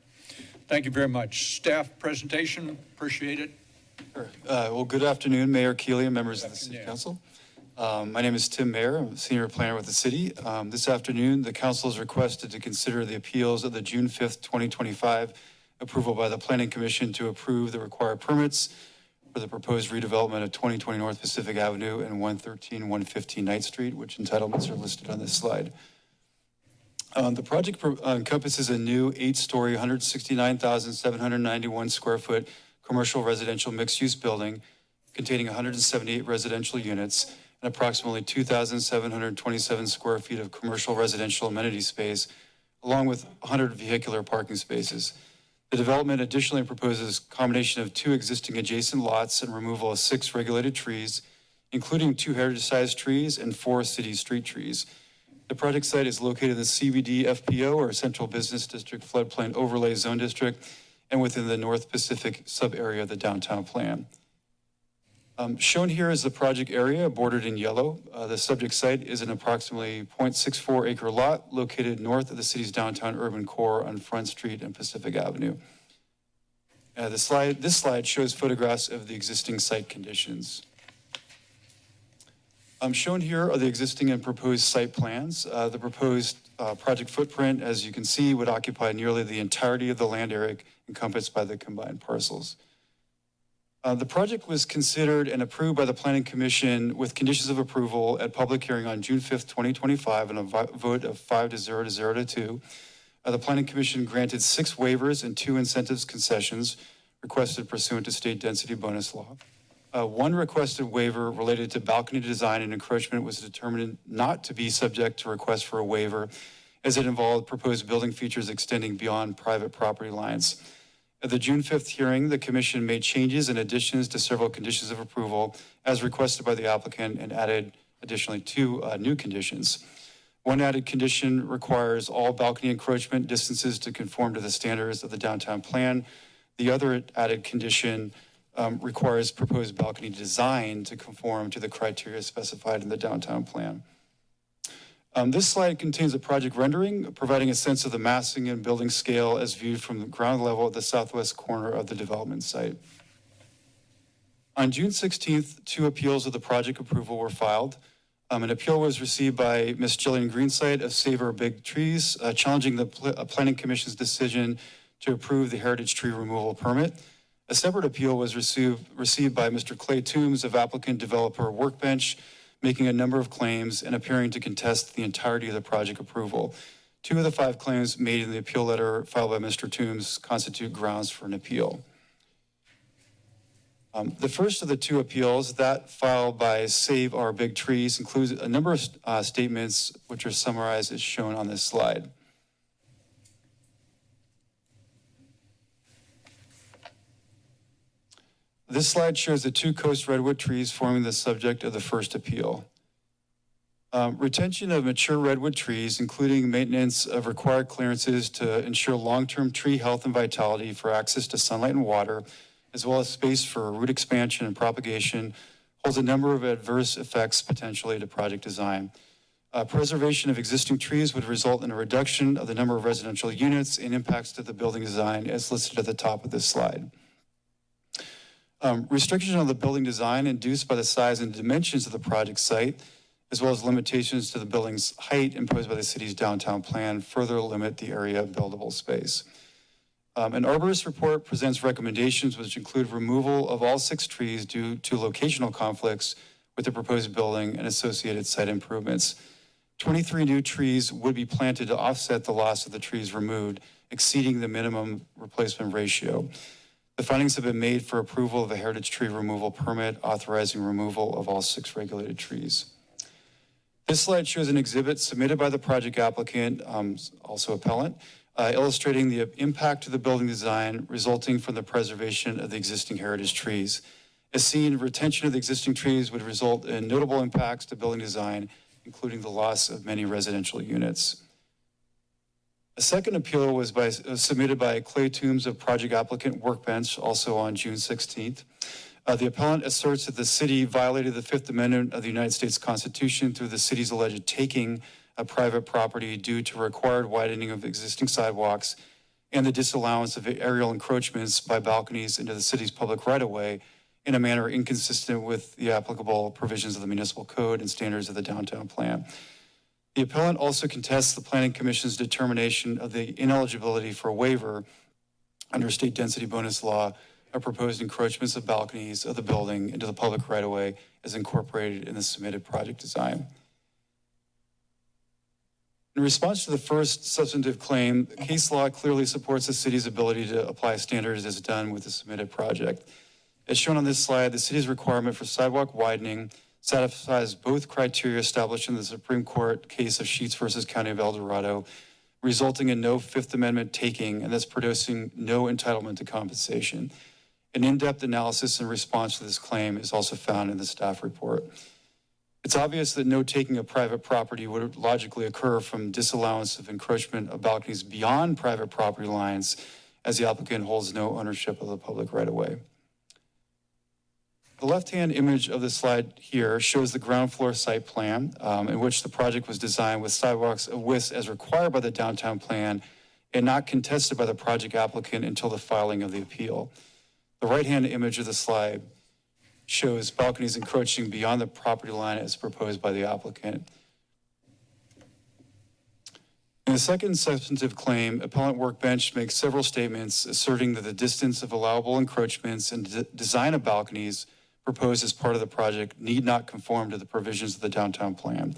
Thank you very much. Staff presentation, appreciate it. Sure. Well, good afternoon, Mayor Keeley and members of the City Council. My name is Tim Mayer. I'm a senior planner with the city. This afternoon, the council is requested to consider the appeals of the June 5th, 2025 approval by the Planning Commission to approve the required permits for the proposed redevelopment of 2020 North Pacific Avenue and 115 Ninth Street, which entitlements are listed on this slide. The project encompasses a new 8-story, 169,791 square foot commercial residential mixed-use building containing 178 residential units and approximately 2,727 square feet of commercial residential amenity space, along with 100 vehicular parking spaces. The development additionally proposes a combination of 2 existing adjacent lots and removal of 6 regulated trees, including 2 heritage-sized trees and 4 city street trees. The project site is located in the CBD FPO, or Central Business District Floodplain Overlay Zone District, and within the North Pacific sub-area of the downtown plan. Shown here is the project area bordered in yellow. The subject site is an approximately 0.64 acre lot located north of the city's downtown urban core on Front Street and Pacific Avenue. This slide shows photographs of the existing site conditions. Shown here are the existing and proposed site plans. The proposed project footprint, as you can see, would occupy nearly the entirety of the land area encompassed by the combined parcels. The project was considered and approved by the Planning Commission with conditions of approval at public hearing on June 5th, 2025, and a vote of 5-0 to 0 to 2. The Planning Commission granted 6 waivers and 2 incentives concessions requested pursuant to state density bonus law. One requested waiver related to balcony design and encroachment was determined not to be subject to request for a waiver as it involved proposed building features extending beyond private property lines. At the June 5th hearing, the commission made changes and additions to several conditions of approval as requested by the applicant and added additionally 2 new conditions. One added condition requires all balcony encroachment distances to conform to the standards of the downtown plan. The other added condition requires proposed balcony design to conform to the criteria specified in the downtown plan. This slide contains a project rendering, providing a sense of the massing and building scale as viewed from the ground level at the southwest corner of the development site. On June 16th, 2 appeals of the project approval were filed. An appeal was received by Ms. Jillian Greenside of Save Our Big Trees, challenging the Planning Commission's decision to approve the heritage tree removal permit. A separate appeal was received by Mr. Clay Toombs of applicant developer Workbench, making a number of claims and appearing to contest the entirety of the project approval. 2 of the 5 claims made in the appeal letter filed by Mr. Toombs constitute grounds for an appeal. The first of the 2 appeals, that filed by Save Our Big Trees, includes a number of statements which are summarized as shown on this slide. This slide shows the 2 coast redwood trees forming the subject of the first appeal. Retention of mature redwood trees, including maintenance of required clearances to ensure long-term tree health and vitality for access to sunlight and water, as well as space for root expansion and propagation, holds a number of adverse effects potentially to project design. Preservation of existing trees would result in a reduction of the number of residential units and impacts to the building design as listed at the top of this slide. Restrictions on the building design induced by the size and dimensions of the project site, as well as limitations to the building's height imposed by the city's downtown plan, further limit the area of buildable space. An arborist report presents recommendations which include removal of all 6 trees due to locational conflicts with the proposed building and associated site improvements. 23 new trees would be planted to offset the loss of the trees removed, exceeding the minimum replacement ratio. The findings have been made for approval of a heritage tree removal permit authorizing removal of all 6 regulated trees. This slide shows an exhibit submitted by the project applicant, also appellant, illustrating the impact to the building design resulting from the preservation of the existing heritage trees. As seen, retention of the existing trees would result in notable impacts to building design, including the loss of many residential units. A second appeal was submitted by Clay Toombs of project applicant Workbench, also on June 16th. The appellant asserts that the city violated the 5th Amendment of the United States Constitution through the city's alleged taking of private property due to required widening of existing sidewalks and the disallowance of aerial encroachments by balconies into the city's public right-of-way in a manner inconsistent with the applicable provisions of the municipal code and standards of the downtown plan. The appellant also contests the Planning Commission's determination of the ineligibility for a waiver under state density bonus law of proposed encroachments of balconies of the building into the public right-of-way as incorporated in the submitted project design. In response to the first substantive claim, case law clearly supports the city's ability to apply standards as done with the submitted project. As shown on this slide, the city's requirement for sidewalk widening satisfies both criteria established in the Supreme Court case of Sheets versus County of El Dorado, resulting in no 5th Amendment taking and thus producing no entitlement to compensation. An in-depth analysis in response to this claim is also found in the staff report. It's obvious that no taking of private property would logically occur from disallowance of encroachment of balconies beyond private property lines, as the applicant holds no ownership of the public right-of-way. The left-hand image of the slide here shows the ground floor site plan in which the project was designed with sidewalks of width as required by the downtown plan and not contested by the project applicant until the filing of the appeal. The right-hand image of the slide shows balconies encroaching beyond the property line as proposed by the applicant. In the second substantive claim, Appellant Workbench makes several statements asserting that the distance of allowable encroachments and design of balconies proposed as part of the project need not conform to the provisions of the downtown plan.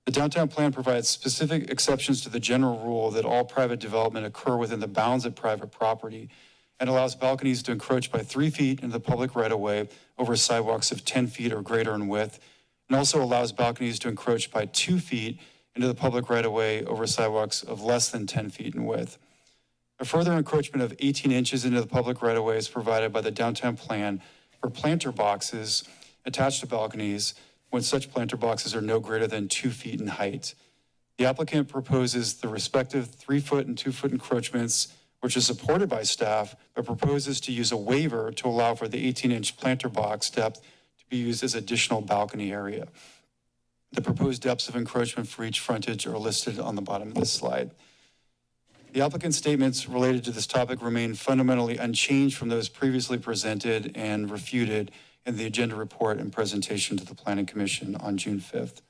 The downtown plan provides specific exceptions to the general rule that all private development occur within the bounds of private property and allows balconies to encroach by 3 feet into the public right-of-way over sidewalks of 10 feet or greater in width, and also allows balconies to encroach by 2 feet into the public right-of-way over sidewalks of less than 10 feet in width. A further encroachment of 18 inches into the public right-of-way is provided by the downtown plan for planter boxes attached to balconies when such planter boxes are no greater than 2 feet in height. The applicant proposes the respective 3-foot and 2-foot encroachments, which is supported by staff, but proposes to use a waiver to allow for the 18-inch planter box depth to be used as additional balcony area. The proposed depths of encroachment for each frontage are listed on the bottom of this slide. The applicant's statements related to this topic remain fundamentally unchanged from those previously presented and refuted in the agenda report and presentation to the Planning Commission on June 5th.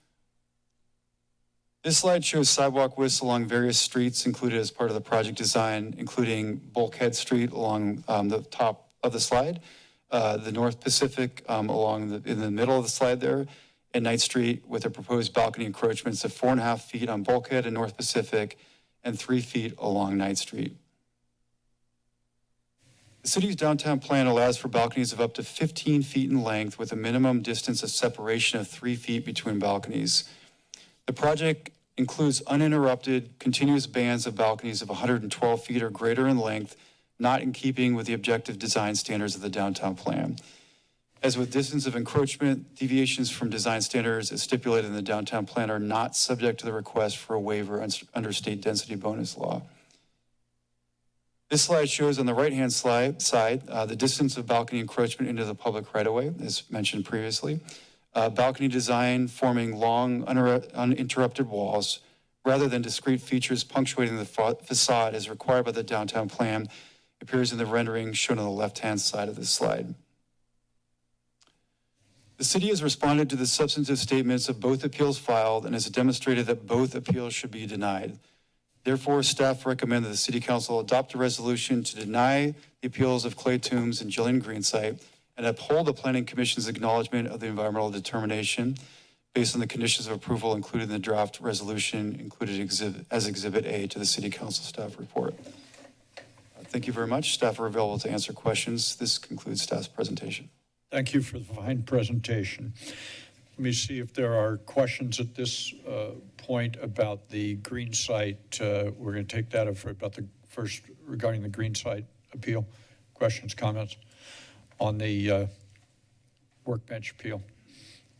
This slide shows sidewalk widths along various streets included as part of the project design, including Bulkhead Street along the top of the slide, the North Pacific in the middle of the slide there, and Knight Street with a proposed balcony encroachments of 4.5 feet on Bulkhead and North Pacific and 3 feet along Knight Street. The city's downtown plan allows for balconies of up to 15 feet in length with a minimum distance of separation of 3 feet between balconies. The project includes uninterrupted, continuous bands of balconies of 112 feet or greater in length, not in keeping with the objective design standards of the downtown plan. As with distance of encroachment, deviations from design standards as stipulated in the downtown plan are not subject to the request for a waiver under state density bonus law. This slide shows on the right-hand side the distance of balcony encroachment into the public right-of-way, as mentioned previously. Balcony design forming long, uninterrupted walls, rather than discrete features punctuating the facade as required by the downtown plan, appears in the rendering shown on the left-hand side of this slide. The city has responded to the substantive statements of both appeals filed and has demonstrated that both appeals should be denied. Therefore, staff recommend that the City Council adopt a resolution to deny the appeals of Clay Toombs and Jillian Greensite and uphold the Planning Commission's acknowledgement of the environmental determination based on the conditions of approval included in the draft resolution included as Exhibit A to the City Council staff report. Thank you very much. Staff are available to answer questions. This concludes staff's presentation. Thank you for the fine presentation. Let me see if there are questions at this point about the green site. We're going to take that about the first regarding the green site appeal. Questions, comments on the workbench appeal?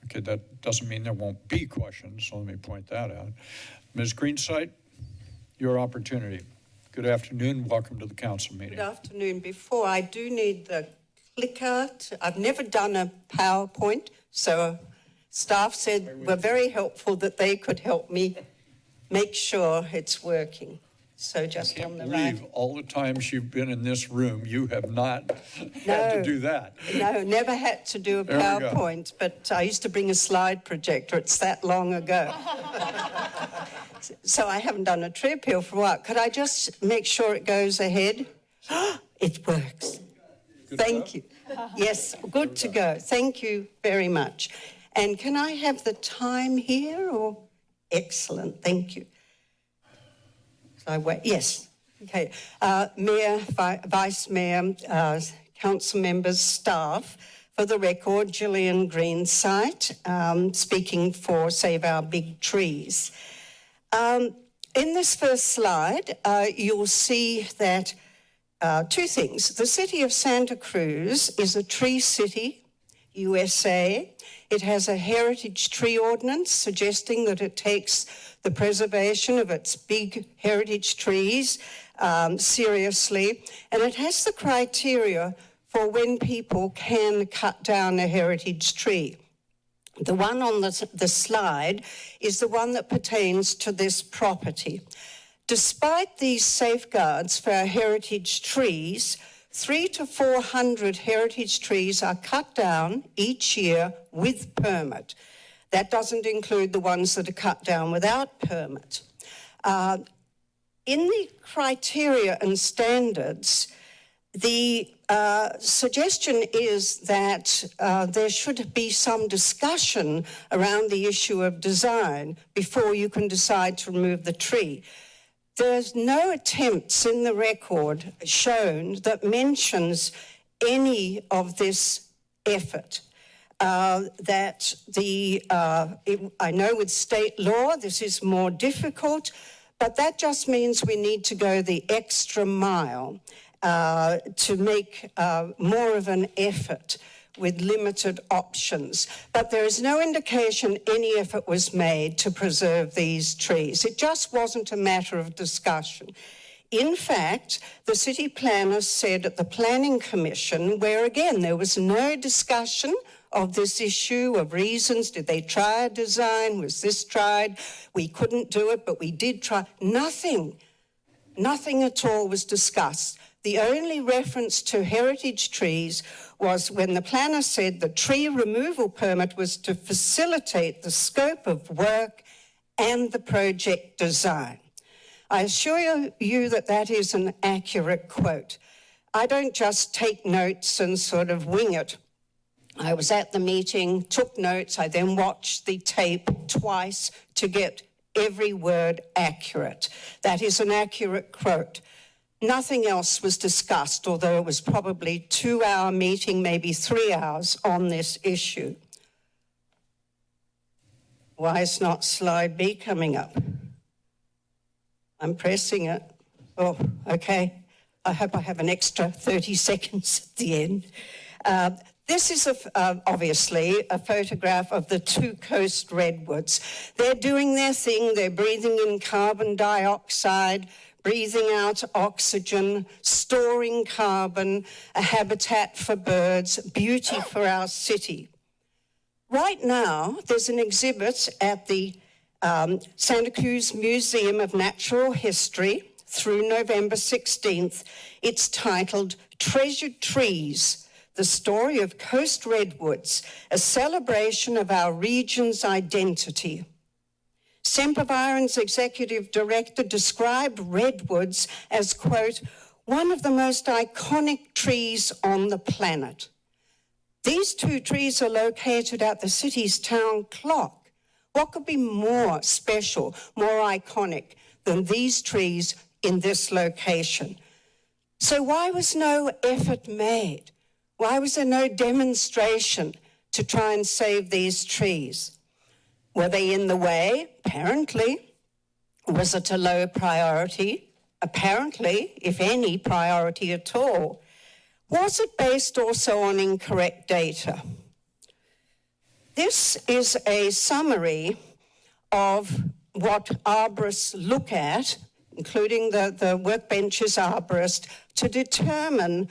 Okay, that doesn't mean there won't be questions, so let me point that out. Ms. Greensite, your opportunity. Good afternoon. Welcome to the council meeting. Good afternoon. Before, I do need the clicker. I've never done a PowerPoint, so staff said were very helpful that they could help me make sure it's working. So just on the right. All the times you've been in this room, you have not had to do that. No, never had to do a PowerPoint, but I used to bring a slide projector. It's that long ago. So I haven't done a tree appeal for a while. Could I just make sure it goes ahead? It works. Thank you. Yes, good to go. Thank you very much. And can I have the time here? Or excellent, thank you. So I wait. Yes. Okay. Mayor, Vice Mayor, council members, staff. For the record, Jillian Greensite, speaking for Save Our Big Trees. In this first slide, you'll see that two things. The city of Santa Cruz is a tree city, USA. It has a heritage tree ordinance suggesting that it takes the preservation of its big heritage trees seriously. And it has the criteria for when people can cut down a heritage tree. The one on the slide is the one that pertains to this property. Despite these safeguards for our heritage trees, 300 to 400 heritage trees are cut down each year with permit. That doesn't include the ones that are cut down without permit. In the criteria and standards, the suggestion is that there should be some discussion around the issue of design before you can decide to remove the tree. There's no attempts in the record shown that mentions any of this effort. I know with state law this is more difficult, but that just means we need to go the extra mile to make more of an effort with limited options. But there is no indication any effort was made to preserve these trees. It just wasn't a matter of discussion. In fact, the city planners said at the Planning Commission, where again there was no discussion of this issue of reasons, did they try a design, was this tried, we couldn't do it, but we did try, nothing at all was discussed. The only reference to heritage trees was when the planner said the tree removal permit was to facilitate the scope of work and the project design. I assure you that that is an accurate quote. I don't just take notes and sort of wing it. I was at the meeting, took notes, I then watched the tape twice to get every word accurate. That is an accurate quote. Nothing else was discussed, although it was probably a 2-hour meeting, maybe 3 hours on this issue. Why is not slide B coming up? I'm pressing it. Oh, okay. I hope I have an extra 30 seconds at the end. This is obviously a photograph of the 2 coast redwoods. They're doing their thing. They're breathing in carbon dioxide, breathing out oxygen, storing carbon, a habitat for birds, beauty for our city. Right now, there's an exhibit at the Santa Cruz Museum of Natural History through November 16th. It's titled Treasured Trees, the Story of Coast Redwoods, a celebration of our region's identity. Semper Byron's executive director described redwoods as, quote, one of the most iconic trees on the planet. These 2 trees are located at the city's town clock. What could be more special, more iconic than these trees in this location? So why was no effort made? Why was there no demonstration to try and save these trees? Were they in the way? Apparently. Was it a low priority? Apparently, if any priority at all. Was it based also on incorrect data? This is a summary of what arborists look at, including the workbench's arborist, to determine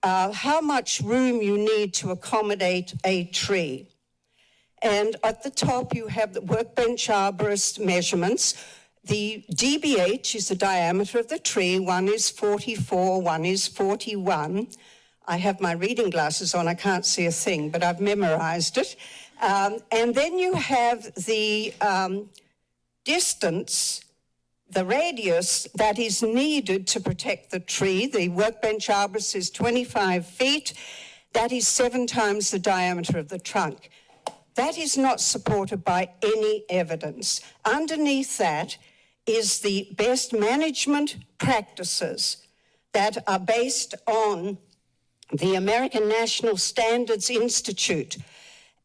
how much room you need to accommodate a tree. And at the top, you have the workbench arborist measurements. The DBH is the diameter of the tree. One is 44, one is 41. I have my reading glasses on, I can't see a thing, but I've memorized it. And then you have the distance, the radius that is needed to protect the tree. The workbench arborist is 25 feet. That is 7 times the diameter of the trunk. That is not supported by any evidence. Underneath that is the best management practices that are based on the American National Standards Institute.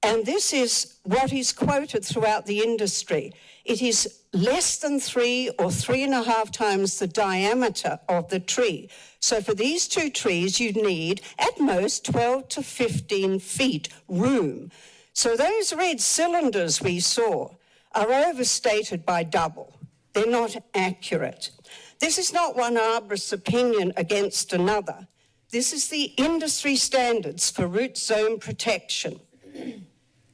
And this is what is quoted throughout the industry. It is less than 3 or 3.5 times the diameter of the tree. So for these 2 trees, you need at most 12 to 15 feet room. So those red cylinders we saw are overstated by double. They're not accurate. This is not one arborist's opinion against another. This is the industry standards for root zone protection.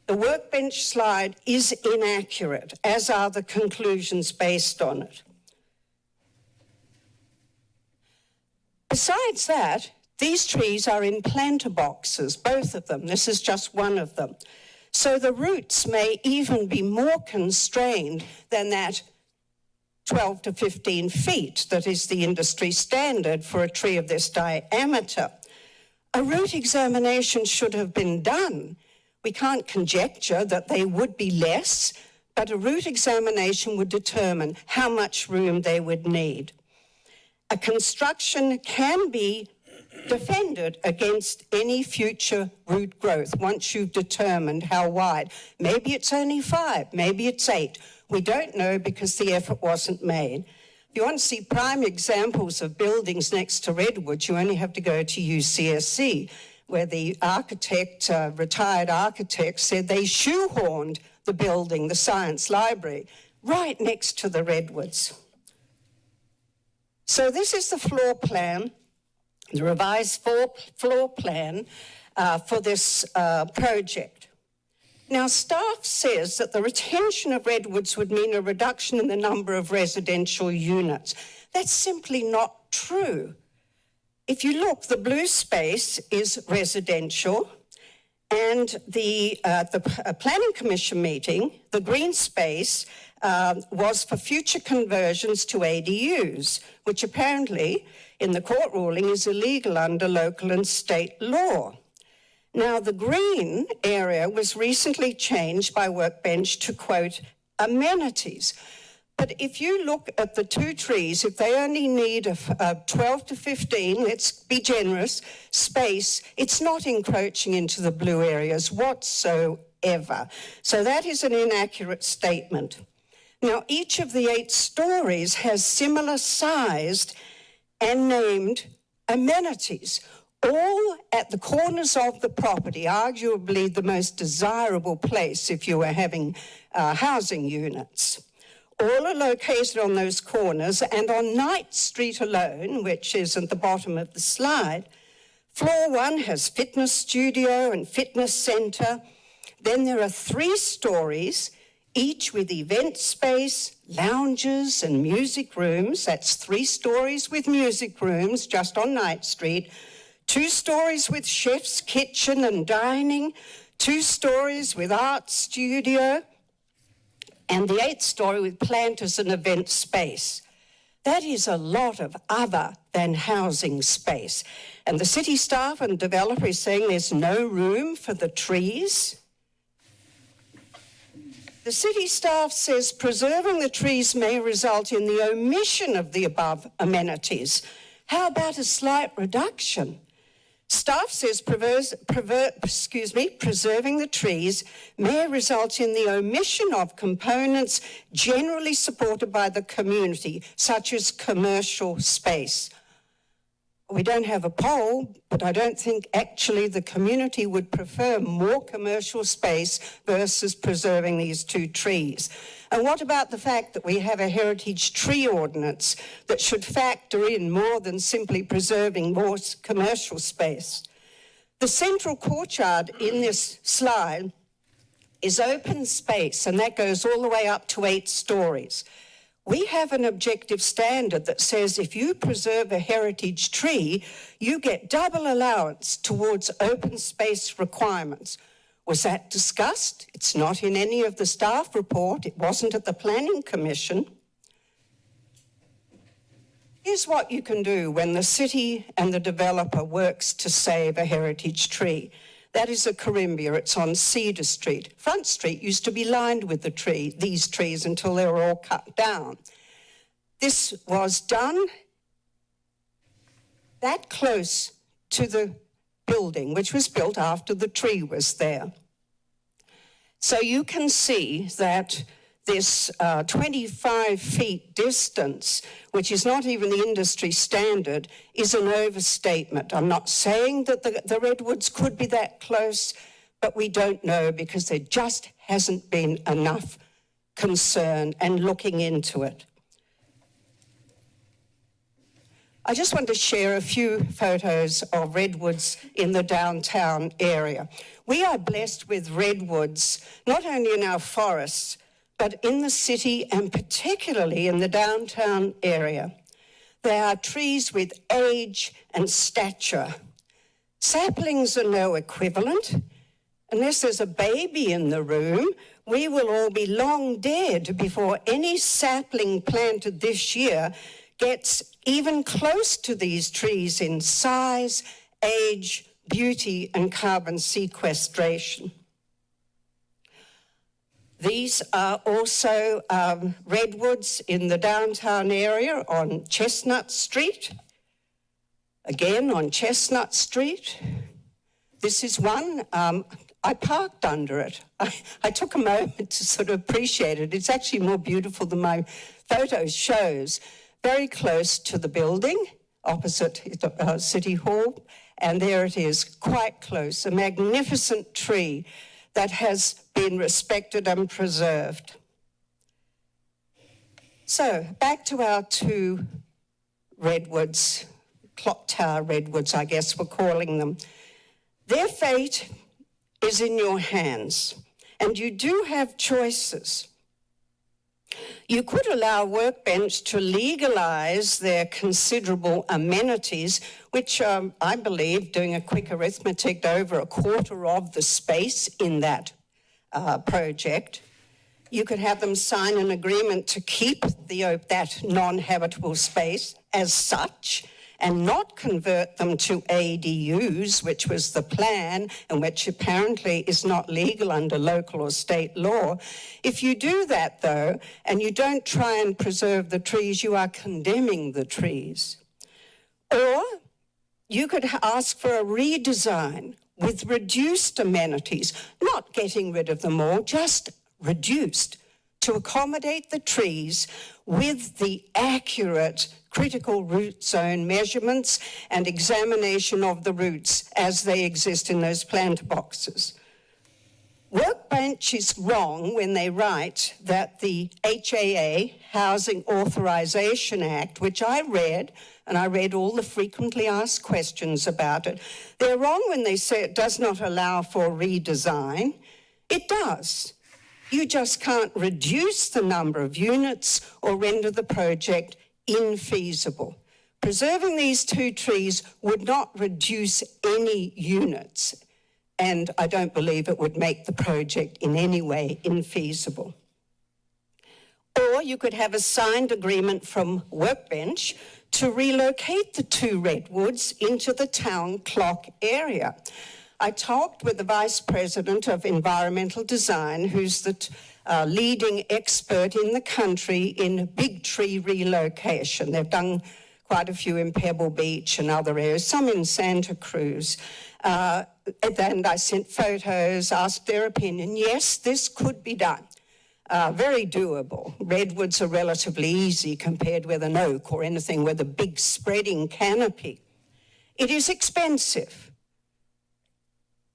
The workbench slide is inaccurate, as are the conclusions based on it. Besides that, these trees are in planter boxes, both of them. This is just one of them. So the roots may even be more constrained than that 12 to 15 feet that is the industry standard for a tree of this diameter. A root examination should have been done. We can't conjecture that they would be less, but a root examination would determine how much room they would need. A construction can be defended against any future root growth once you've determined how wide. Maybe it's only 5, maybe it's 8. We don't know because the effort wasn't made. If you want to see prime examples of buildings next to redwoods, you only have to go to UCSC, where the architect, retired architect, said they shoehorned the building, the science library, right next to the redwoods. So this is the floor plan, the revised floor plan for this project. Now, staff says that the retention of redwoods would mean a reduction in the number of residential units. That's simply not true. If you look, the blue space is residential, and the Planning Commission meeting, the green space was for future conversions to ADUs, which apparently in the court ruling is illegal under local and state law. Now, the green area was recently changed by Workbench to, quote, amenities. But if you look at the 2 trees, if they only need a 12 to 15, let's be generous, space, it's not encroaching into the blue areas whatsoever. So that is an inaccurate statement. Now, each of the 8 stories has similar sized and named amenities, all at the corners of the property, arguably the most desirable place if you were having housing units. All are located on those corners, and on Knight Street alone, which is at the bottom of the slide, floor 1 has fitness studio and fitness center. Then there are 3 stories, each with event space, lounges and music rooms. That's 3 stories with music rooms just on Knight Street. 2 stories with chef's kitchen and dining, 2 stories with art studio, and the 8th story with planters and event space. That is a lot of other than housing space. And the city staff and developer is saying there's no room for the trees. The city staff says preserving the trees may result in the omission of the above amenities. How about a slight reduction? Staff says preserving the trees may result in the omission of components generally supported by the community, such as commercial space. We don't have a poll, but I don't think actually the community would prefer more commercial space versus preserving these 2 trees. And what about the fact that we have a heritage tree ordinance that should factor in more than simply preserving more commercial space? The central courtyard in this slide is open space, and that goes all the way up to 8 stories. We have an objective standard that says if you preserve a heritage tree, you get double allowance towards open space requirements. Was that discussed? It's not in any of the staff report. It wasn't at the Planning Commission. Here's what you can do when the city and the developer works to save a heritage tree. That is a Carimbia. It's on Cedar Street. Front Street used to be lined with these trees until they were all cut down. This was done that close to the building, which was built after the tree was there. So you can see that this 25 feet distance, which is not even the industry standard, is an overstatement. I'm not saying that the redwoods could be that close, but we don't know because there just hasn't been enough concern and looking into it. I just want to share a few photos of redwoods in the downtown area. We are blessed with redwoods, not only in our forests, but in the city and particularly in the downtown area. They are trees with age and stature. Saplings are no equivalent. Unless there's a baby in the room, we will all be long dead before any sapling planted this year gets even close to these trees in size, age, beauty, and carbon sequestration. These are also redwoods in the downtown area on Chestnut Street. Again, on Chestnut Street. This is one, I parked under it. I took a moment to sort of appreciate it. It's actually more beautiful than my photo shows. Very close to the building, opposite City Hall, and there it is, quite close, a magnificent tree that has been respected and preserved. So, back to our two redwoods, clock tower redwoods, I guess we're calling them. Their fate is in your hands, and you do have choices. You could allow Workbench to legalize their considerable amenities, which I believe, doing a quick arithmetic, over a quarter of the space in that project. You could have them sign an agreement to keep that non-habitable space as such and not convert them to ADUs, which was the plan and which apparently is not legal under local or state law. If you do that, though, and you don't try and preserve the trees, you are condemning the trees. Or you could ask for a redesign with reduced amenities, not getting rid of them all, just reduced to accommodate the trees with the accurate critical root zone measurements and examination of the roots as they exist in those planter boxes. Workbench is wrong when they write that the HAA, Housing Authorization Act, which I read, and I read all the frequently asked questions about it, they're wrong when they say it does not allow for redesign. It does. You just can't reduce the number of units or render the project infeasible. Preserving these two trees would not reduce any units, and I don't believe it would make the project in any way infeasible. Or you could have a signed agreement from Workbench to relocate the two redwoods into the town clock area. I talked with the Vice President of Environmental Design, who's the leading expert in the country in big tree relocation. They've done quite a few in Pebble Beach and other areas, some in Santa Cruz. And I sent photos, asked their opinion. Yes, this could be done. Very doable. Redwoods are relatively easy compared with an oak or anything with a big spreading canopy. It is expensive.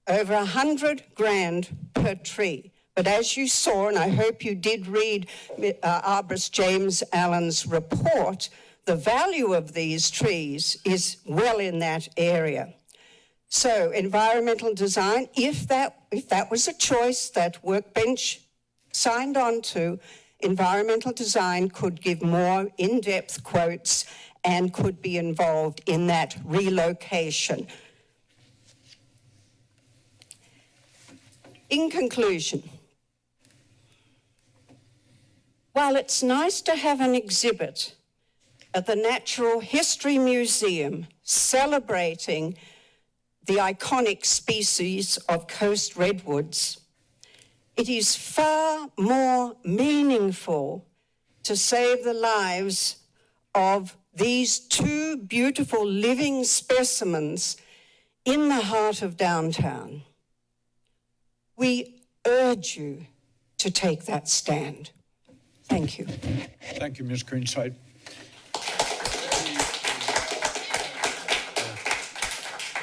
Over $100,000 per tree. But as you saw, and I hope you did read arborist James Allen's report, the value of these trees is well in that area. So environmental design, if that was a choice that Workbench signed on to, environmental design could give more in-depth quotes and could be involved in that relocation. In conclusion, while it's nice to have an exhibit at the Natural History Museum celebrating the iconic species of coast redwoods, it is far more meaningful to save the lives of these two beautiful living specimens in the heart of downtown. We urge you to take that stand. Thank you. Thank you, Ms. Greenside.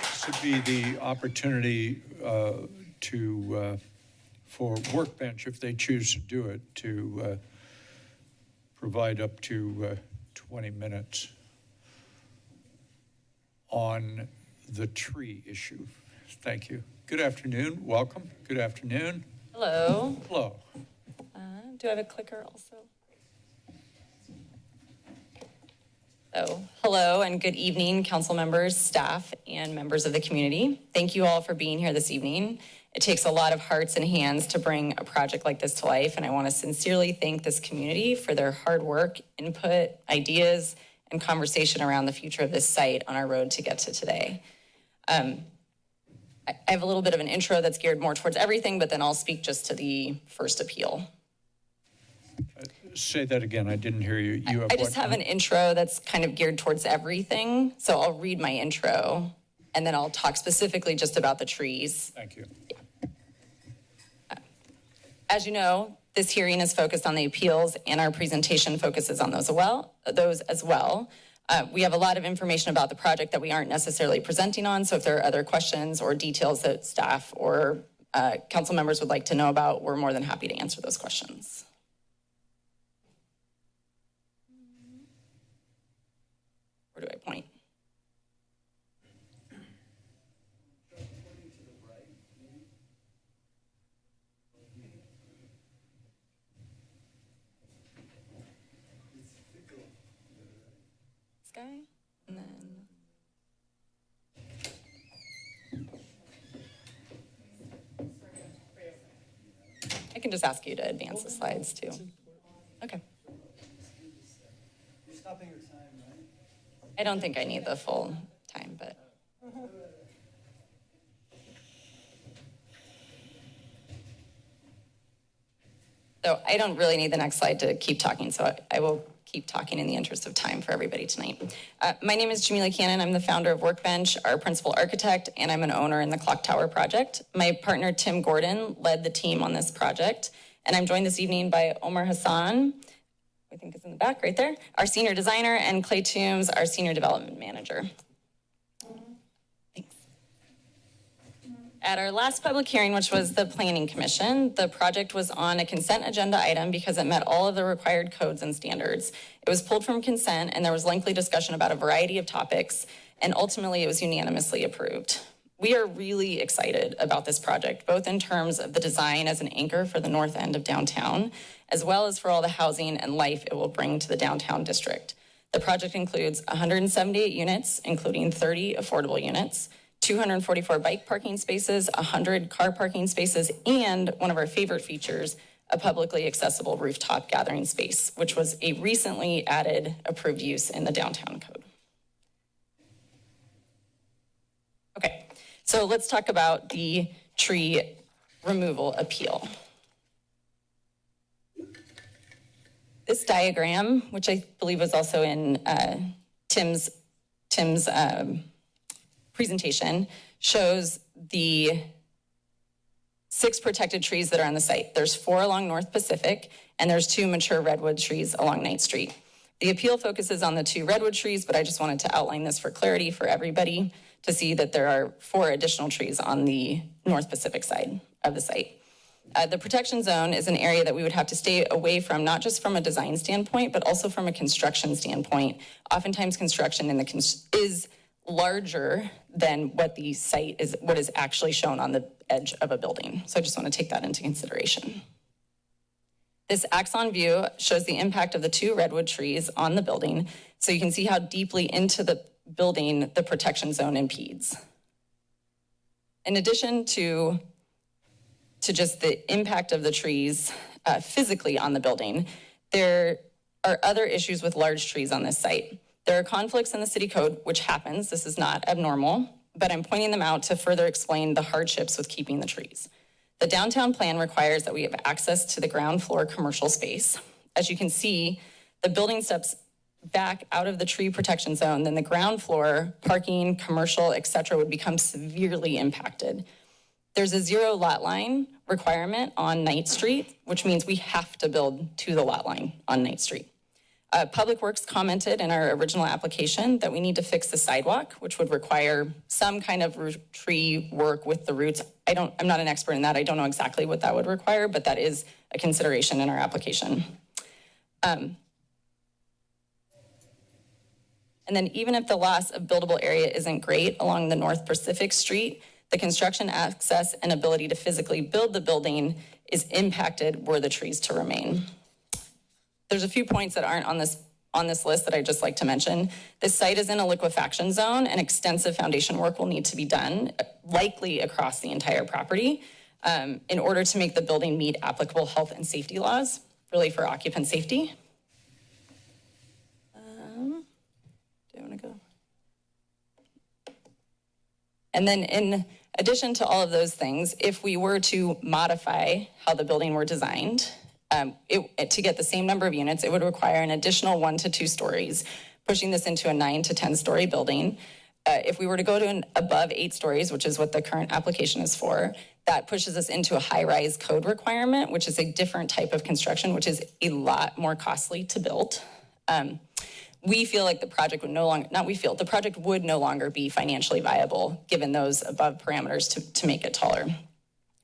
This would be the opportunity for Workbench, if they choose to do it, to provide up to 20 minutes on the tree issue. Thank you. Good afternoon. Welcome. Good afternoon. Hello. Hello. Do I have a clicker also? So, hello and good evening, council members, staff, and members of the community. Thank you all for being here this evening. It takes a lot of hearts and hands to bring a project like this to life, and I want to sincerely thank this community for their hard work, input, ideas, and conversation around the future of this site on our road to get to today. I have a little bit of an intro that's geared more towards everything, but then I'll speak just to the first appeal. Say that again. I didn't hear you. I just have an intro that's kind of geared towards everything. So I'll read my intro and then I'll talk specifically just about the trees. Thank you. As you know, this hearing is focused on the appeals and our presentation focuses on those as well. We have a lot of information about the project that we aren't necessarily presenting on. So if there are other questions or details that staff or council members would like to know about, we're more than happy to answer those questions. Where do I point? This guy, and then I can just ask you to advance the slides too. Okay. I don't think I need the full time, but. So I don't really need the next slide to keep talking, so I will keep talking in the interest of time for everybody tonight. My name is Jamila Cannon. I'm the founder of Workbench, our principal architect, and I'm an owner in the Clock Tower project. My partner, Tim Gordon, led the team on this project, and I'm joined this evening by Omar Hassan, I think is in the back right there, our senior designer, and Clay Toombs, our senior development manager. Thanks. At our last public hearing, which was the Planning Commission, the project was on a consent agenda item because it met all of the required codes and standards. It was pulled from consent and there was lengthy discussion about a variety of topics, and ultimately it was unanimously approved. We are really excited about this project, both in terms of the design as an anchor for the north end of downtown, as well as for all the housing and life it will bring to the downtown district. The project includes 178 units, including 30 affordable units, 244 bike parking spaces, 100 car parking spaces, and one of our favorite features, a publicly accessible rooftop gathering space, which was a recently added approved use in the downtown code. Okay, so let's talk about the tree removal appeal. This diagram, which I believe was also in Tim's presentation, shows the 6 protected trees that are on the site. There's 4 along North Pacific, and there's 2 mature redwood trees along Ninth Street. The appeal focuses on the 2 redwood trees, but I just wanted to outline this for clarity for everybody to see that there are 4 additional trees on the North Pacific side of the site. The protection zone is an area that we would have to stay away from, not just from a design standpoint, but also from a construction standpoint. Oftentimes construction is larger than what the site is, what is actually shown on the edge of a building. So I just want to take that into consideration. This axon view shows the impact of the 2 redwood trees on the building. So you can see how deeply into the building the protection zone impedes. In addition to just the impact of the trees physically on the building, there are other issues with large trees on this site. There are conflicts in the city code, which happens. This is not abnormal, but I'm pointing them out to further explain the hardships with keeping the trees. The downtown plan requires that we have access to the ground floor commercial space. As you can see, the building steps back out of the tree protection zone, then the ground floor, parking, commercial, et cetera, would become severely impacted. There's a 0 lot line requirement on Ninth Street, which means we have to build to the lot line on Ninth Street. Public Works commented in our original application that we need to fix the sidewalk, which would require some kind of tree work with the roots. I'm not an expert in that. I don't know exactly what that would require, but that is a consideration in our application. And And then even if the loss of buildable area isn't great along the North Pacific Street, the construction access and ability to physically build the building is impacted were the trees to remain. There's a few points that aren't on this list that I'd just like to mention. This site is in a liquefaction zone and extensive foundation work will need to be done, likely across the entire property, in order to make the building meet applicable health and safety laws, really for occupant safety. Do I want to go? And then in addition to all of those things, if we were to modify how the building were designed, to get the same number of units, it would require an additional 1 to 2 stories, pushing this into a 9 to 10 story building. If we were to go to above 8 stories, which is what the current application is for, that pushes us into a high-rise code requirement, which is a different type of construction, which is a lot more costly to build. We feel like the project would the project would no longer be financially viable given those above parameters to make it taller.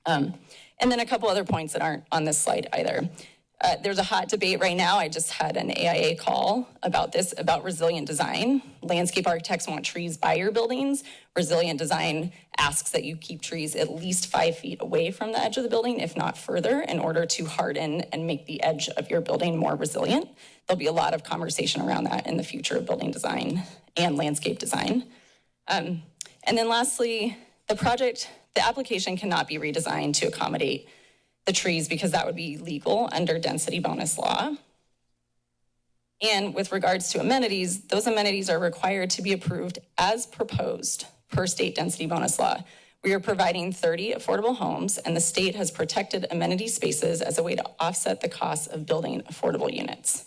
And then a couple other points that aren't on this slide either. There's a hot debate right now. I just had an AIA call about this, about resilient design. Landscape architects want trees by your buildings. Resilient design asks that you keep trees at least 5 feet away from the edge of the building, if not further, in order to harden and make the edge of your building more resilient. There'll be a lot of conversation around that in the future of building design and landscape design. And then lastly, the application cannot be redesigned to accommodate the trees because that would be legal under density bonus law. And with regards to amenities, those amenities are required to be approved as proposed per state density bonus law. We are providing 30 affordable homes and the state has protected amenity spaces as a way to offset the cost of building affordable units.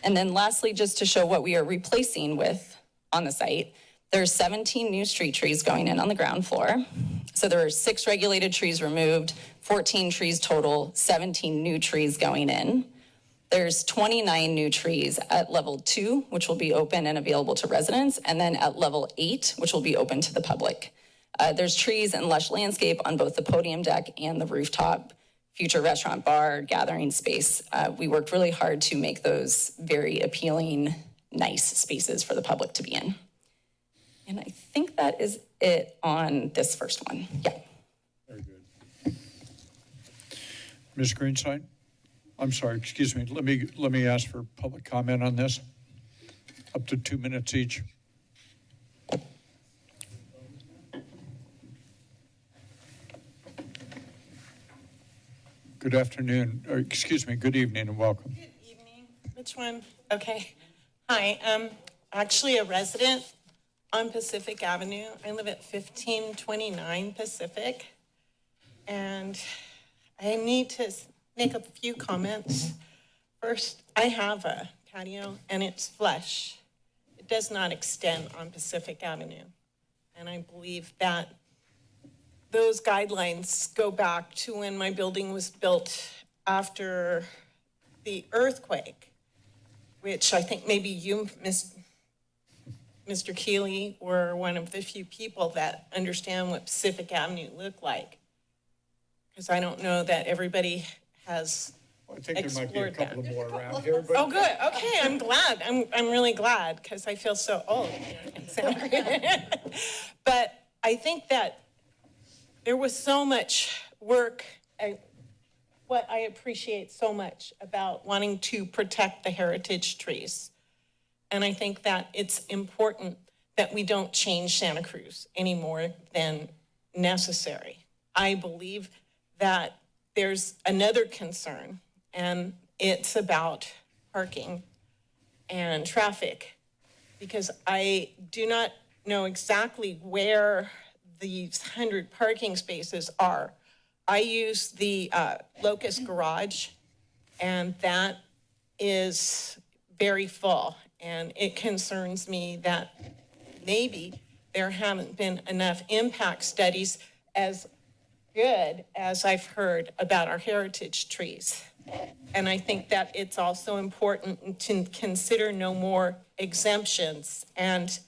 And then lastly, just to show what we are replacing with on the site, there's 17 new street trees going in on the ground floor. So there are 6 regulated trees removed, 14 trees total, 17 new trees going in. There's 29 new trees at level 2, which will be open and available to residents, and then at level 8, which will be open to the public. There's trees and lush landscape on both the podium deck and the rooftop, future restaurant, bar, gathering space. We worked really hard to make those very appealing, nice spaces for the public to be in. And I think that is it on this first one. Yeah. Very good. Ms. Greenside? I'm sorry, excuse me. Let me ask for public comment on this. Up to 2 minutes each. Good afternoon, or excuse me, good evening and welcome. Good evening. Which one? Okay. Hi, I'm actually a resident on Pacific Avenue. I live at 1529 Pacific. And I need to make a few comments. First, I have a patio and it's flush. It does not extend on Pacific Avenue. And I believe that those guidelines go back to when my building was built after the earthquake, which I think maybe you, Mr. Keeley, were one of the few people that understand what Pacific Avenue looked like. Because I don't know that everybody has I think there might be a explored couple that. of more around here. But Oh, good. Okay, I'm glad. I'm really glad because I feel so old. But I think that there was so much work. What I appreciate so much about wanting to protect the heritage trees. And I think that it's important that we don't change Santa Cruz any more than necessary. I believe that there's another concern, and it's about parking and traffic, because I do not know exactly where these 100 parking spaces are. I use the Locust Garage, and that is very full. And it concerns me that maybe there haven't been enough impact studies as good as I've heard about our heritage trees. And I think that it's also important to consider no more exemptions. And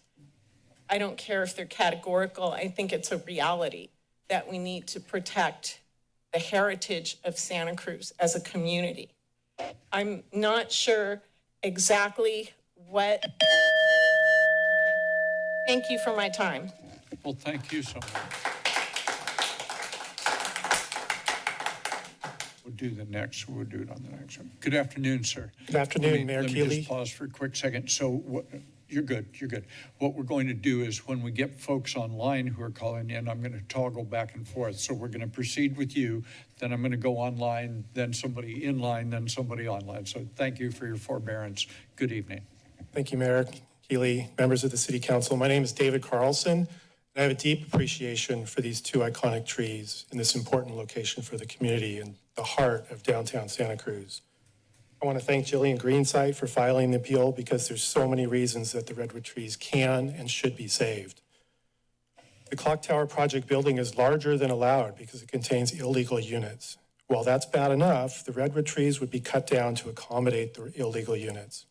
I don't care if they're categorical. I think it's a reality that we need to protect the heritage of Santa Cruz as a community. I'm not sure exactly what. Okay. Thank you for my time. Well, thank you so much. We'll do the next, we'll do it on the next one. Good afternoon, sir. Good afternoon, Mayor Let me Keeley. just pause for a quick second. So you're good, you're good. What we're going to do is when we get folks online who are calling in, I'm going to toggle back and forth. So we're going to proceed with you, then I'm going to go online, then somebody in line, then somebody online. So thank you for your forbearance. Good evening. Thank you, Mayor Keeley, members of the City Council. My name is David Carlson, and I have a deep appreciation for these two iconic trees in this important location for the community in the heart of downtown Santa Cruz. I want to thank Jillian Greenside for filing the appeal because there's so many reasons that the redwood trees can and should be saved. The Clock Tower project building is larger than allowed because it contains illegal units. While that's bad enough, the redwood trees would be cut down to accommodate the illegal units.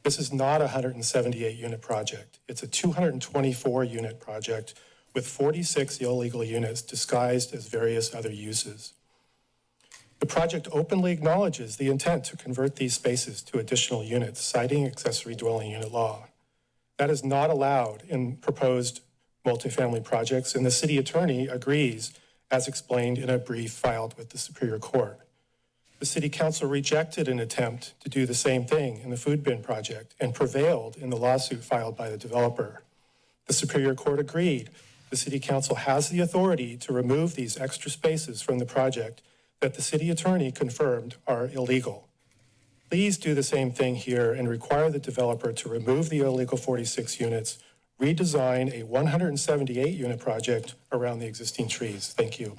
This is not a 178 unit project. It's a 224 unit project with 46 illegal units disguised as various other uses. The project openly acknowledges the intent to convert these spaces to additional units, citing accessory dwelling unit law. That is not allowed in proposed multifamily projects, and the city attorney agrees, as explained in a brief filed with the Superior Court. The City Council rejected an attempt to do the same thing in the food bin project and prevailed in the lawsuit filed by the developer. The Superior Court agreed the City Council has the authority to remove these extra spaces from the project that the city attorney confirmed are illegal. Please do the same thing here and require the developer to remove the illegal 46 units, redesign a 178 unit project around the existing trees. Thank you.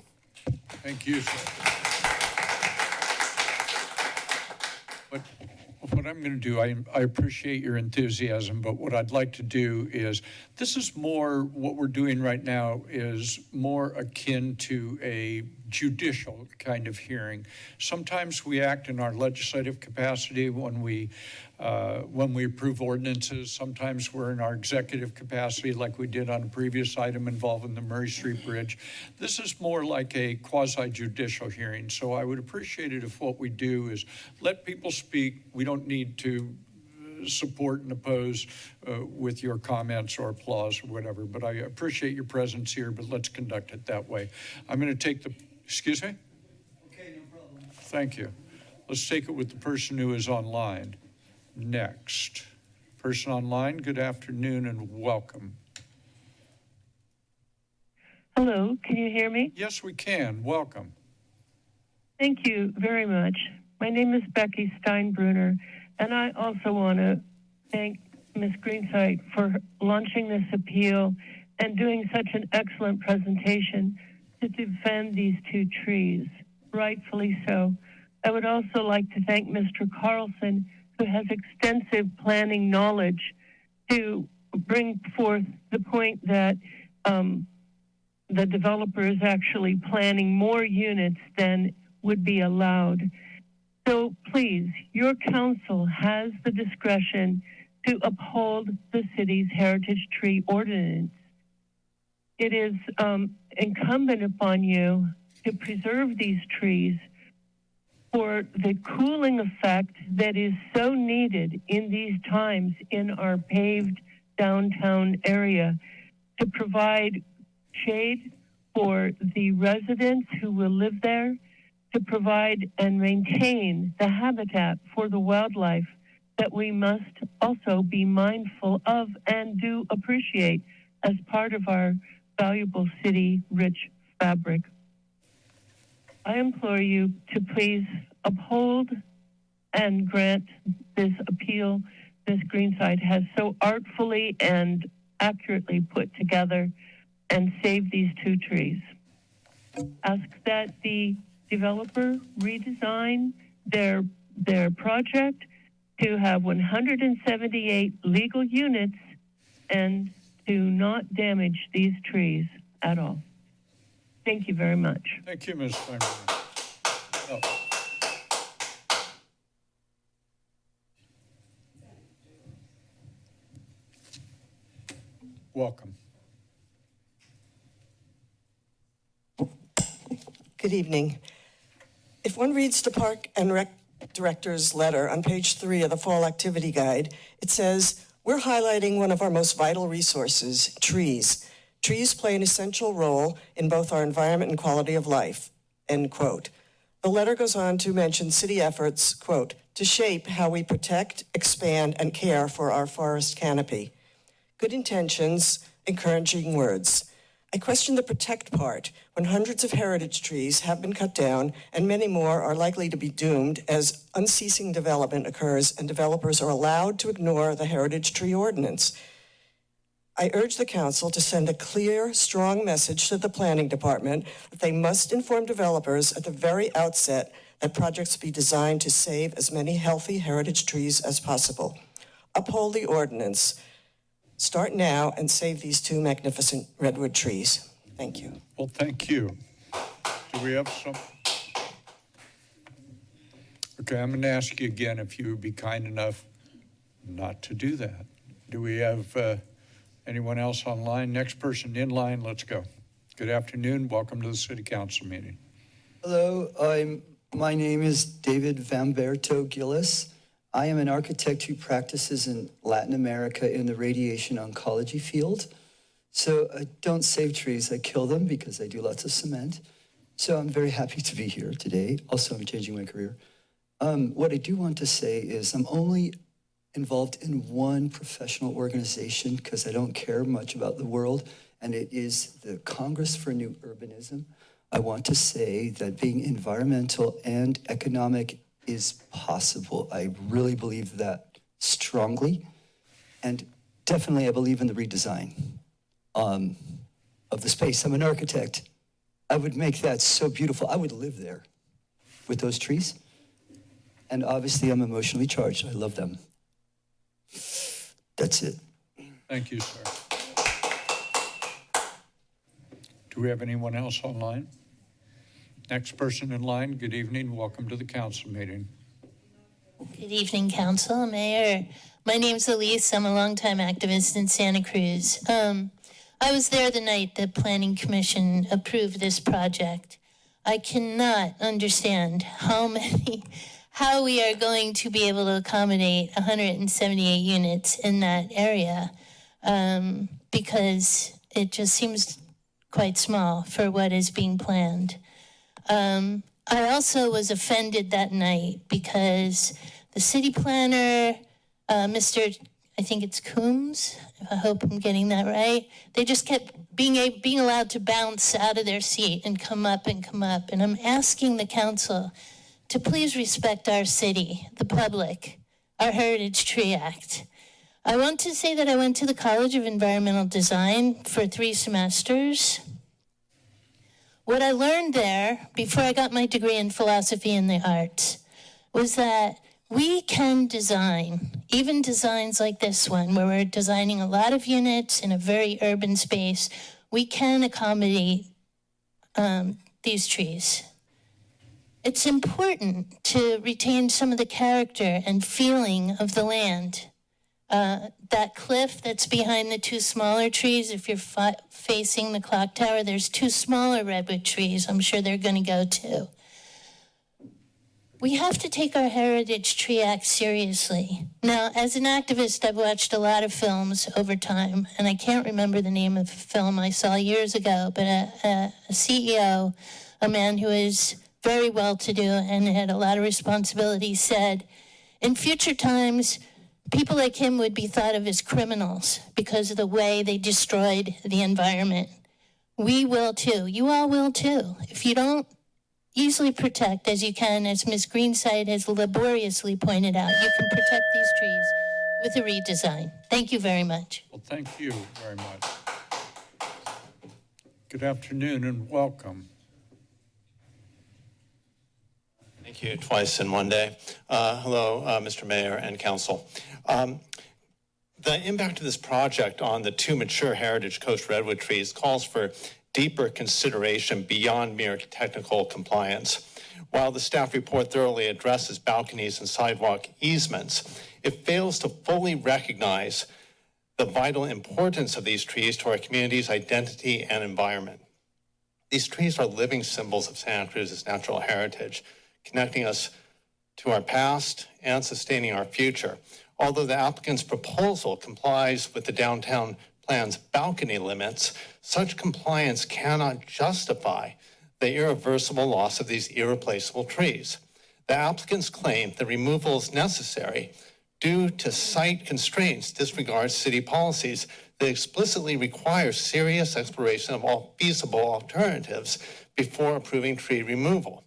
Thank you, sir. What I'm going to do, I appreciate your enthusiasm, but what I'd like to do is, this is more, what we're doing right now is more akin to a judicial kind of hearing. Sometimes we act in our legislative capacity when we approve ordinances. Sometimes we're in our executive capacity like we did on a previous item involving the Murray Street Bridge. This is more like a quasi-judicial hearing. So I would appreciate it if what we do is let people speak. We don't need to support and oppose with your comments or applause or whatever, but I appreciate your presence here, but let's conduct it that way. I'm going to take the, excuse me? Okay, no problem. Thank you. Let's take it with the person who is online. Next. Person online, good afternoon and welcome. Hello, can you hear me? Yes, we can. Welcome. Thank you very much. My name is Becky Steinbrunner, and I also want to thank Ms. Greenside for launching this appeal and doing such an excellent presentation to defend these two trees, rightfully so. I would also like to thank Mr. Carlson, who has extensive planning knowledge, to bring forth the point that the developer is actually planning more units than would be allowed. So please, your council has the discretion to uphold the city's heritage tree ordinance. It is incumbent upon you to preserve these trees for the cooling effect that is so needed in these times in our paved downtown area, to provide shade for the residents who will live there, to provide and maintain the habitat for the wildlife that we must also be mindful of and do appreciate as part of our valuable city-rich fabric. I implore you to please uphold and grant this appeal Ms. Greenside has so artfully and accurately put together, and save these two trees. Ask that the developer redesign their project to have 178 legal units and to not damage these trees at all. Thank you very much. Thank you, Ms. Steinberg. Oh. Welcome. Good evening. If one reads the Park and Rec director's letter on page 3 of the fall activity guide. It says, we're highlighting one of our most vital resources, trees. Trees play an essential role in both our environment and quality of life, end quote. The letter goes on to mention city efforts, quote, to shape how we protect, expand, and care for our forest canopy. Good intentions, encouraging words. I question the protect part when hundreds of heritage trees have been cut down and many more are likely to be doomed as unceasing development occurs and developers are allowed to ignore the heritage tree ordinance. I urge the council to send a clear, strong message to the planning department that they must inform developers at the very outset that projects be designed to save as many healthy heritage trees as possible. Uphold the ordinance. Start now and save these 2 magnificent redwood trees. Thank you. Well, thank you. Do we have some? Okay, I'm going to ask you again if you would be kind enough not to do that. Do we have anyone else online? Next person in line, let's go. Good afternoon. Welcome to the City Council meeting. Hello, my name is David Vamberto Gillis. I am an architect who practices in Latin America in the radiation oncology field. So I don't save trees, I kill them because I do lots of cement. So I'm very happy to be here today. Also, I'm changing my career. What I do want to say is I'm only involved in one professional organization because I don't care much about the world, and it is the Congress for New Urbanism. I want to say that being environmental and economic is possible. I really believe that strongly, and definitely I believe in the redesign of the space. I'm an architect. I would make that so beautiful. I would live there with those trees. And obviously I'm emotionally charged. I love them. That's it. Thank you, sir. Do we have anyone else online? Next person in line, good evening. Welcome to the council meeting. Good evening, council, mayor. My name's Elise. I'm a longtime activist in Santa Cruz. I was there the night the Planning Commission approved this project. I cannot understand how we are going to be able to accommodate 178 units in that area, because it just seems quite small for what is being planned. I also was offended that night because the city planner, Mr. I think it's Coombs, I hope I'm getting that right, they just kept being allowed to bounce out of their seat and come up. And I'm asking the council to please respect our city, the public, our Heritage Tree Act. I want to say that I went to the College of Environmental Design for 3 semesters. What I learned there, before I got my degree in philosophy and the arts, was that we can design, even designs like this one, where we're designing a lot of units in a very urban space, we can accommodate these trees. It's important to retain some of the character and feeling of the land. That cliff that's behind the 2 smaller trees, if you're facing the clock tower, there's 2 smaller redwood trees. I'm sure they're going to go too. We have to take our Heritage Tree Act seriously. Now, as an activist, I've watched a lot of films over time, and I can't remember the name of the film I saw years ago, but a CEO, a man who is very well-to-do and had a lot of responsibility, said, in future times, people like him would be thought of as criminals because of the way they destroyed the environment. We will too. You all will too. If you don't easily protect, as you can, as Ms. Greenside has laboriously pointed out, you can protect these trees with a redesign. Thank you very much. Well, thank you very much. Good afternoon and welcome. Thank you, twice in one day. Hello, Mr. Mayor and Council. The impact of this project on the 2 mature heritage coast redwood trees calls for deeper consideration beyond mere technical compliance. While the staff report thoroughly addresses balconies and sidewalk easements, it fails to fully recognize the vital importance of these trees to our community's identity and environment. These trees are living symbols of Santa Cruz's natural heritage, connecting us to our past and sustaining our future. Although the applicant's proposal complies with the downtown plan's balcony limits, such compliance cannot justify the irreversible loss of these irreplaceable trees. The applicant's claim the removal is necessary due to site constraints disregards city policies that explicitly require serious exploration of all feasible alternatives before approving tree removal.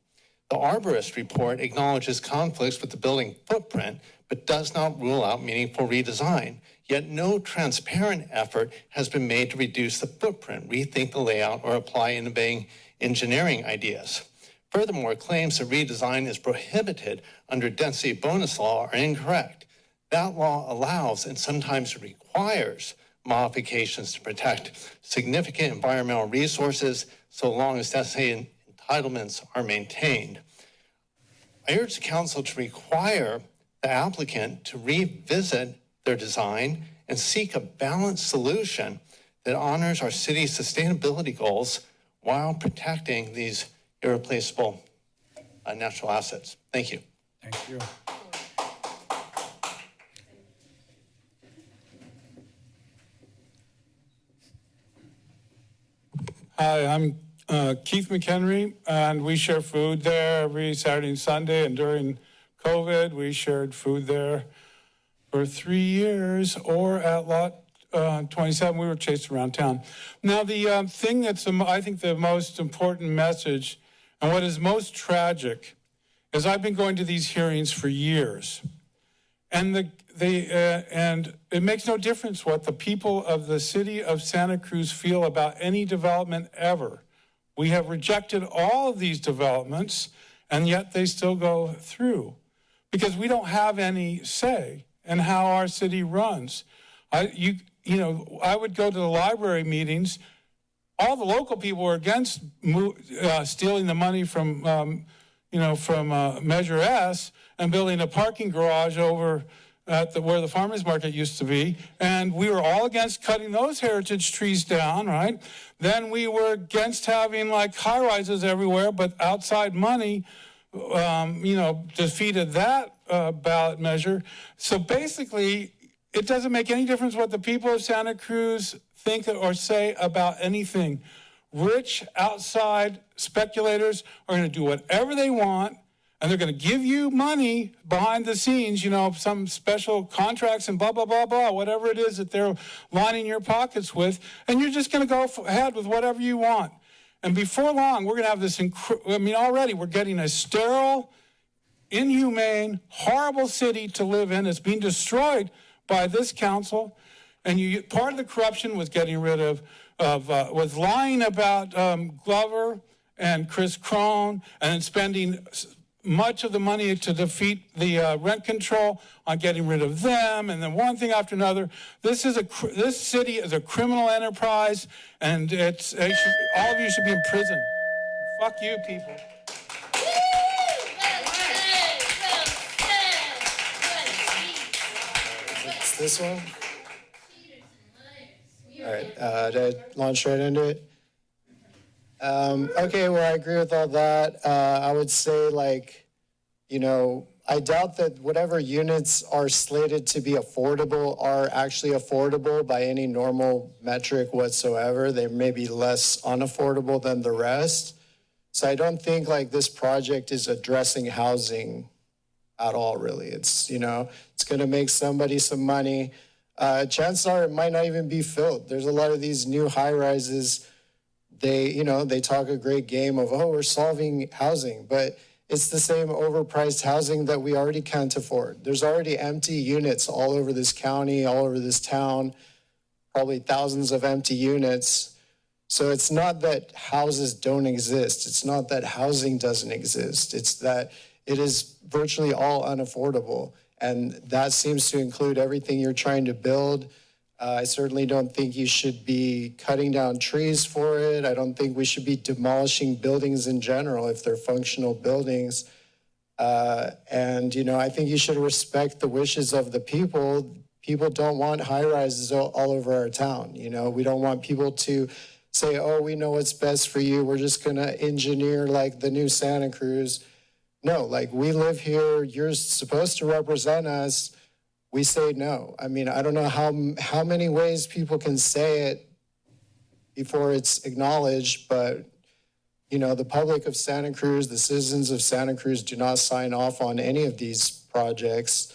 The arborist report acknowledges conflicts with the building footprint, but does not rule out meaningful redesign. Yet no transparent effort has been made to reduce the footprint, rethink the layout, or apply innovating engineering ideas. Furthermore, claims that redesign is prohibited under density bonus law are incorrect. That law allows and sometimes requires modifications to protect significant environmental resources so long as density entitlements are maintained. I urge the council to require the applicant to revisit their design and seek a balanced solution that honors our city's sustainability goals while protecting these irreplaceable natural assets. Thank you. Thank you. Hi, I'm Keith McHenry, and we share food there every Saturday and Sunday. And during COVID, we shared food there for 3 years, or at Lot 27. We were chased around town. Now, the thing that's, I think, the most important message, and what is most tragic, is I've been going to these hearings for years, and and it makes no difference what the people of the city of Santa Cruz feel about any development ever. We have rejected all of these developments, and yet they still go through because we don't have any say in how our city runs. I would go to the library meetings. All the local people were against stealing the money from Measure S and building a parking garage over at where the farmers market used to be, and we were all against cutting those heritage trees down, right? Then we were against having like high-rises everywhere, but outside money, defeated that ballot measure. So basically, it doesn't make any difference what the people of Santa Cruz think or say about anything. Rich outside speculators are going to do whatever they want, and they're going to give you money behind the scenes, some special contracts and blah, blah, blah, blah, whatever it is that they're lining your pockets with, and you're just going to go ahead with whatever you want. And before long, we're going to have this, already we're getting a sterile, inhumane, horrible city to live in. It's being destroyed by this council. And part of the corruption was getting rid was lying about Glover and Chris Crone, and then spending much of the money to defeat the rent control on getting rid of them, and then one thing after another. This city is a criminal enterprise, and all of you should be in prison. Fuck you, people. It's this one. All right, did I launch right into it? Okay, well, I agree with all that. I would say, I doubt that whatever units are slated to be affordable are actually affordable by any normal metric whatsoever. They may be less unaffordable than the rest. So I don't think this project is addressing housing at all, really. It's going to make somebody some money. Chances are it might not even be filled. There's a lot of these new high-rises. They talk a great game of, we're solving housing, but it's the same overpriced housing that we already can't afford. There's already empty units all over this county, all over this town, probably thousands of empty units. So it's not that houses don't exist. It's not that housing doesn't exist. It's that it is virtually all unaffordable. And that seems to include everything you're trying to build. I certainly don't think you should be cutting down trees for it. I don't think we should be demolishing buildings in general if they're functional buildings. I think you should respect the wishes of the people. People don't want high-rises all over our town. We don't want people to say, we know what's best for you. We're just going to engineer like the new Santa Cruz. no, like, we live here, you're supposed to represent us, we say no. I mean, I don't know how many ways people can say it before it's acknowledged, but, you know, the public of Santa Cruz, the citizens of Santa Cruz do not sign off on any of these projects.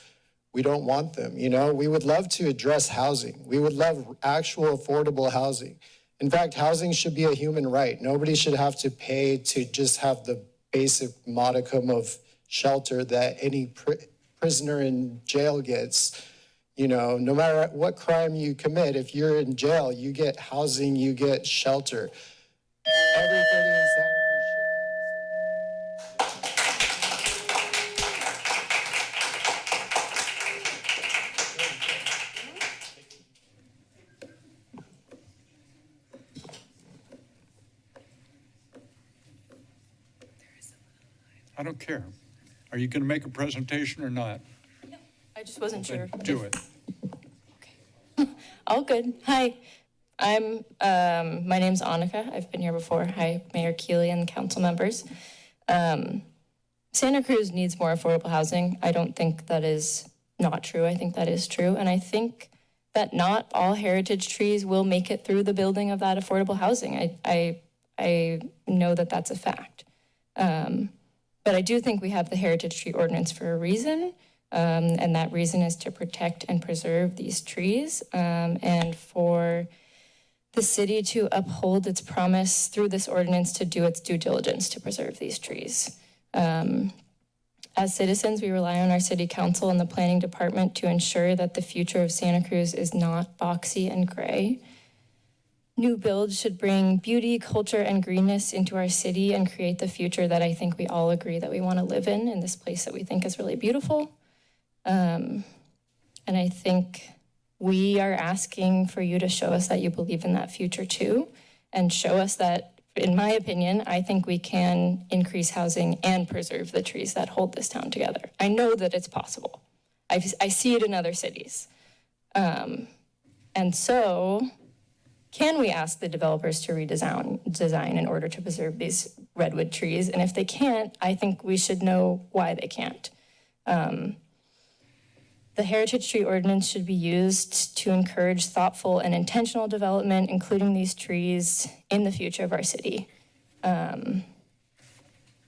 We don't want them, you know? We would love to address housing. We would love actual affordable housing. In fact, housing should be a human right. Nobody should have to pay to just have the basic modicum of shelter that any prisoner in jail gets. You know, no matter what crime you commit, if you're in jail, you get housing, you get shelter. Everybody in Santa Cruz should have I don't care. Are you going to make a presentation or not? I just wasn't sure. Then do it. All good. Hi, my name's Annika. I've been here before. Hi, Mayor Keeley and council members. Santa Cruz needs more affordable housing. I don't think that is not true. I think that is true. And I think that not all heritage trees will make it through the building of that affordable housing. I know that that's a fact. But I do think we have the heritage tree ordinance for a reason. And that reason is to protect and preserve these trees, and for the city to uphold its promise through this ordinance to do its due diligence to preserve these trees. As citizens, we rely on our city council and the planning department to ensure that the future of Santa Cruz is not boxy and gray. New builds should bring beauty, culture, and greenness into our city and create the future that I think we all agree that we want to live in this place that we think is really beautiful. And I think we are asking for you to show us that you believe in that future too, and show us that, in my opinion, I think we can increase housing and preserve the trees that hold this town together. I know that it's possible. I see it in other cities. And so, can we ask the developers to design in order to preserve these redwood trees? And if they can't, I think we should know why they can't. The heritage tree ordinance should be used to encourage thoughtful and intentional development, including these trees, in the future of our city.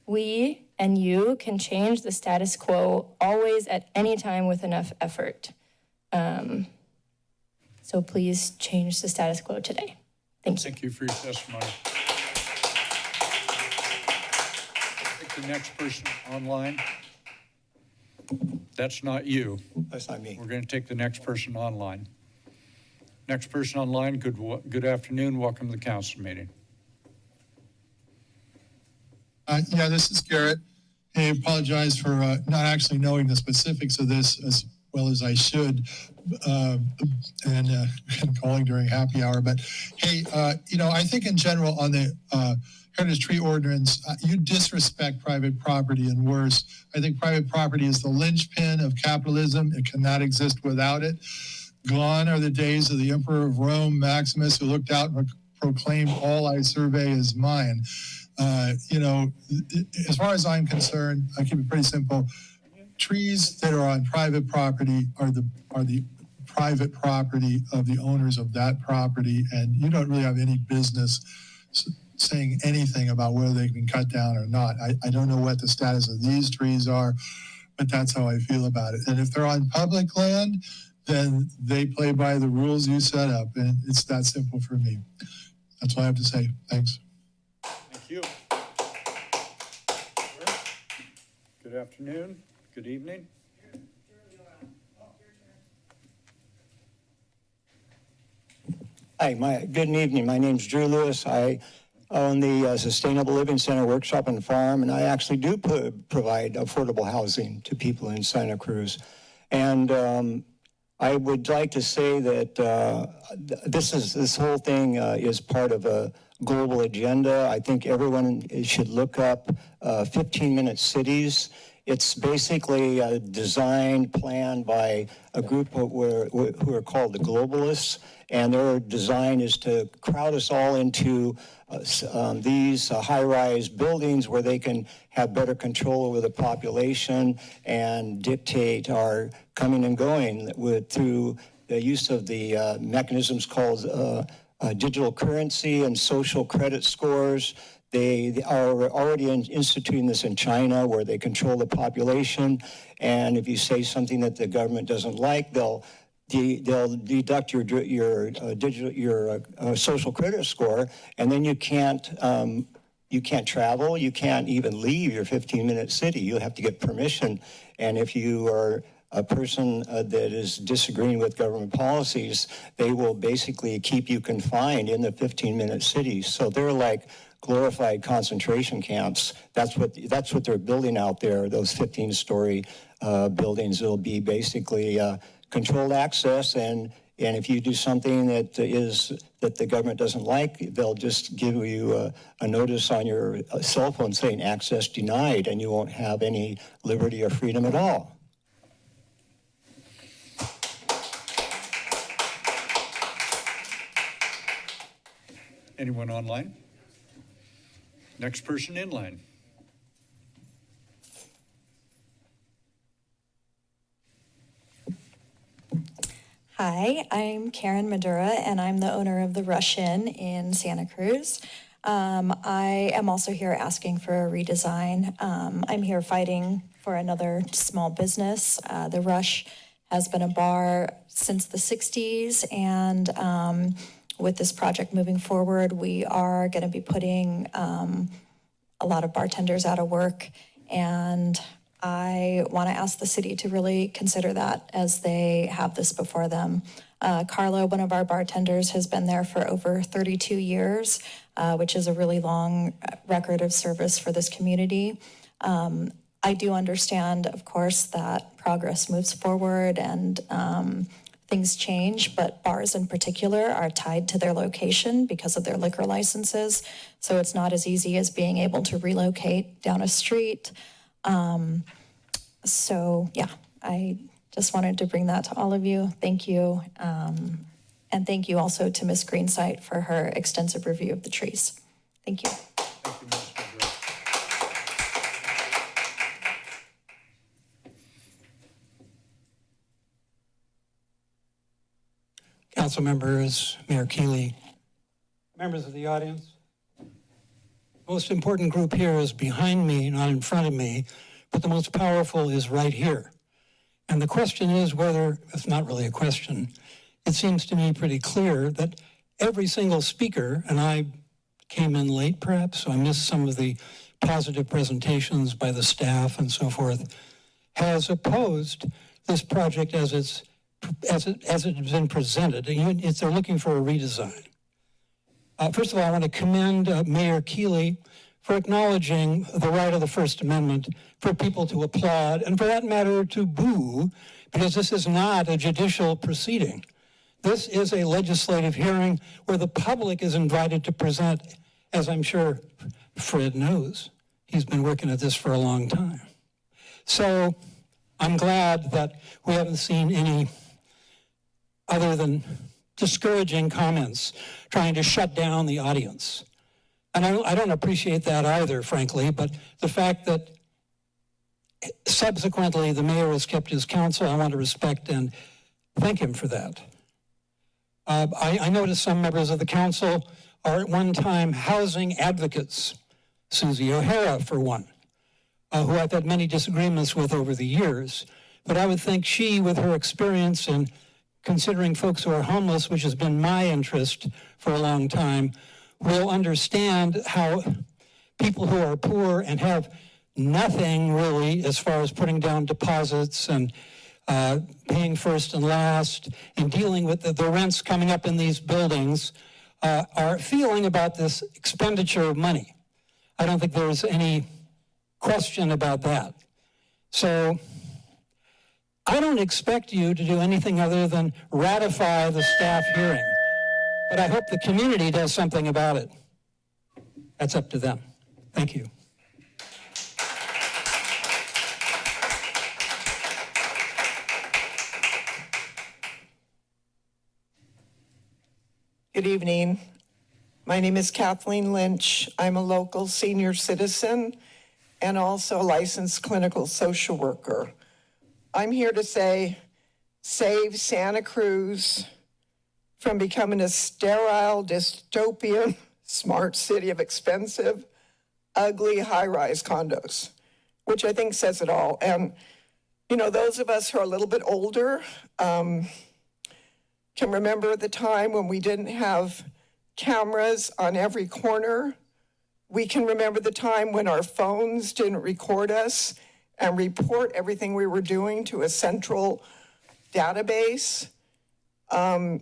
We and you can change the status quo always at any time with enough effort. So please change the status quo today. Thank you. Thank you for your testimony. Take the next person online. That's not you. That's not me. We're going to take the next person online. Next person online, good afternoon. Welcome to the council meeting. Yeah, this is Garrett. Hey, I apologize for not actually knowing the specifics of this as well as I should, and calling during happy hour. But hey, I think in general on the heritage tree ordinance, you disrespect private property, and worse. I think private property is the linchpin of capitalism. It cannot exist without it. Gone are the days of the Emperor of Rome, Maximus, who looked out and proclaimed, "All I survey is mine." As far as I'm concerned, I keep it pretty simple. Trees that are on private property are the private property of the owners of that property, and you don't really have any business saying anything about whether they can cut down or not. I don't know what the status of these trees are, but that's how I feel about it. And if they're on public land, then they play by the rules you set up, and it's that simple for me. That's all I have to say. Thanks. Thank you. Good afternoon. Good evening. Hi, good evening. My name's Drew Lewis. I own the Sustainable Living Center Workshop and Farm, and I actually do provide affordable housing to people in Santa Cruz. And I would like to say that this whole thing is part of a global agenda. I think everyone should look up 15-minute cities. It's basically a design plan by a group who are called the globalists, and their design is to crowd us all into these high-rise buildings where they can have better control over the population and dictate our coming and going through the use of the mechanisms called digital currency and social credit scores. They are already instituting this in China, where they control the population, and if you say something that the government doesn't like, they'll deduct your social credit score, and then you can't travel, you can't even leave your 15-minute city. You have to get permission, and if you are a person that is disagreeing with government policies, they will basically keep you confined in the 15-minute city. So they're like glorified concentration camps. That's what they're building out there. Those 15-story buildings. It'll be basically controlled access, and if you do something that the government doesn't like, they'll just give you a notice on your cell phone saying access denied, and you won't have any liberty or freedom at all. Anyone online? Next person in line. Hi, I'm Karen Madura, and I'm the owner of the Russian in Santa Cruz. I am also here asking for a redesign. I'm here fighting for another small business. The Rush has been a bar since the 60s, and with this project moving forward, we are going to be putting a lot of bartenders out of work, and I want to ask the city to really consider that as they have this before them. Carlo, one of our bartenders, has been there for over 32 years, which is a really long record of service for this community. I do understand, of course, that progress moves forward and things change, but bars in particular are tied to their location because of their liquor licenses. So it's not as easy as being able to relocate down a street. So yeah, I just wanted to bring that to all of you. Thank you. And thank you also to Ms. Greensight for her extensive review of the trees. Thank you. Thank you, Ms. Madrid. Council members, Mayor Keeley, members of the audience. Most important group here is behind me, not in front of me, but the most powerful is right here. And the question is whether, it's not really a question, it seems to me pretty clear that every single speaker, and I came in late perhaps, so I missed some of the positive presentations by the staff and so forth, has opposed this project as it has been presented. They're looking for a redesign. First of all, I want to commend Mayor Keeley for acknowledging the right of the First Amendment for people to applaud, and for that matter, to boo, because this is not a judicial proceeding. This is a legislative hearing where the public is invited to present, as I'm sure Fred knows. He's been working at this for a long time. So I'm glad that we haven't seen any other than discouraging comments trying to shut down the audience. And I don't appreciate that either, frankly, but the fact that subsequently the mayor has kept his counsel, I want to respect and thank him for that. I noticed some members of the council are at one time housing advocates, Susie O'Hara for one, who I've had many disagreements with over the years. But I would think she, with her experience in considering folks who are homeless, which has been my interest for a long time, will understand how people who are poor and have nothing really as far as putting down deposits and paying first and last and dealing with the rents coming up in these buildings are feeling about this expenditure of money. I don't think there's any question about that. So I don't expect you to do anything other than ratify the staff hearing, but I hope the community does something about it. That's up to them. Thank you. Good evening. My name is Kathleen Lynch. I'm a local senior citizen and also a licensed clinical social worker. I'm here to say, save Santa Cruz from becoming a sterile, dystopian, smart city of expensive, ugly, high-rise condos, which I think says it all. And, you know, those of us who are a little bit older can remember the time when we didn't have cameras on every corner. We can remember the time when our phones didn't record us and report everything we were doing to a central database. I've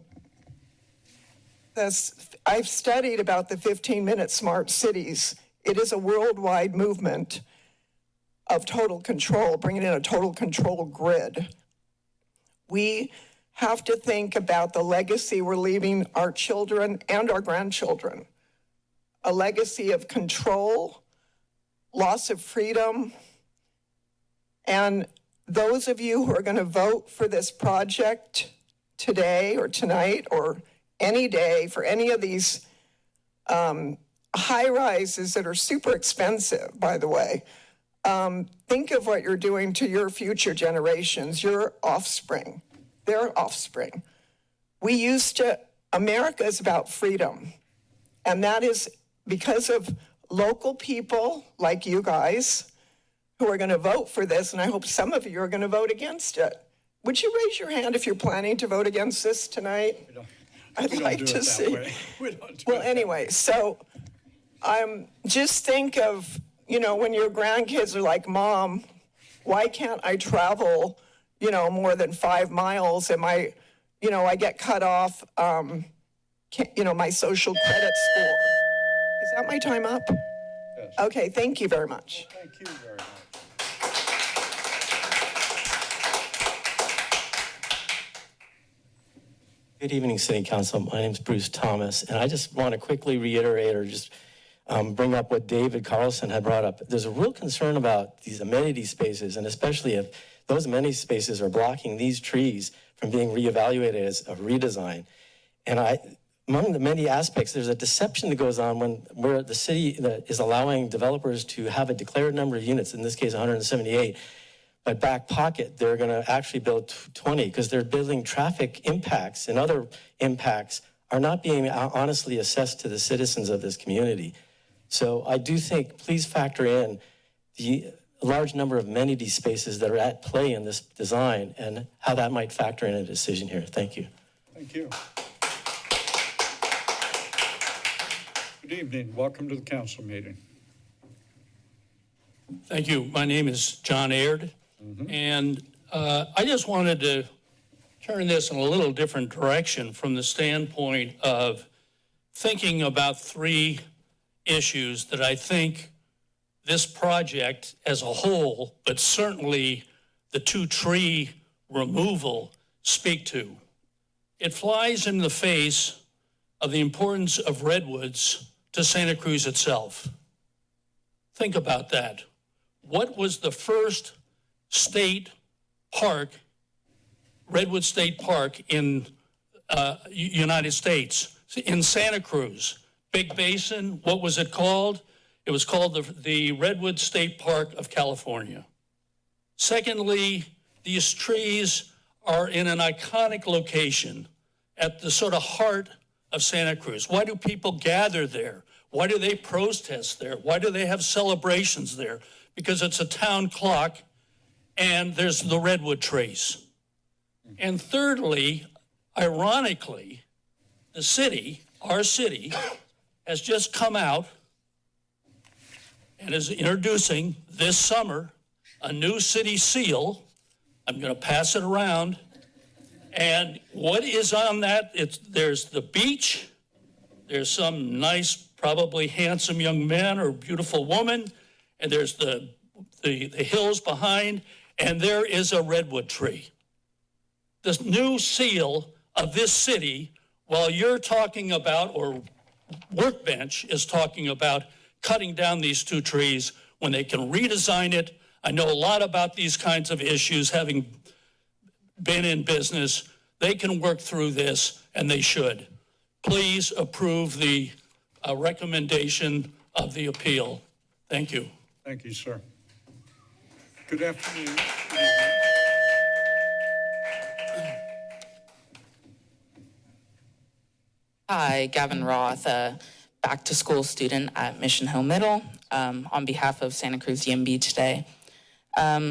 studied about the 15-minute smart cities. It is a worldwide movement of total control, bringing in a total control grid. We have to think about the legacy we're leaving our children and our grandchildren. A legacy of control, loss of freedom, and those of you who are going to vote for this project today or tonight or any day for any of these high-rises that are super expensive, by the way, think of what you're doing to your future generations, your offspring, their offspring. America is about freedom, and that is because of local people like you guys who are going to vote for this, and I hope some of you are going to vote against it. Would you raise your hand if you're planning to vote against this tonight? I'd like to see. Well, anyway, so just think of, you know, when your grandkids are like, Mom, why can't I travel, you know, more than 5 miles? And I get cut off, my social credit score. Is that my time up? Yes. Okay, thank you very much. Well, thank you very much. Good evening, City Council. My name is Bruce Thomas, and I just want to quickly reiterate or just bring up what David Carlson had brought up. There's a real concern about these amenity spaces, and especially if those amenity spaces are blocking these trees from being reevaluated as a redesign. And among the many aspects, there's a deception that goes on where the city is allowing developers to have a declared number of units, in this case 178, but back pocket, they're going to actually build 20 because they're building traffic impacts and other impacts are not being honestly assessed to the citizens of this community. So I do think, please factor in the large number of amenity spaces that are at play in this design and how that might factor in a decision here. Thank you. Thank you. Good evening. Welcome to the council meeting. Thank you. My name is John Aird, and I just wanted to turn this in a little different direction from the standpoint of thinking about 3 issues that I think this project as a whole, but certainly the 2 tree removal, speak to. It flies in the face of the importance of redwoods to Santa Cruz itself. Think about that. What was the first state park, Redwood State Park in United States? In Santa Cruz. Big Basin, what was it called? It was called the Redwood State Park of California. Secondly, these trees are in an iconic location at the sort of heart of Santa Cruz. Why do people gather there? Why do they protest there? Why do they have celebrations there? Because it's a town clock and there's the redwood trees. And thirdly, ironically, the city, our city, has just come out and is introducing this summer a new city seal. I'm going to pass it around. And what is on that? There's the beach. There's some nice, probably handsome young man or beautiful woman. And there's the hills behind. And there is a redwood tree. The new seal of this city, while you're talking about, or Workbench is talking about cutting down these 2 trees when they can redesign it. I know a lot about these kinds of issues, having been in business. They can work through this, and they should. please approve the recommendation of the appeal. Thank you. Thank you, sir. Good afternoon. Hi, Gavin Roth, a back-to-school student at Mission Hill Middle, on behalf of Santa Cruz YIMBY today.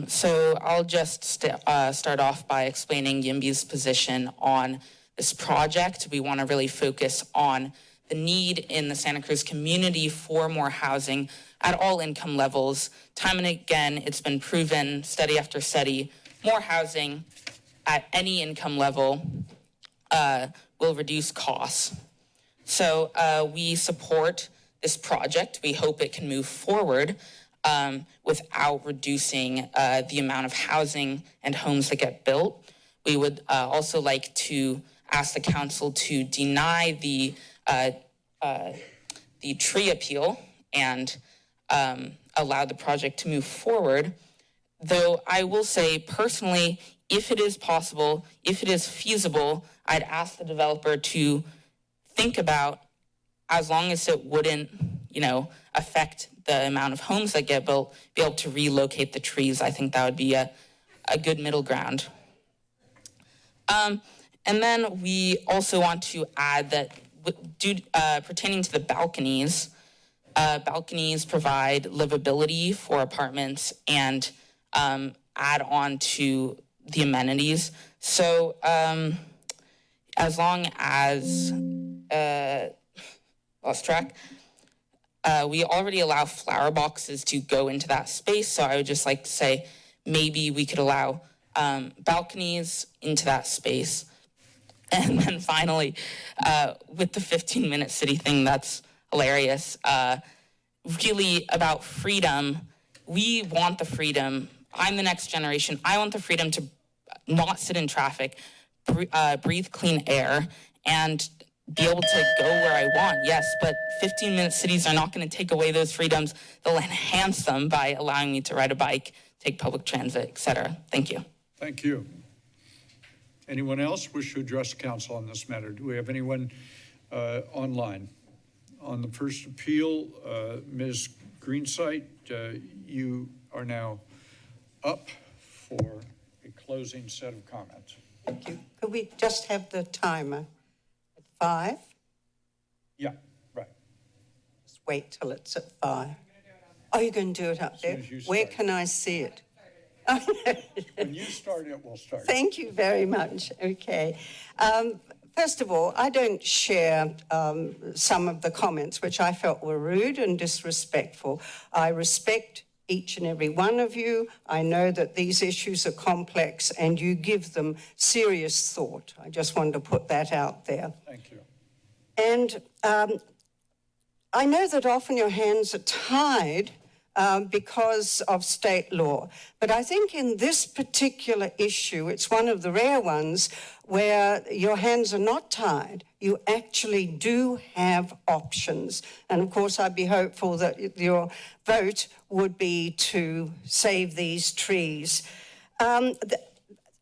So I'll just start off by explaining YIMBY's position on this project. We want to really focus on the need in the Santa Cruz community for more housing at all income levels. Time and again, it's been proven, study after study, more housing at any income level will reduce costs. So we support this project. We hope it can move forward without reducing the amount of housing and homes that get built. We would also like to ask the council to deny the tree appeal and allow the project to move forward. Though I will say personally, if it is possible, if it is feasible, I'd ask the developer to think about, as long as it wouldn't, affect the amount of homes that get built, be able to relocate the trees. I think that would be a good middle ground. And then we also want to add that pertaining to the balconies, balconies provide livability for apartments and add on to the amenities. So as long as, lost track, we already allow flower boxes to go into that space. So I would just like to say, maybe we could allow balconies into that space. And then finally, with the 15-minute city thing, that's hilarious. Really about freedom. We want the freedom. I'm the next generation. I want the freedom to not sit in traffic, breathe clean air, and be able to go where I want. Yes, but 15-minute cities are not going to take away those freedoms. They'll enhance them by allowing me to ride a bike, take public transit, et cetera. Thank you. Thank you. Anyone else wish to address the council on this matter? Do we have anyone online? On the first appeal, Ms. Greensight, you are now up for a closing set of comments. Thank you. Could we just have the timer at 5? Yeah, right. Just wait till it's at 5. Oh, you're going to do it up there? Where can I see it? When you start it, we'll start. Thank you very much. Okay. First of all, I don't share some of the comments which I felt were rude and disrespectful. I respect each and every one of you. I know that these issues are complex and you give them serious thought. I just wanted to put that out there. Thank you. And I know that often your hands are tied because of state law. But I think in this particular issue, it's one of the rare ones where your hands are not tied. You actually do have options. And of course, I'd be hopeful that your vote would be to save these trees.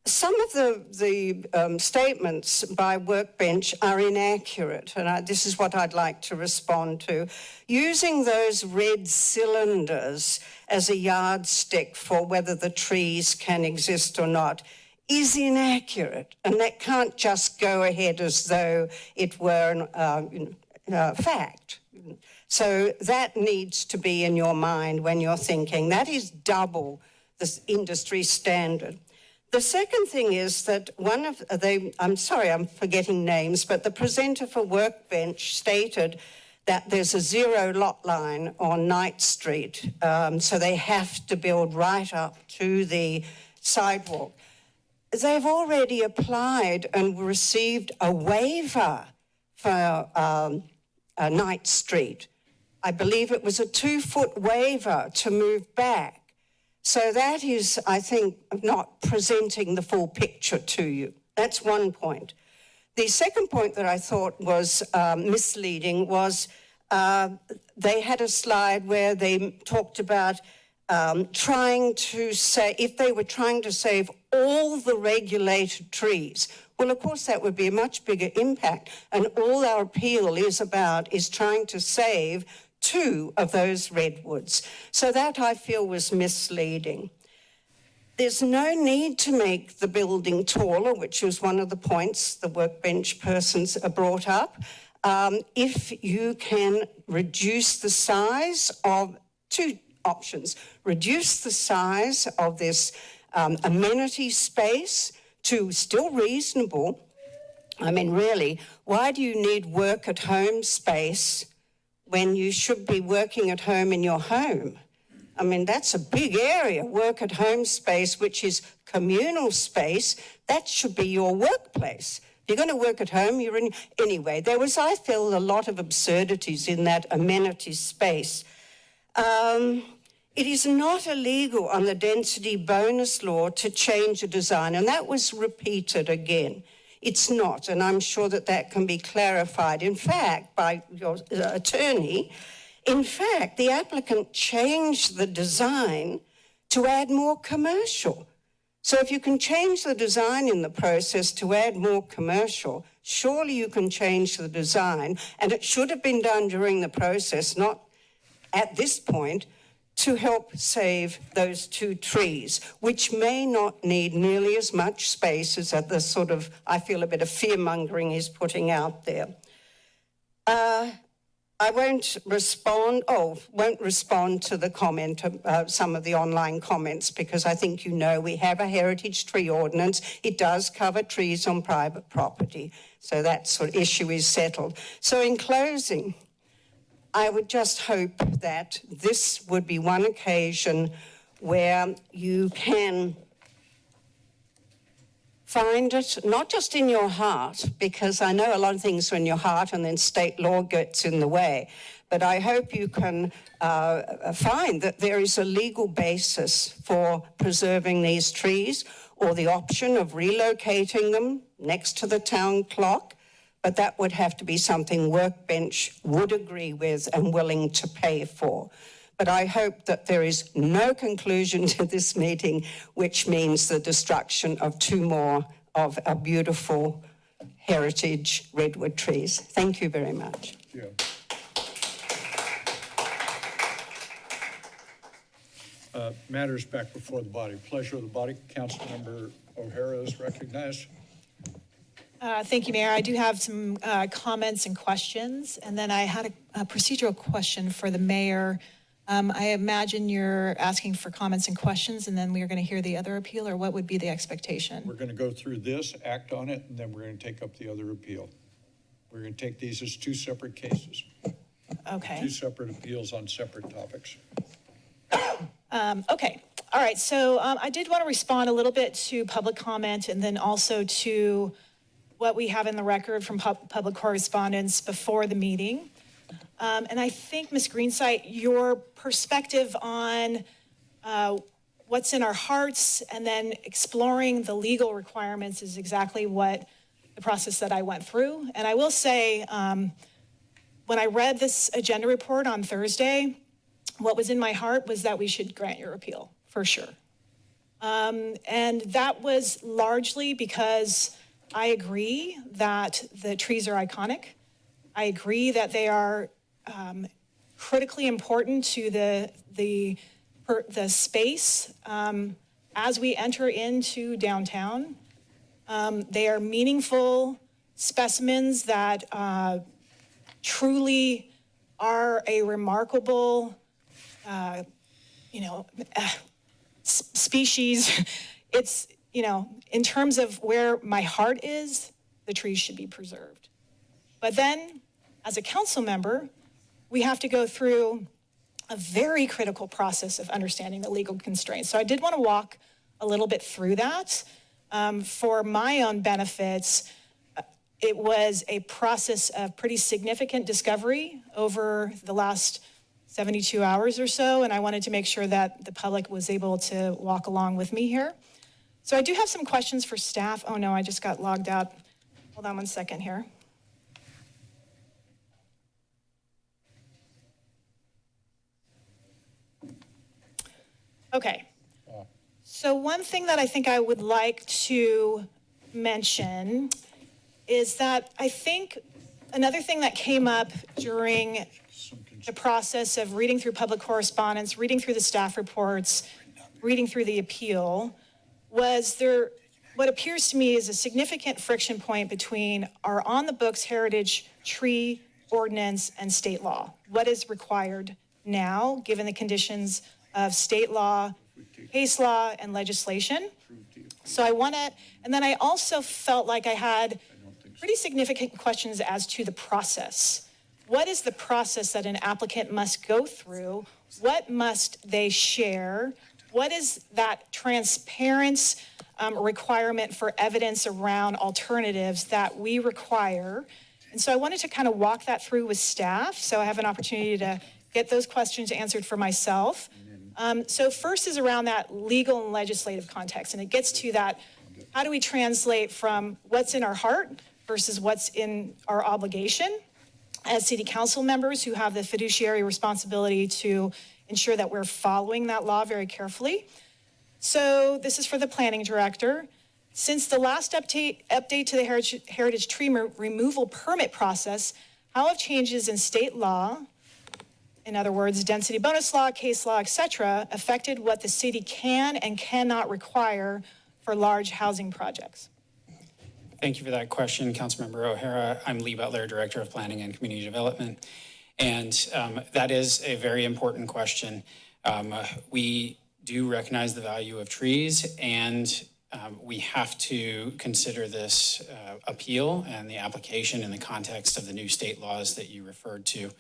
Some of the statements by Workbench are inaccurate, and this is what I'd like to respond to. Using those red cylinders as a yardstick for whether the trees can exist or not is inaccurate, and that can't just go ahead as though it were a fact. So that needs to be in your mind when you're thinking. That is double the industry standard. The second thing is that one of I'm sorry, I'm forgetting names, but the presenter for Workbench stated that there's a zero lot line on Knight Street, so they have to build right up to the sidewalk. They've already applied and received a waiver for Knight Street. I believe it was a 2-foot waiver to move back. So that is, I think, not presenting the full picture to you. That's one point. The second point that I thought was misleading was they had a slide where they talked about trying to say, if they were trying to save all the regulated trees, Well, of course, that would be a much bigger impact. And all our appeal is about is trying to save 2 of those redwoods. So that I feel was misleading. There's no need to make the building taller, which was one of the points the workbench persons brought up. If you can reduce the size of 2 options, reduce the size of this amenity space to still reasonable. I mean, really, why do you need work at home space when you should be working at home in your home? I mean, that's a big area, work at home space, which is communal space. That should be your workplace. If you're going to work at home, you're in. Anyway, there was, I feel, a lot of absurdities in that amenity space. It is not illegal on the density bonus law to change a design, and that was repeated again. It's not, and I'm sure that that can be clarified. In fact, by your attorney, in fact, the applicant changed the design to add more commercial. So if you can change the design in the process to add more commercial, surely you can change the design, and it should have been done during the process, not at this point, to help save those 2 trees, which may not need nearly as much space as the sort of, I feel, a bit of fear-mongering he's putting out there. I won't respond to the comment, some of the online comments, because I think you know we have a heritage tree ordinance. It does cover trees on private property, so that sort of issue is settled. So in closing, I would just hope that this would be one occasion where you can find it, not just in your heart, because I know a lot of things are in your heart and then state law gets in the way, but I hope you can find that there is a legal basis for preserving these trees or the option of relocating them next to the town clock, but that would have to be something Workbench would agree with and willing to pay for. But I hope that there is no conclusion to this meeting, which means the destruction of 2 more of our beautiful heritage redwood trees. Thank you very much. Yeah. Matters back before the body. Pleasure of the body. Councilmember O'Hara is recognized. Thank you, Mayor. I do have some comments and questions, and then I had a procedural question for the mayor. I imagine you're asking for comments and questions, and then we are going to hear the other appeal, or what would be the expectation? We're going to go through this, act on it, and then we're going to take up the other appeal. We're going to take these as 2 separate cases. Okay. 2 separate appeals on separate topics. Okay. All right. So I did want to respond a little bit to public comment and then also to what we have in the record from public correspondence before the meeting. And I think, Ms. Greensight, your perspective on what's in our hearts and then exploring the legal requirements is exactly what the process that I went through. And I will say, when I read this agenda report on Thursday, what was in my heart was that we should grant your appeal, for sure. And that was largely because I agree that the trees are iconic. I agree that they are critically important to the space as we enter into downtown. They are meaningful specimens that truly are a remarkable, species. It's, in terms of where my heart is, the trees should be preserved. But then, as a council member, we have to go through a very critical process of understanding the legal constraints. So I did want to walk a little bit through that. For my own benefits, it was a process of pretty significant discovery over the last 72 hours or so, and I wanted to make sure that the public was able to walk along with me here. So I do have some questions for staff. Oh no, I just got logged out. Hold on one second here. Okay. So one thing that I think I would like to mention is that I think another thing that came up during the process of reading through public correspondence, reading through the staff reports, reading through the appeal, was there what appears to me is a significant friction point between our on-the-books heritage tree ordinance and state law. What is required now, given the conditions of state law, case law, and legislation? So and then I also felt like I had pretty significant questions as to the process. What is the process that an applicant must go through? What must they share? What is that transparency requirement for evidence around alternatives that we require? And so I wanted to kind of walk that through with staff, so I have an opportunity to get those questions answered for myself. So first is around that legal and legislative context, and it gets to that, how do we translate from what's in our heart versus what's in our obligation as city council members who have the fiduciary responsibility to ensure that we're following that law very carefully. So this is for the planning director. Since the last update to the heritage tree removal permit process, how have changes in state law, in other words, density bonus law, case law, et cetera, affected what the city can and cannot require for large housing projects? Thank you for that question, Councilmember O'Hara. I'm Lee Butler, Director of Planning and Community Development. And that is a very important question. We do recognize the value of trees, and we have to consider this appeal and the application in the context of the new state laws that you referred to.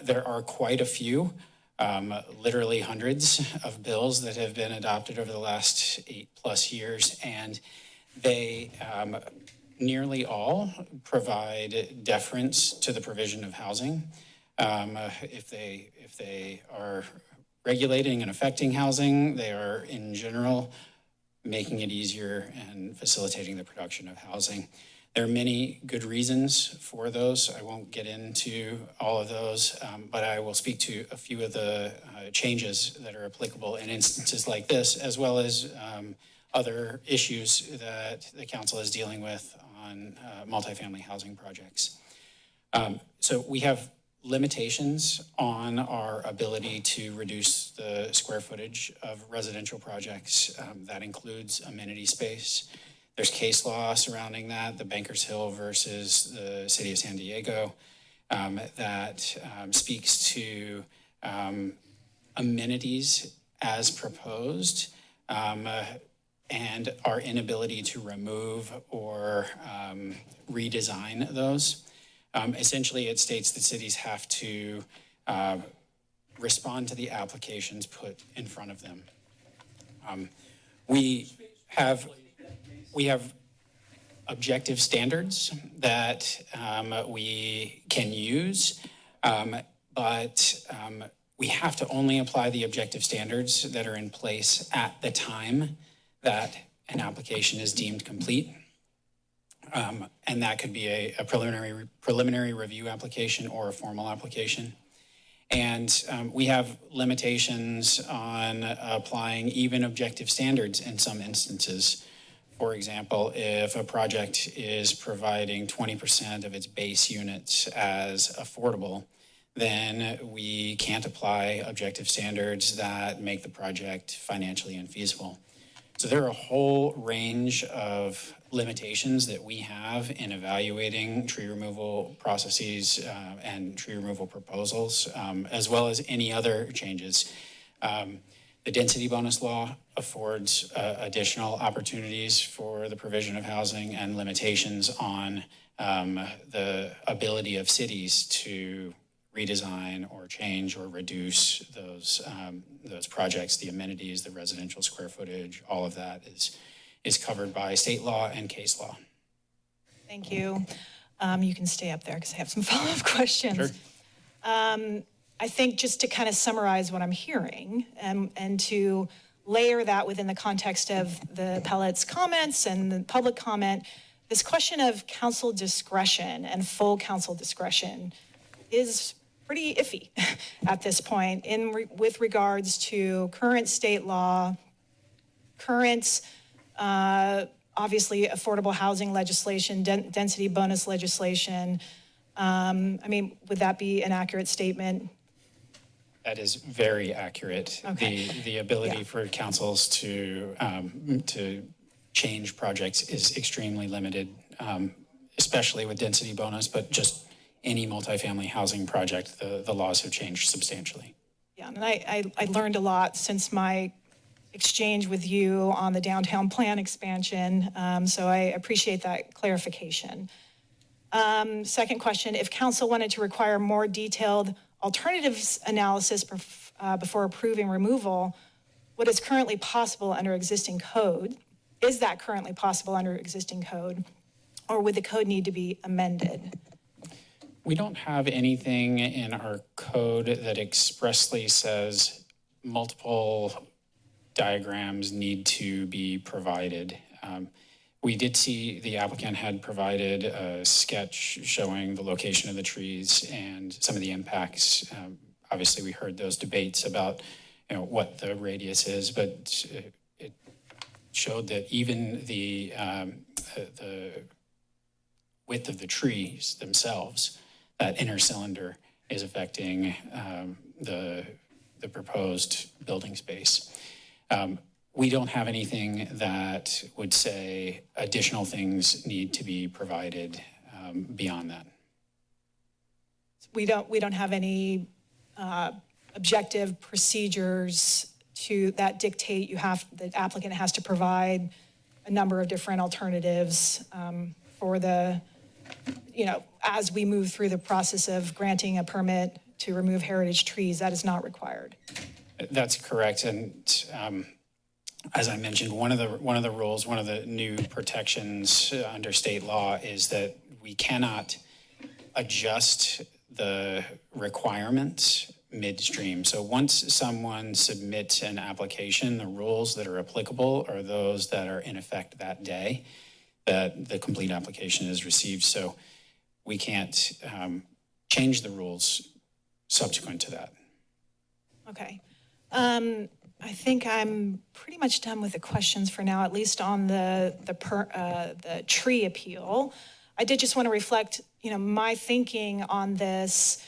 There are quite a few, literally hundreds of bills that have been adopted over the last 8+ years, and they nearly all provide deference to the provision of housing. If they are regulating and affecting housing, they are in general making it easier and facilitating the production of housing. There are many good reasons for those. I won't get into all of those, but I will speak to a few of the changes that are applicable in instances like this, as well as other issues that the council is dealing with on multifamily housing projects. So we have limitations on our ability to reduce the square footage of residential projects. That includes amenity space. There's case law surrounding that, the Bankers Hill versus the City of San Diego, that speaks to amenities as proposed, and our inability to remove or redesign those. Essentially, it states that cities have to respond to the applications put in front of them. We have objective standards that we can use, but we have to only apply the objective standards that are in place at the time that an application is deemed complete. And that could be a preliminary review application or a formal application. And we have limitations on applying even objective standards in some instances. For example, if a project is providing 20% of its base units as affordable, then we can't apply objective standards that make the project financially infeasible. So there are a whole range of limitations that we have in evaluating tree removal processes and tree removal proposals, as well as any other changes. The density bonus law affords additional opportunities for the provision of housing and limitations on the ability of cities to redesign or change or reduce those projects, the amenities, the residential square footage, all of that is covered by state law and case law. Thank you. You can stay up there because I have some follow-up questions. Sure. I think just to kind of summarize what I'm hearing and to layer that within the context of the appellate's comments and the public comment, this question of council discretion and full council discretion is pretty iffy at this point with regards to current state law, current obviously affordable housing legislation, density bonus legislation. I mean, would that be an accurate statement? That is very accurate. Okay. The ability for councils to change projects is extremely limited, especially with density bonus, but just any multifamily housing project, the laws have changed substantially. Yeah, and I learned a lot since my exchange with you on the downtown plan expansion, so I appreciate that clarification. Second question, if council wanted to require more detailed alternatives analysis before approving removal, what is currently possible under existing code? Is that currently possible under existing code, or would the code need to be amended? We don't have anything in our code that expressly says multiple diagrams need to be provided. We did see the applicant had provided a sketch showing the location of the trees and some of the impacts. Obviously, we heard those debates about what the radius is, but it showed that even the width of the trees themselves, that inner cylinder, is affecting the proposed building space. We don't have anything that would say additional things need to be provided beyond that. We don't have any objective procedures that dictate the applicant has to provide a number of different alternatives for as we move through the process of granting a permit to remove heritage trees. That is not required. That's correct, and as I mentioned, one of the rules, one of the new protections under state law is that we cannot adjust the requirements midstream. So once someone submits an application, the rules that are applicable are those that are in effect that day that the complete application is received. So we can't change the rules subsequent to that. Okay. I think I'm pretty much done with the questions for now, at least on the tree appeal. I did just want to reflect, my thinking on this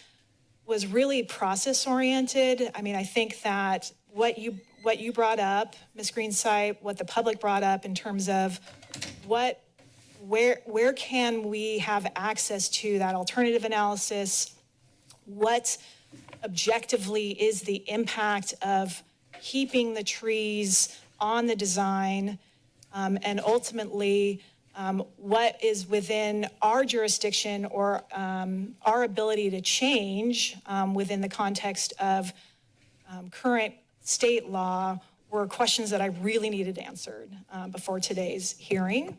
was really process oriented. I mean, I think that what you brought up, Ms. Greenside, what the public brought up in terms of where can we have access to that alternative analysis? What objectively is the impact of keeping the trees on the design, and ultimately what is within our jurisdiction or our ability to change within the context of current state law were questions that I really needed answered before today's hearing.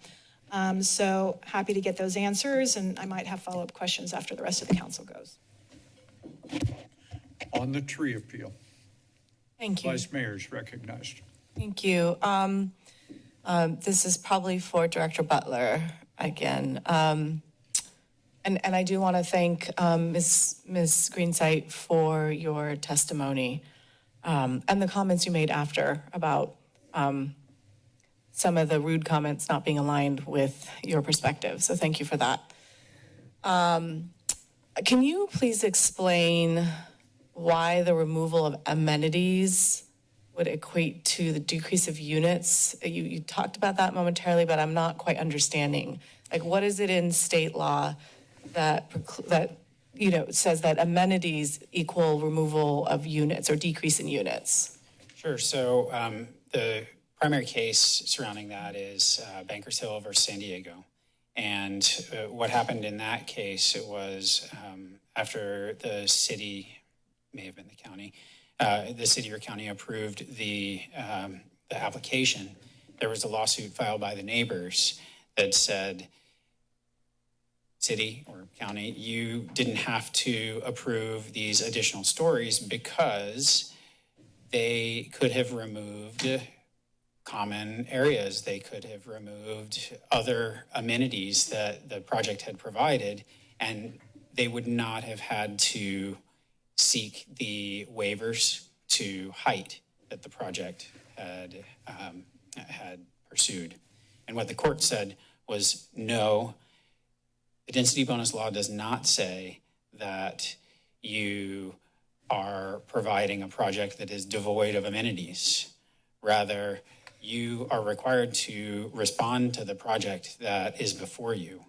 So happy to get those answers, and I might have follow-up questions after the rest of the council goes. On the tree appeal. Thank you. Vice Mayor is recognized. Thank you. This is probably for Director Butler again. And I do want to thank Ms. Greenside for your testimony and the comments you made after about some of the rude comments not being aligned with your perspective. So thank you for that. Can you please explain why the removal of amenities would equate to the decrease of units? You talked about that momentarily, but I'm not quite understanding. Like, what is it in state law that says that amenities equal removal of units or decrease in units? Sure. So the primary case surrounding that is Bankers Hill versus San Diego. And what happened in that case, it was after the city, may have been the county, the city or county approved the application. There was a lawsuit filed by the neighbors that said, city or county, you didn't have to approve these additional stories because they could have removed common areas. They could have removed other amenities that the project had provided, and they would not have had to seek the waivers to height that the project had pursued. And what the court said was, no, the density bonus law does not say that you are providing a project that is devoid of amenities. Rather, you are required to respond to the project that is before you.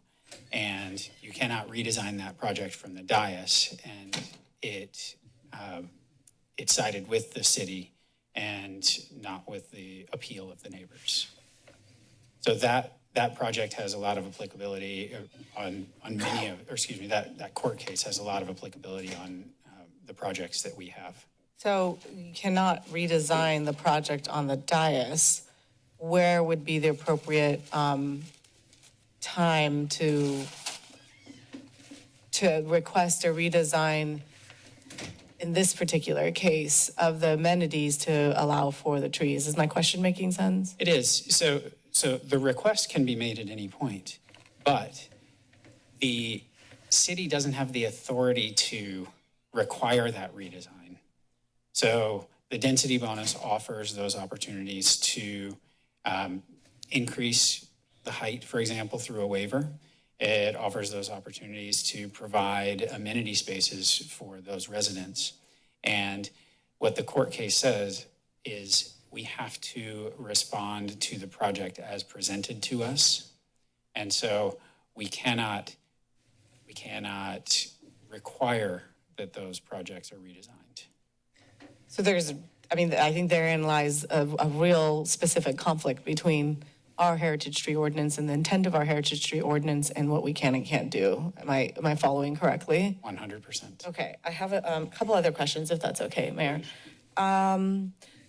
And you cannot redesign that project from the dais. And it sided with the city and not with the appeal of the neighbors. So that project has a lot of applicability on many of, or excuse me, that court case has a lot of applicability on the projects that we have. So you cannot redesign the project on the dais. Where would be the appropriate time to request a redesign in this particular case of the amenities to allow for the trees? Is my question making sense? It is. So the request can be made at any point, but the city doesn't have the authority to require that redesign. So the density bonus offers those opportunities to increase the height, for example, through a waiver. It offers those opportunities to provide amenity spaces for those residents. And what the court case says is we have to respond to the project as presented to us. And so we cannot require that those projects are redesigned. So I think therein lies a real specific conflict between our Heritage Tree Ordinance and the intent of our Heritage Tree Ordinance and what we can and can't do. Am I following correctly? 100%. Okay, I have a couple other questions, if that's okay, Mayor.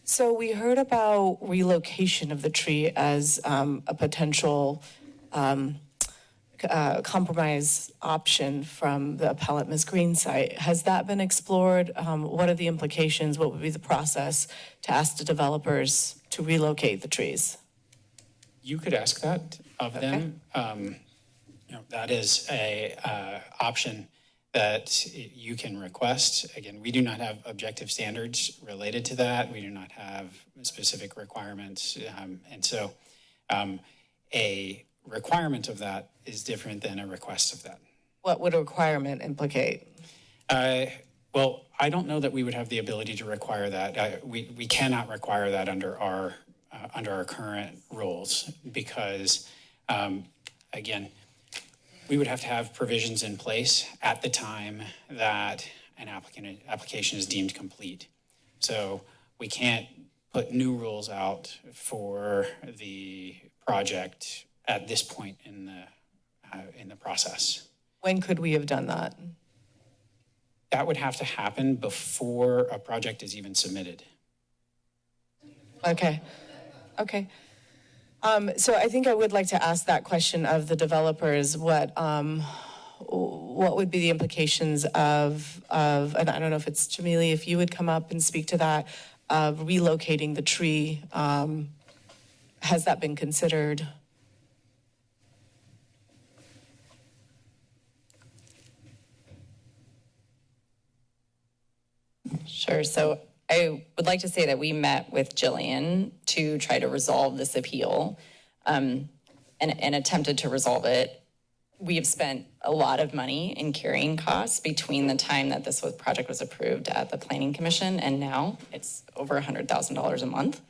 So we heard about relocation of the tree as a potential compromise option from the appellant Ms. Green's site. Has that been explored? What are the implications? What would be the process to ask the developers to relocate the trees? You could ask that of them. That is a option that you can request. Again, we do not have objective standards related to that. We do not have specific requirements. And so a requirement of that is different than a request of that. What would a requirement implicate? Well, I don't know that we would have the ability to require that. We cannot require that under our current rules because, again, we would have to have provisions in place at the time that an application is deemed complete. So we can't put new rules out for the project at this point in the process. When could we have done that? That would have to happen before a project is even submitted. Okay. So I think I would like to ask that question of the developers. What would be the implications of, and I don't know if it's Jamili, if you would come up and speak to that, of relocating the tree. Has that been considered? Sure. So I would like to say that we met with Jillian to try to resolve this appeal and attempted to resolve it. We have spent a lot of money in carrying costs between the time that this project was approved at the Planning Commission and now. It's over $100,000 a month.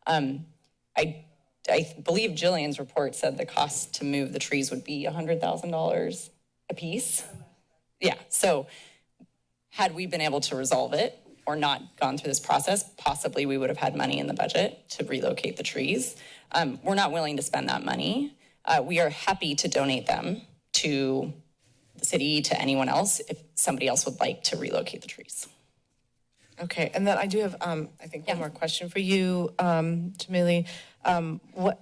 I believe Jillian's report said the cost to move the trees would be $100,000 a piece. Yeah, so had we been able to resolve it or not gone through this process, possibly we would have had money in the budget to relocate the trees. We're not willing to spend that money. We are happy to donate them to the city, to anyone else, if somebody else would like to relocate the trees. Okay, and then I do have, I think, one more question for you, Jamili.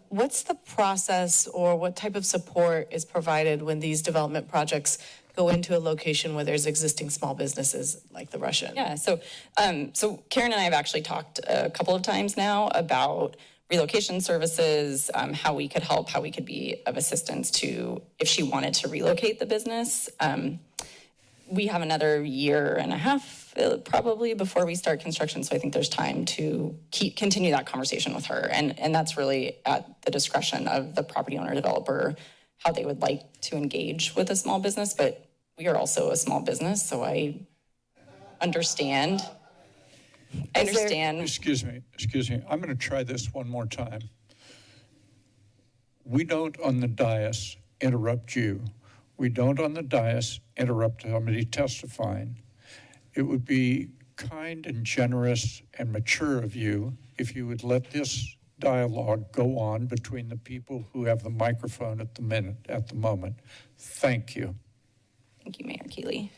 What's the process or what type of support is provided when these development projects go into a location where there's existing small businesses like the Russian? Yeah, so Karen and I have actually talked a couple of times now about relocation services, how we could help, how we could be of assistance to if she wanted to relocate the business. We have another year and a half probably before we start construction. So I think there's time to continue that conversation with her. And that's really at the discretion of the property owner developer, how they would like to engage with a small business. But we are also a small business, so I understand. Excuse me. I'm going to try this one more time. We don't on the dais interrupt you. We don't on the dais interrupt somebody testifying. It would be kind and generous and mature of you if you would let this dialogue go on between the people who have the microphone at the moment. Thank you. Thank you, Mayor Keeley.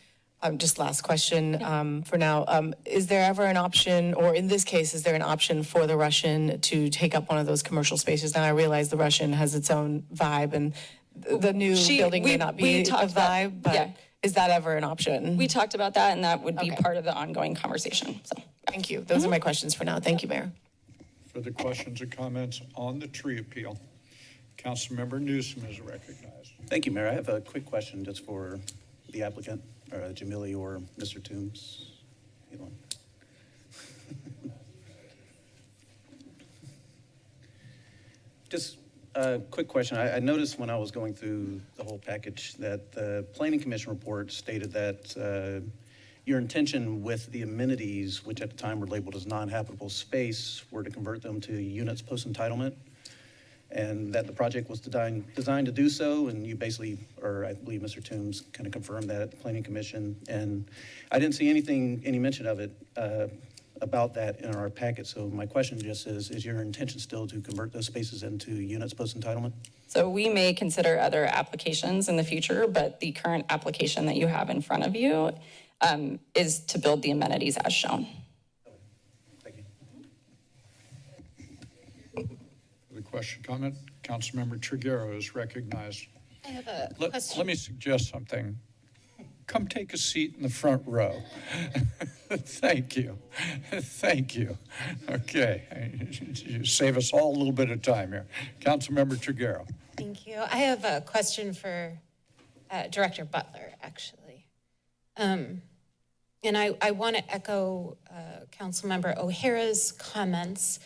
Just last question for now. Is there ever an option, or in this case, is there an option for the Russian to take up one of those commercial spaces? Now, I realize the Russian has its own vibe, and the new building may not be a vibe, but is that ever an option? We talked about that, and that would be part of the ongoing conversation. So, thank you. Those are my questions for now. Thank you, Mayor. Further questions or comments on the tree appeal? Councilmember Newsom is recognized. Thank you, Mayor. I have a quick question just for the applicant, or Jamili or Mr. Toombs. Elon. Just a quick question. I noticed when I was going through the whole package that the Planning Commission report stated that your intention with the amenities, which at the time were labeled as non-habitable space, were to convert them to units post-entitlement, and that the project was designed to do so, and you basically, or I believe Mr. Toombs kind of confirmed that at the Planning Commission, and I didn't see any mention of it about that in our packet. So my question just is your intention still to convert those spaces into units post-entitlement? So we may consider other applications in the future, but the current application that you have in front of you is to build the amenities as shown. The question, comment? Councilmember Triguero is recognized. I have a question. Let me suggest something. Come take a seat in the front row. Thank you. Thank you. Okay. You save us all a little bit of time here. Councilmember Triguero. Thank you. I have a question for Director Butler, actually. And I want to echo Councilmember O'Hara's comments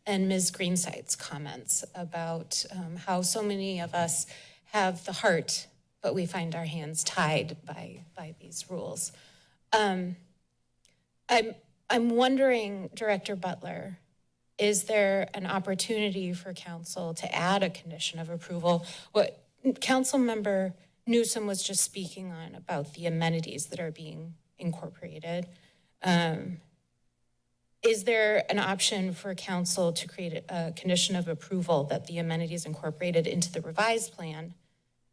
and Ms. Greenside's comments about how so many of us have the heart, but we find our hands tied by these rules. I'm wondering, Director Butler, is there an opportunity for council to add a condition of approval? What Councilmember Newsom was just speaking on about the amenities that are being incorporated. Is there an option for council to create a condition of approval that the amenities incorporated into the revised plan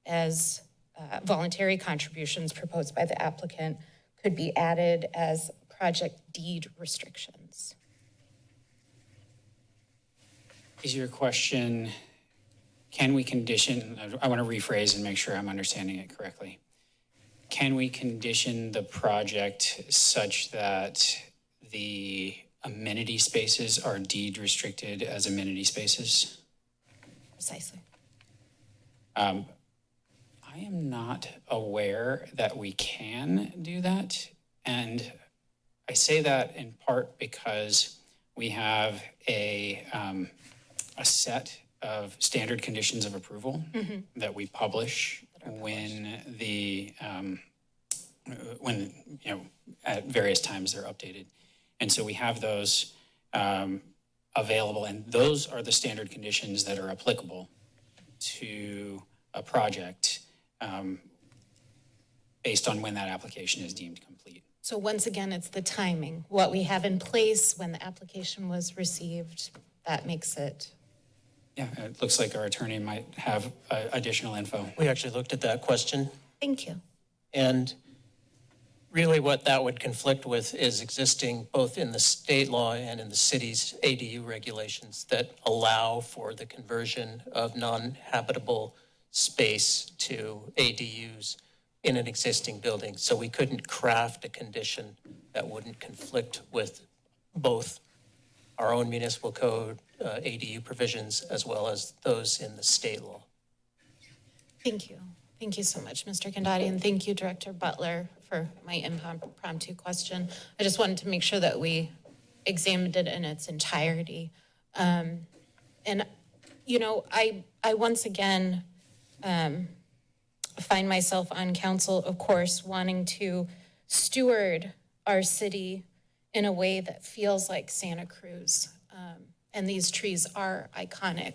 as voluntary contributions proposed by the applicant could be added as project deed restrictions? Is your question, can we condition, I want to rephrase and make sure I'm understanding it correctly. Can we condition the project such that the amenity spaces are deed restricted as amenity spaces? Precisely. I am not aware that we can do that. And I say that in part because we have a set of standard conditions of approval that we publish when at various times they're updated. And so we have those available, and those are the standard conditions that are applicable to a project based on when that application is deemed complete. So once again, it's the timing. What we have in place when the application was received, that makes it. Yeah, it looks like our attorney might have additional info. We actually looked at that question. Thank you. And really what that would conflict with is existing both in the state law and in the city's ADU regulations that allow for the conversion of non-habitable space to ADUs in an existing building. So we couldn't craft a condition that wouldn't conflict with both our own municipal code, ADU provisions, as well as those in the state law. Thank you. Thank you so much, Mr. Kandati, and thank you, Director Butler, for my impromptu question. I just wanted to make sure that we examined it in its entirety. And, you know, I once again find myself on council, of course, wanting to steward our city in a way that feels like Santa Cruz. And these trees are iconic.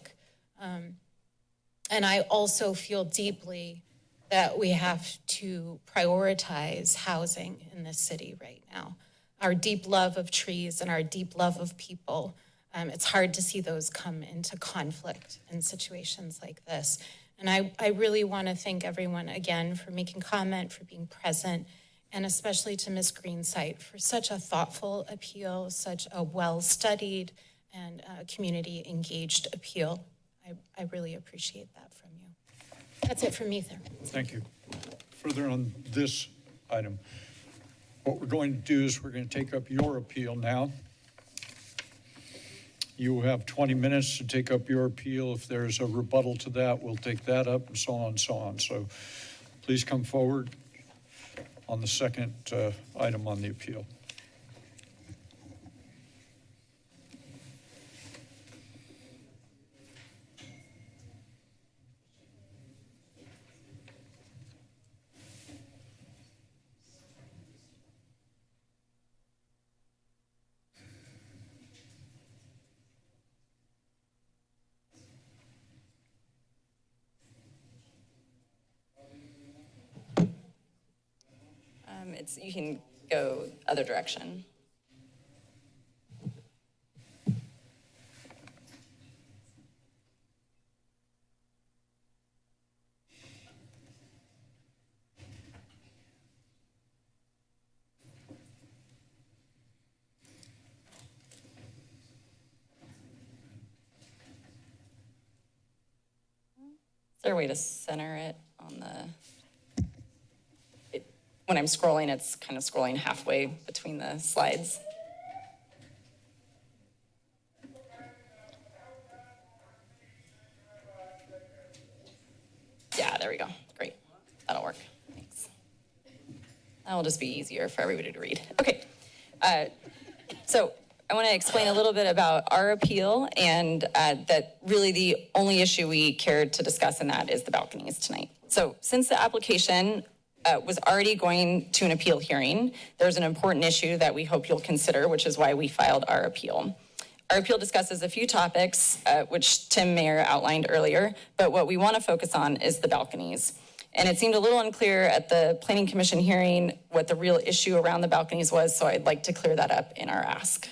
And I also feel deeply that we have to prioritize housing in this city right now. Our deep love of trees and our deep love of people, it's hard to see those come into conflict in situations like this. And I really want to thank everyone again for making comment, for being present, and especially to Ms. Greensight for such a thoughtful appeal, such a well-studied and community-engaged appeal. I really appreciate that from you. That's it from me, sir. Thank you. Further on this item, what we're going to do is we're going to take up your appeal now. You have 20 minutes to take up your appeal. If there's a rebuttal to that, we'll take that up, and so on and so on. So please come forward on the second item on the appeal. You can go other direction. Is there a way to center it on the... When I'm scrolling, it's kind of scrolling halfway between the slides. Yeah, there we go. Great. That'll work. Thanks. That'll just be easier for everybody to read. Okay. So I want to explain a little bit about our appeal, and that really the only issue we cared to discuss in that is the balconies tonight. So since the application was already going to an appeal hearing, there's an important issue that we hope you'll consider, which is why we filed our appeal. Our appeal discusses a few topics, which Tim Mayer outlined earlier, but what we want to focus on is the balconies. And it seemed a little unclear at the Planning Commission hearing what the real issue around the balconies was, so I'd like to clear that up in our ask.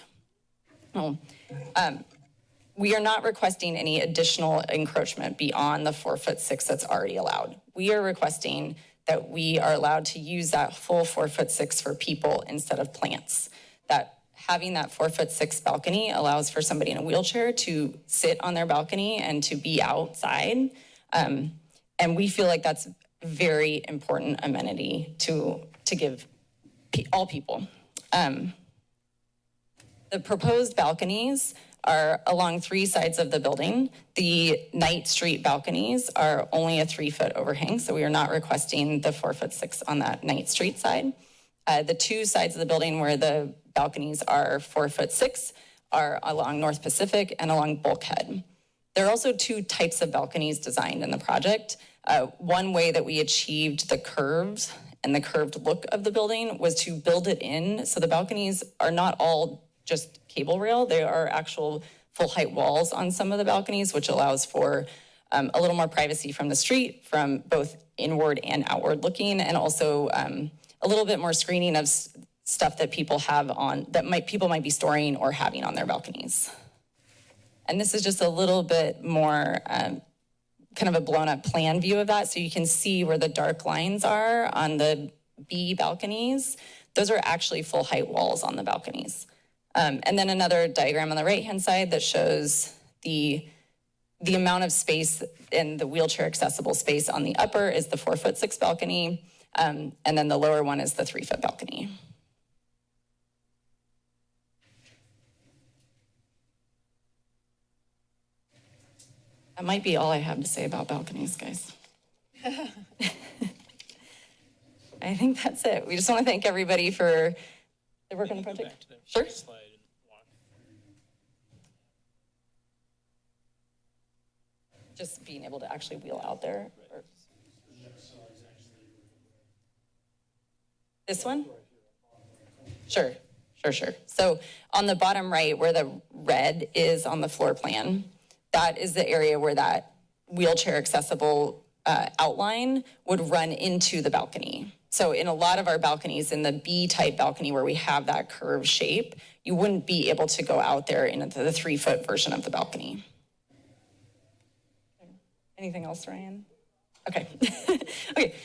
We are not requesting any additional encroachment beyond the 4'6" that's already allowed. We are requesting that we are allowed to use that full 4'6" for people instead of plants. That having that 4'6" balcony allows for somebody in a wheelchair to sit on their balcony and to be outside. And we feel like that's a very important amenity to give all people. The proposed balconies are along 3 sides of the building. The Night Street balconies are only a 3-foot overhang, so we are not requesting the 4'6" on that Night Street side. The 2 sides of the building where the balconies are 4'6" are along North Pacific and along Bulkhead. There are also 2 types of balconies designed in the project. One way that we achieved the curves and the curved look of the building was to build it in, so the balconies are not all just cable rail. They are actual full height walls on some of the balconies, which allows for a little more privacy from the street, from both inward and outward looking, and also a little bit more screening of stuff that people have on, that people might be storing or having on their balconies. And this is just a little bit more kind of a blown up plan view of that. So you can see where the dark lines are on the B balconies. Those are actually full height walls on the balconies. And then another diagram on the right-hand side that shows the amount of space in the wheelchair accessible space on the upper is the 4'6" balcony, and then the lower one is the 3-foot balcony. That might be all I have to say about balconies, guys. I think that's it. We just want to thank everybody for their work on the project. Sure. Just being able to actually wheel out there. This one? Sure. So on the bottom right, where the red is on the floor plan, that is the area where that wheelchair accessible outline would run into the balcony. So in a lot of our balconies, in the B-type balcony where we have that curved shape, you wouldn't be able to go out there into the 3-foot version of the balcony. Anything else, Ryan? Okay. Okay.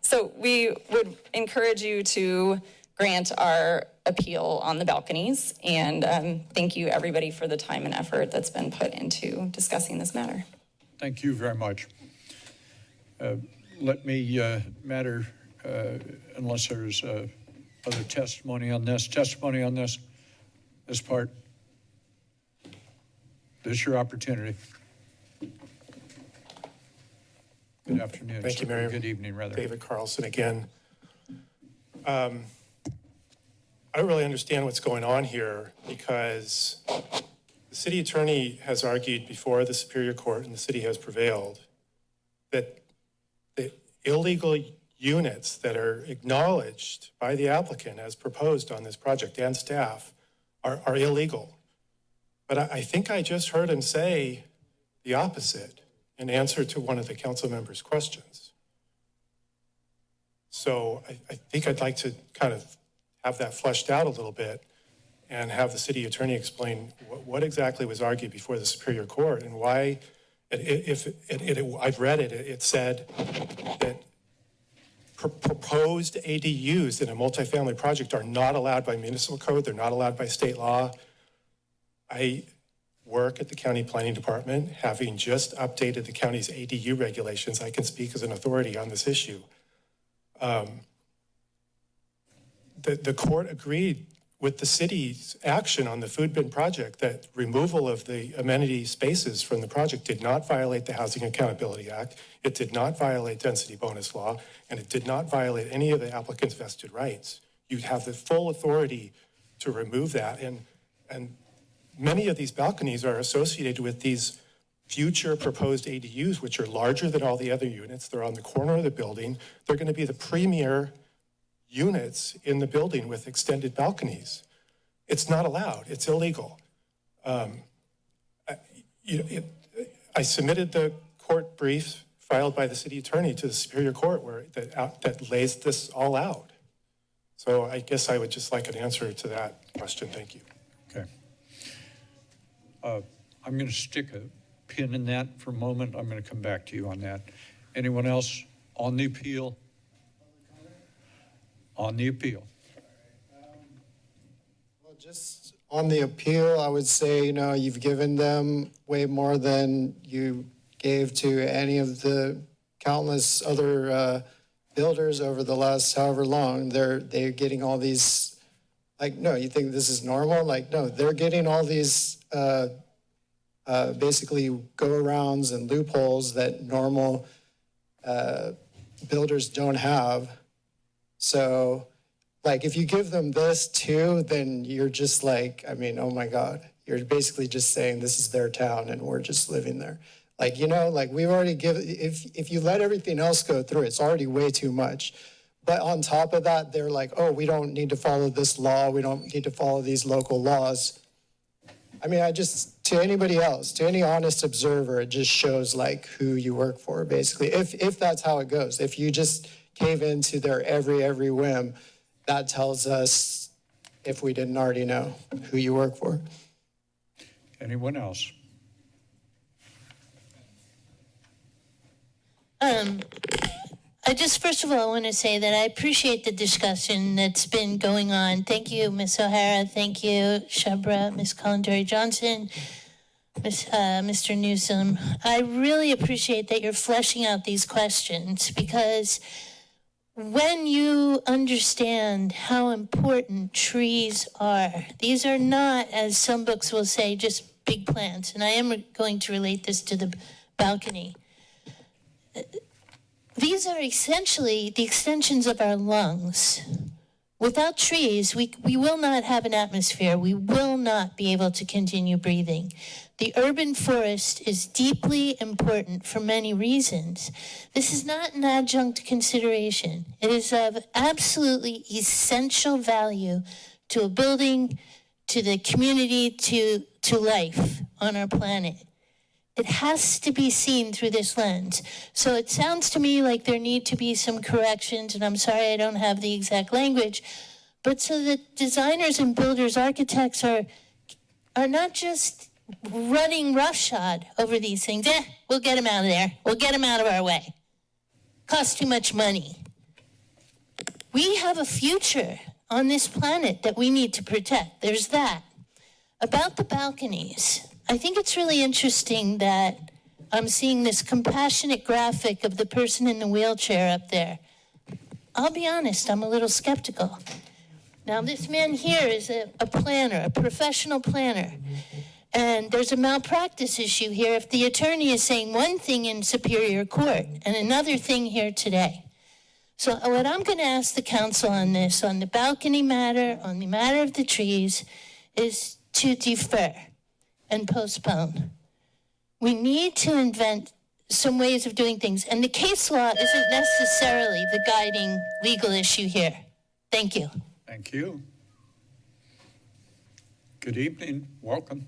So we would encourage you to grant our appeal on the balconies, and thank you everybody for the time and effort that's been put into discussing this matter. Thank you very much. Let me, unless there's other testimony on this part. This is your opportunity. Good afternoon. Thank you, Mayor. Good evening, rather. David Carlson again. I don't really understand what's going on here because the city attorney has argued before the Superior Court, and the city has prevailed, that the illegal units that are acknowledged by the applicant as proposed on this project and staff are illegal. But I think I just heard him say the opposite in answer to one of the council members' questions. So I think I'd like to kind of have that fleshed out a little bit and have the city attorney explain what exactly was argued before the Superior Court and why, I've read it, it said that proposed ADUs in a multifamily project are not allowed by municipal code, they're not allowed by state law. I work at the county planning department, having just updated the county's ADU regulations. I can speak as an authority on this issue. The court agreed with the city's action on the food bin project that removal of the amenity spaces from the project did not violate the Housing Accountability Act, it did not violate density bonus law, and it did not violate any of the applicant's vested rights. You have the full authority to remove that, and many of these balconies are associated with these future proposed ADUs, which are larger than all the other units. They're on the corner of the building. They're going to be the premier units in the building with extended balconies. It's not allowed. It's illegal. I submitted the court brief filed by the city attorney to the Superior Court that lays this all out. So I guess I would just like an answer to that question. Thank you. Okay. I'm going to stick a pin in that for a moment. I'm going to come back to you on that. Anyone else on the appeal? On the appeal. Well, just on the appeal, I would say, you've given them way more than you gave to any of the countless other builders over the last however long. They're getting all these, no, you think this is normal? No, they're getting all these basically go-arounds and loopholes that normal builders don't have. So, if you give them this too, then you're just oh my God, you're basically just saying this is their town and we're just living there. We've already if you let everything else go through, it's already way too much. But on top of that, they're oh, we don't need to follow this law. We don't need to follow these local laws. To anybody else, to any honest observer, it just shows who you work for, basically. If that's how it goes, if you just cave into their every whim, that tells us, if we didn't already know, who you work for. Anyone else? First of all, I want to say that I appreciate the discussion that's been going on. Thank you, Ms. O'Hara. Thank you, Shabra, Ms. Kalantari-Johnson, Mr. Newsom. I really appreciate that you're fleshing out these questions, because when you understand how important trees are, these are not, as some books will say, just big plants. And I am going to relate this to the balcony. these are essentially the extensions of our lungs. Without trees, we will not have an atmosphere. We will not be able to continue breathing. The urban forest is deeply important for many reasons. This is not an adjunct consideration. It is of absolutely essential value to a building, to the community, to life on our planet. It has to be seen through this lens. So it sounds to me like there need to be some corrections, and I'm sorry I don't have the exact language, but so that designers and builders, architects are not just running roughshod over these things. We'll get them out of there. We'll get them out of our way. Costs too much money. We have a future on this planet that we need to protect. There's that. About the balconies, I think it's really interesting that I'm seeing this compassionate graphic of the person in the wheelchair up there. I'll be honest, I'm a little skeptical. Now, this man here is a planner, a professional planner. And there's a malpractice issue here if the attorney is saying one thing in Superior Court and another thing here today. So what I'm going to ask the council on this, on the balcony matter, on the matter of the trees, is to defer and postpone. We need to invent some ways of doing things. And the case law isn't necessarily the guiding legal issue here. Thank you. Thank you. Good evening. Welcome.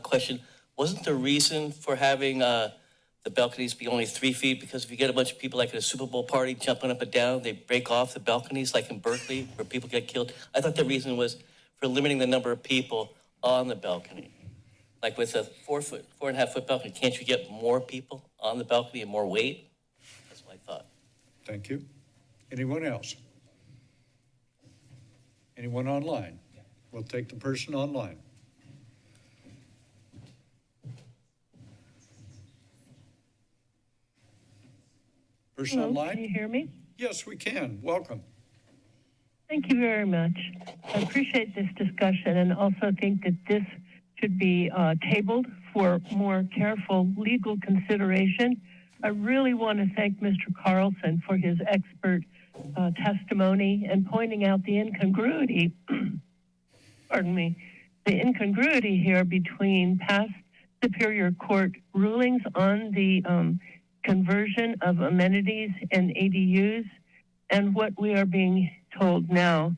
Question. Wasn't the reason for having the balconies be only 3 feet because if you get a bunch of people like at a Super Bowl party jumping up and down, they break off the balconies like in Berkeley where people get killed? I thought the reason was for limiting the number of people on the balcony. Like with a 4.5 foot balcony, can't you get more people on the balcony and more weight? That's what I thought. Thank you. Anyone else? Anyone online? We'll take the person online. Person online? Can you hear me? Yes, we can. Welcome. Thank you very much. I appreciate this discussion and also think that this should be tabled for more careful legal consideration. I really want to thank Mr. Carlson for his expert testimony and pointing out the incongruity, the incongruity here between past Superior Court rulings on the conversion of amenities and ADUs and what we are being told now.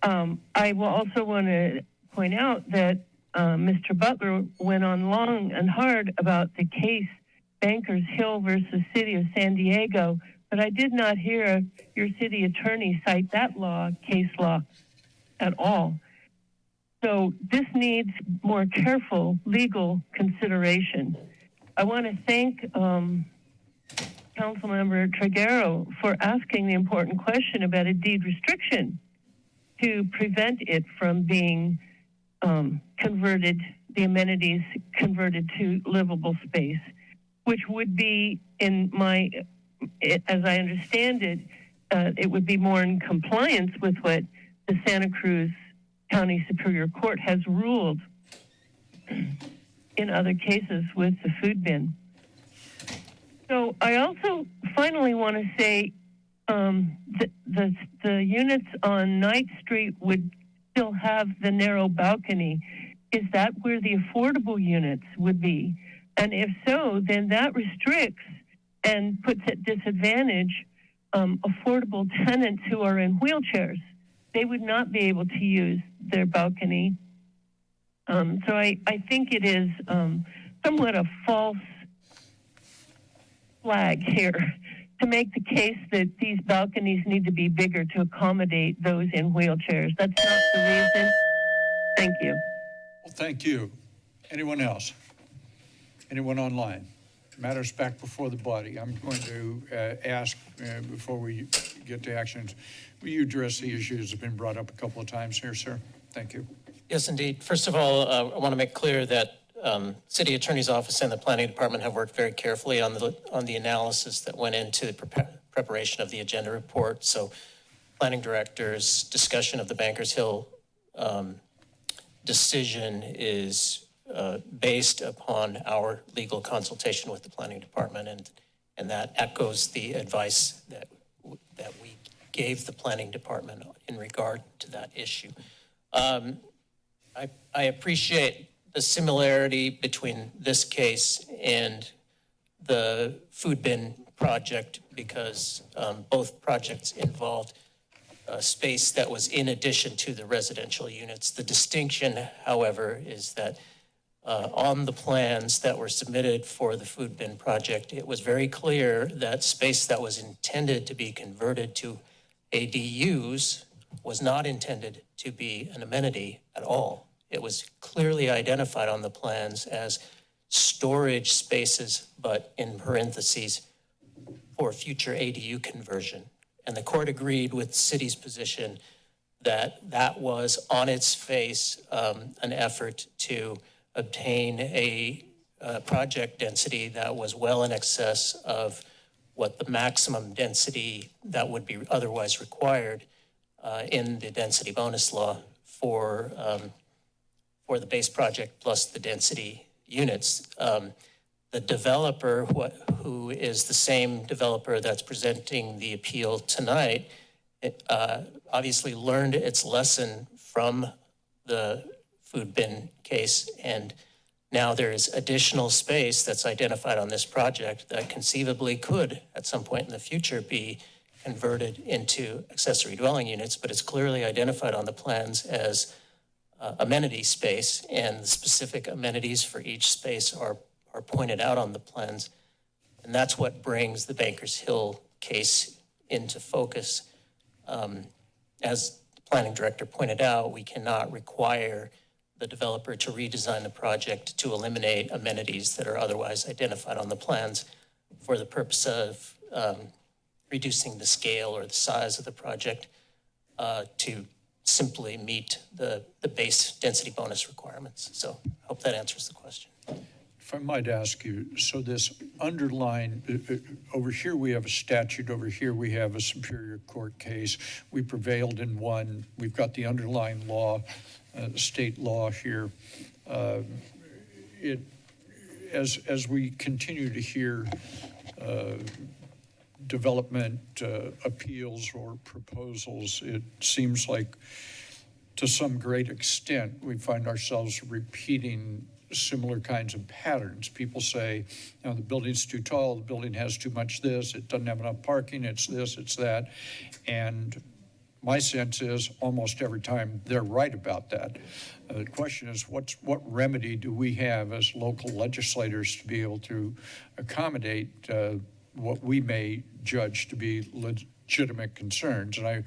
I will also want to point out that Mr. Butler went on long and hard about the case Bankers Hill versus City of San Diego, but I did not hear your city attorney cite that case law at all. So this needs more careful legal consideration. I want to thank Councilmember Triguero for asking the important question about a deed restriction to prevent it from being converted, the amenities converted to livable space, which would be, as I understand it, it would be more in compliance with what the Santa Cruz County Superior Court has ruled in other cases with the food bin. So I also finally want to say the units on Ninth Street would still have the narrow balcony. Is that where the affordable units would be? And if so, then that restricts and puts at disadvantage affordable tenants who are in wheelchairs. They would not be able to use their balcony. So I think it is somewhat a false flag here to make the case that these balconies need to be bigger to accommodate those in wheelchairs. That's not the reason. Thank you. Well, thank you. Anyone else? Anyone online? Matters back before the body. I'm going to ask, before we get to actions, will you address the issues that have been brought up a couple of times here, sir? Thank you. Yes, indeed. First of all, I want to make clear that City Attorney's Office and the Planning Department have worked very carefully on the analysis that went into the preparation of the agenda report. So Planning Director's discussion of the Bankers Hill decision is based upon our legal consultation with the planning department, and that echoes the advice that we gave the planning department in regard to that issue. I appreciate the similarity between this case and the food bin project because both projects involved space that was in addition to the residential units. The distinction, however, is that on the plans that were submitted for the food bin project, it was very clear that space that was intended to be converted to ADUs was not intended to be an amenity at all. It was clearly identified on the plans as storage spaces, but in parentheses, for future ADU conversion. And the court agreed with the city's position that that was on its face an effort to obtain a project density that was well in excess of what the maximum density that would be otherwise required in the density bonus law for the base project plus the density units. The developer, who is the same developer that's presenting the appeal tonight, obviously learned its lesson from the food bin case, and now there is additional space that's identified on this project that conceivably could, at some point in the future, be converted into accessory dwelling units, but it's clearly identified on the plans as amenity space, and the specific amenities for each space are pointed out on the plans. And that's what brings the Bankers Hill case into focus. As the planning director pointed out, we cannot require the developer to redesign the project to eliminate amenities that are otherwise identified on the plans for the purpose of reducing the scale or the size of the project to simply meet the base density bonus requirements. So I hope that answers the question. If I might ask you, so this underlying, over here we have a statute, over here we have a Superior Court case. We prevailed in one. We've got the underlying law, state law here. As we continue to hear development appeals or proposals, it seems like to some great extent we find ourselves repeating similar kinds of patterns. People say, you know, the building's too tall, the building has too much this, it doesn't have enough parking, it's this, it's that. And my sense is almost every time they're right about that. The question is, what remedy do we have as local legislators to be able to accommodate what we may judge to be legitimate concerns? And I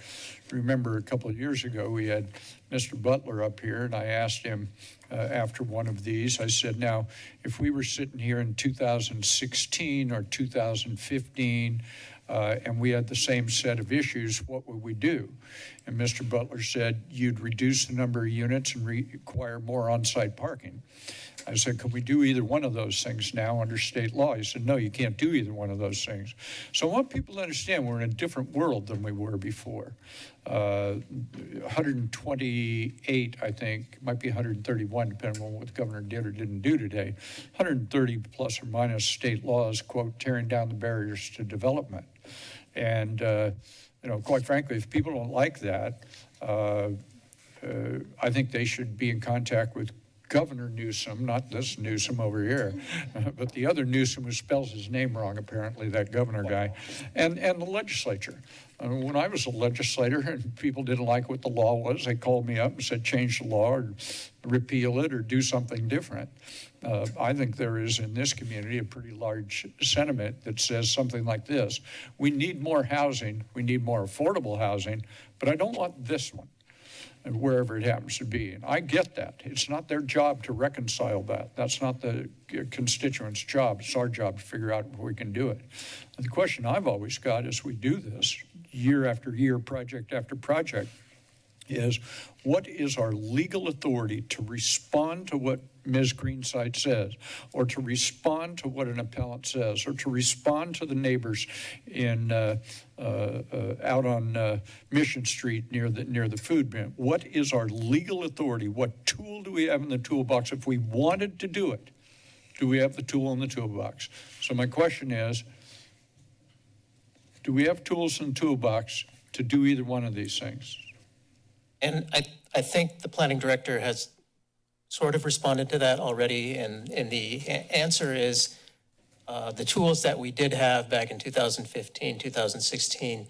remember a couple of years ago, we had Mr. Butler up here, and I asked him after one of these, I said, now, if we were sitting here in 2016 or 2015, and we had the same set of issues, what would we do? And Mr. Butler said, you'd reduce the number of units and require more on-site parking. I said, can we do either one of those things now under state law? He said, no, you can't do either one of those things. So I want people to understand we're in a different world than we were before. 128, I think, might be 131, depending on what the governor did or didn't do today. 130 plus or minus state laws, quote, tearing down the barriers to development. And, you know, quite frankly, if people don't like that, I think they should be in contact with Governor Newsom, not this Newsom over here, but the other Newsom who spells his name wrong, apparently, that governor guy, and the legislature. When I was a legislator and people didn't like what the law was, they called me up and said, change the law or repeal it or do something different. I think there is in this community a pretty large sentiment that says something like this. We need more housing, we need more affordable housing, but I don't want this one, wherever it happens to be. And I get that. It's not their job to reconcile that. That's not the constituents' job. It's our job to figure out if we can do it. And the question I've always got as we do this, year after year, project after project, is what is our legal authority to respond to what Ms. Greenside says, or to respond to what an appellant says, or to respond to the neighbors in out on Mission Street near the food bin. What is our legal authority? What tool do we have in the toolbox? If we wanted to do it, do we have the tool in the toolbox? So my question is, do we have tools in the toolbox to do either one of these things? And I think the planning director has sort of responded to that already, and the answer is the tools that we did have back in 2015, 2016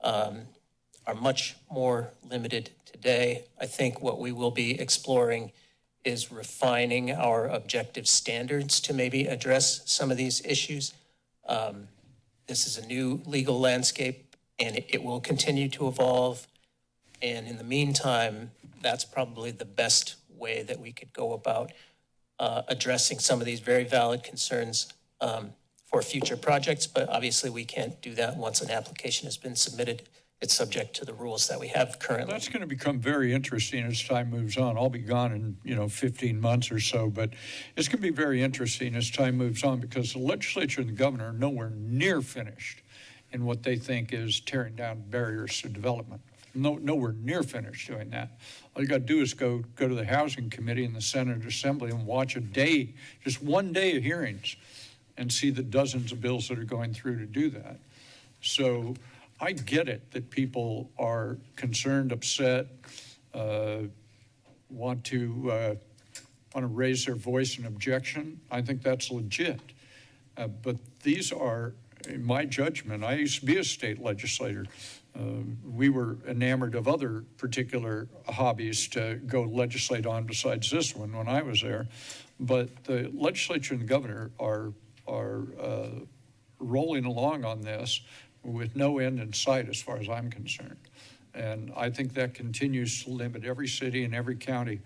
are much more limited today. I think what we will be exploring is refining our objective standards to maybe address some of these issues. This is a new legal landscape, and it will continue to evolve. And in the meantime, that's probably the best way that we could go about addressing some of these very valid concerns for future projects. But obviously, we can't do that once an application has been submitted. It's subject to the rules that we have currently. That's going to become very interesting as time moves on. I'll be gone in 15 months or so, but it's going to be very interesting as time moves on because the legislature and the governor are nowhere near finished in what they think is tearing down barriers to development. Nowhere near finished doing that. All you got to do is go to the Housing Committee in the Senate Assembly and watch a day, just one day of hearings, and see the dozens of bills that are going through to do that. So I get it that people are concerned, upset, want to raise their voice in objection. I think that's legit. But these are, in my judgment, I used to be a state legislator. We were enamored of other particular hobbies to go legislate on besides this one when I was there. But the legislature and the governor are rolling along on this with no end in sight as far as I'm concerned. And I think that continues to limit every city and every county.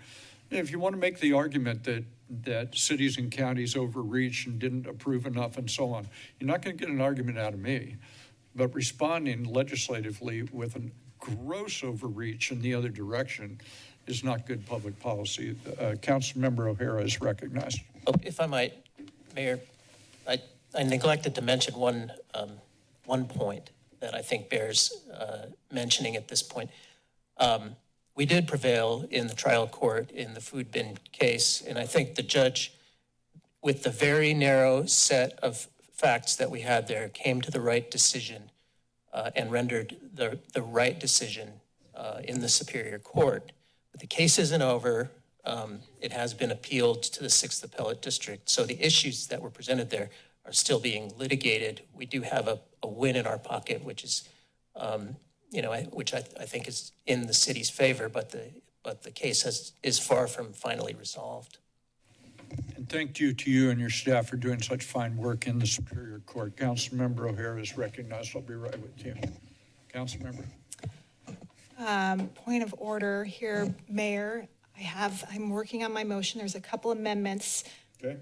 If you want to make the argument that cities and counties overreached and didn't approve enough and so on, you're not going to get an argument out of me. But responding legislatively with a gross overreach in the other direction is not good public policy. Councilmember O'Hara is recognized. Oh, if I might, Mayor, I neglected to mention one point that I think bears mentioning at this point. We did prevail in the trial court in the food bin case, and I think the judge, with the very narrow set of facts that we had there, came to the right decision and rendered the right decision in the Superior Court. But the case isn't over. It has been appealed to the 6th Appellate District. So the issues that were presented there are still being litigated. We do have a win in our pocket, which is, which I think is in the city's favor, but the case is far from finally resolved. And thank you to you and your staff for doing such fine work in the Superior Court. Councilmember O'Hara is recognized. I'll be right with you. Councilmember. Point of order here, Mayor. I'm working on my motion. There's a couple amendments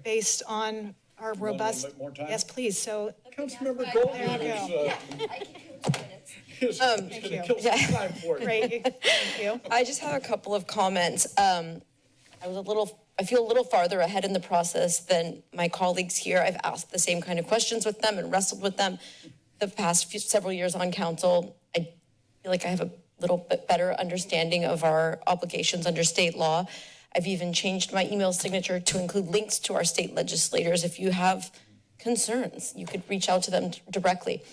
based on our robust. A little bit more time? Yes, please. So Councilmember Goldman is going to kill some time for you. Great. Thank you. I just have a couple of comments. I feel a little farther ahead in the process than my colleagues here. I've asked the same kind of questions with them and wrestled with them the past several years on council. I feel like I have a little bit better understanding of our obligations under state law. I've even changed my email signature to include links to our state legislators. If you have concerns, you could reach out to them directly.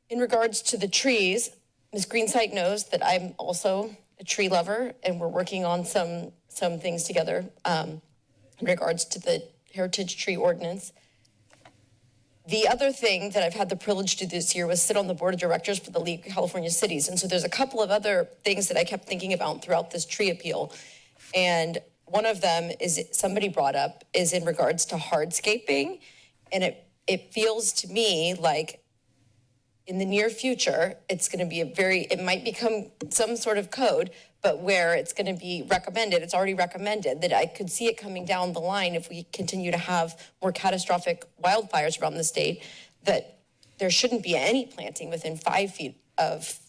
In regards to the trees, Ms. Greenside knows that I'm also a tree lover, and we're working on some things together in regards to the heritage tree ordinance. The other thing that I've had the privilege to do this year was sit on the board of directors for the League of California Cities. And so there's a couple of other things that I kept thinking about throughout this tree appeal. And one of them is somebody brought up is in regards to hardscaping. And it feels to me like in the near future, it's going to be it might become some sort of code, but where it's going to be recommended, it's already recommended, that I could see it coming down the line if we continue to have more catastrophic wildfires around the state, that there shouldn't be any planting within 5 feet of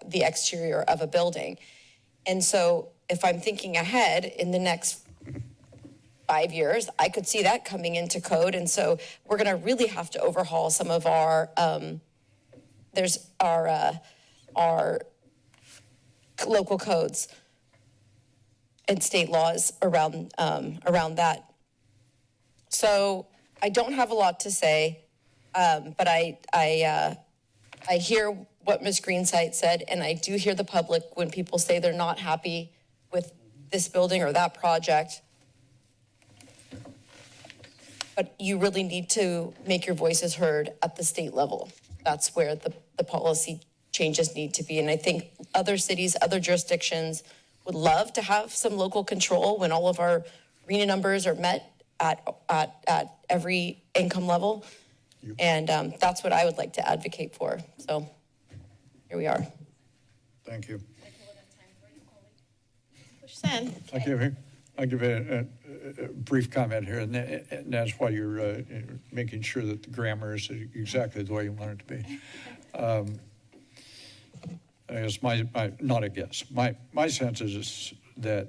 the exterior of a building. And so if I'm thinking ahead in the next 5 years. I could see that coming into code. And so we're going to really have to overhaul some of our, our local codes and state laws around that. So I don't have a lot to say, but I hear what Ms. Greenside said, and I do hear the public when people say they're not happy with this building or that project. But you really need to make your voices heard at the state level. That's where the policy changes need to be. And I think other cities, other jurisdictions would love to have some local control when all of our RENA numbers are met at every income level. And that's what I would like to advocate for. So here we are. Thank you. Send. I'll give a brief comment here, and that's why you're making sure that the grammar is exactly the way you want it to be. I guess my sense is that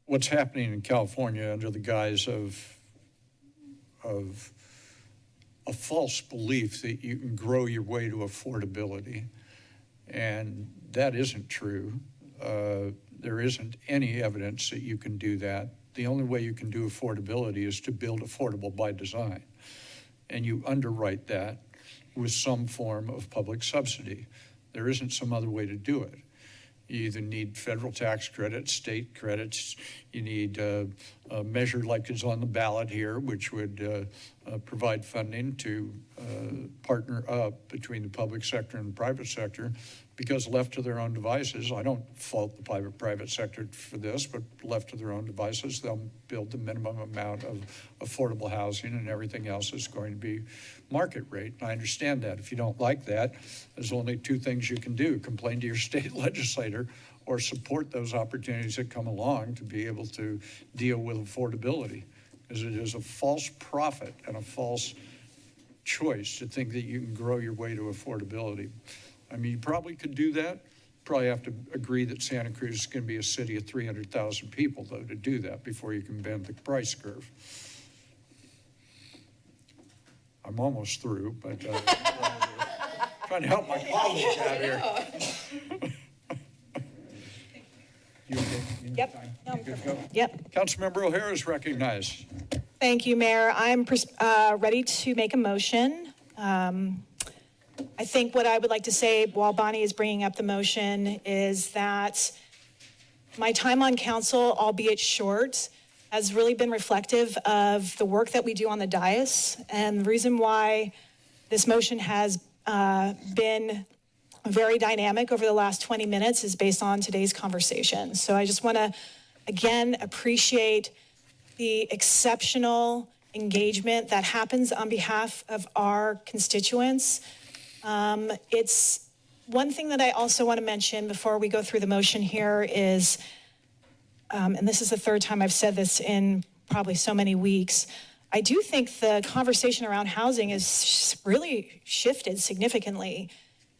what's happening in California under the guise of a false belief that you can grow your way to affordability, and that isn't true. There isn't any evidence that you can do that. The only way you can do affordability is to build affordable by design. And you underwrite that with some form of public subsidy. There isn't some other way to do it. You either need federal tax credits, state credits. You need a measure like is on the ballot here, which would provide funding to partner up between the public sector and the private sector. Because left to their own devices, I don't fault the private sector for this, but left to their own devices, they'll build the minimum amount of affordable housing, and everything else is going to be market rate. And I understand that. If you don't like that, there's only two things you can do: complain to your state legislator or support those opportunities that come along to be able to deal with affordability. Because it is a false prophet and a false choice to think that you can grow your way to affordability. I mean, you probably could do that. Probably have to agree that Santa Cruz is going to be a city of 300,000 people, though, to do that before you can bend the price curve. I'm almost through, but trying to help my colleagues out here. You okay? Yep. No, I'm good to go? Yep. Councilmember O'Hara is recognized. Thank you, Mayor. I'm ready to make a motion. I think what I would like to say while Bonnie is bringing up the motion is that my time on council, albeit short, has really been reflective of the work that we do on the dais. And the reason why this motion has been very dynamic over the last 20 minutes is based on today's conversation. So I just want to, again, appreciate the exceptional engagement that happens on behalf of our constituents. It's one thing that I also want to mention before we go through the motion here is, and this is the third time I've said this in probably so many weeks, I do think the conversation around housing has really shifted significantly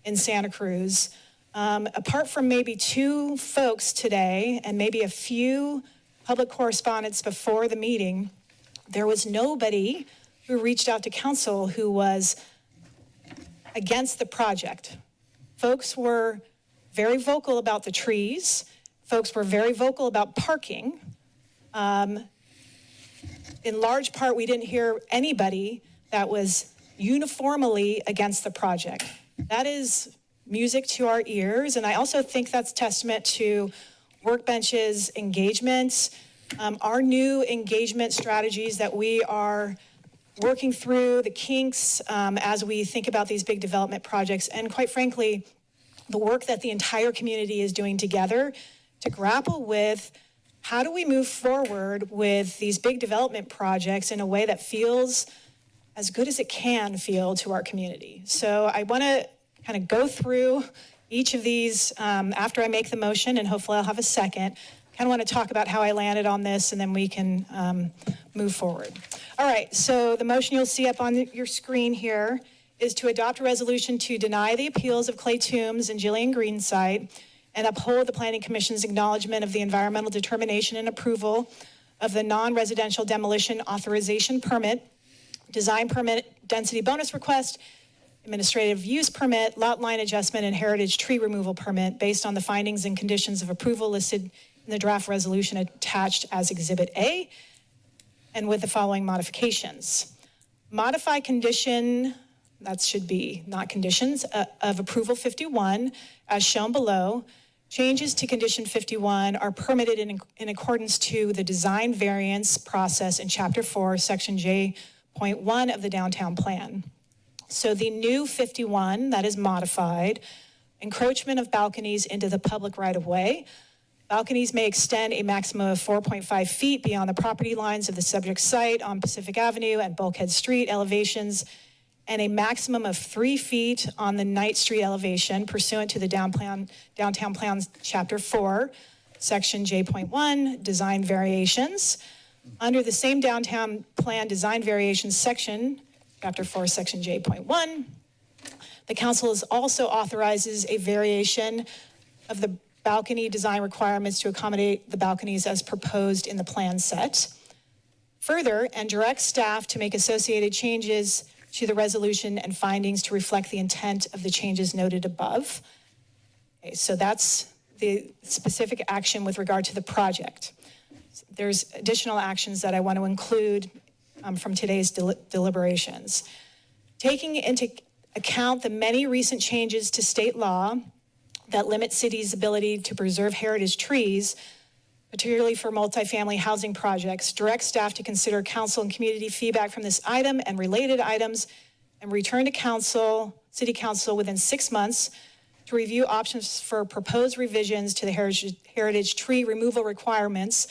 in Santa Cruz. Apart from maybe two folks today and maybe a few public correspondents before the meeting, there was nobody who reached out to council who was against the project. Folks were very vocal about the trees. Folks were very vocal about parking. In large part, we didn't hear anybody that was uniformly against the project. That is music to our ears, and I also think that's testament to Workbench's engagement, our new engagement strategies that we are working through, the kinks as we think about these big development projects, and quite frankly, the work that the entire community is doing together to grapple with how do we move forward with these big development projects in a way that feels as good as it can feel to our community. So I want to kind of go through each of these after I make the motion, and hopefully I'll have a second. Kind of want to talk about how I landed on this, and then we can move forward. All right, so the motion you'll see up on your screen here is to adopt a resolution to deny the appeals of Clay Toombs and Jillian Greenside and uphold the Planning Commission's acknowledgement of the environmental determination and approval of the non-residential demolition authorization permit, design permit, density bonus request, administrative use permit, lot line adjustment, and heritage tree removal permit based on the findings and conditions of approval listed in the draft resolution attached as Exhibit A, and with the following modifications. Modify condition, that should be not conditions, of approval 51 as shown below. Changes to condition 51 are permitted in accordance to the design variance process in Chapter 4, Section J.1 of the downtown plan. So the new 51 that is modified, encroachment of balconies into the public right-of-way. Balconies may extend a maximum of 4.5 feet beyond the property lines of the subject site on Pacific Avenue and Bulkhead Street elevations, and a maximum of 3 feet on the Knight Street elevation pursuant to the Downtown Plan Chapter 4, Section J.1, Design Variations. Under the same Downtown Plan Design Variations section, Chapter 4, Section J.1, the council also authorizes a variation of the balcony design requirements to accommodate the balconies as proposed in the plan set. Further, and directs staff to make associated changes to the resolution and findings to reflect the intent of the changes noted above. Okay, so that's the specific action with regard to the project. There's additional actions that I want to include from today's deliberations. Taking into account the many recent changes to state law that limit cities' ability to preserve heritage trees, particularly for multifamily housing projects, direct staff to consider council and community feedback from this item and related items, and return to city council within 6 months to review options for proposed revisions to the heritage tree removal requirements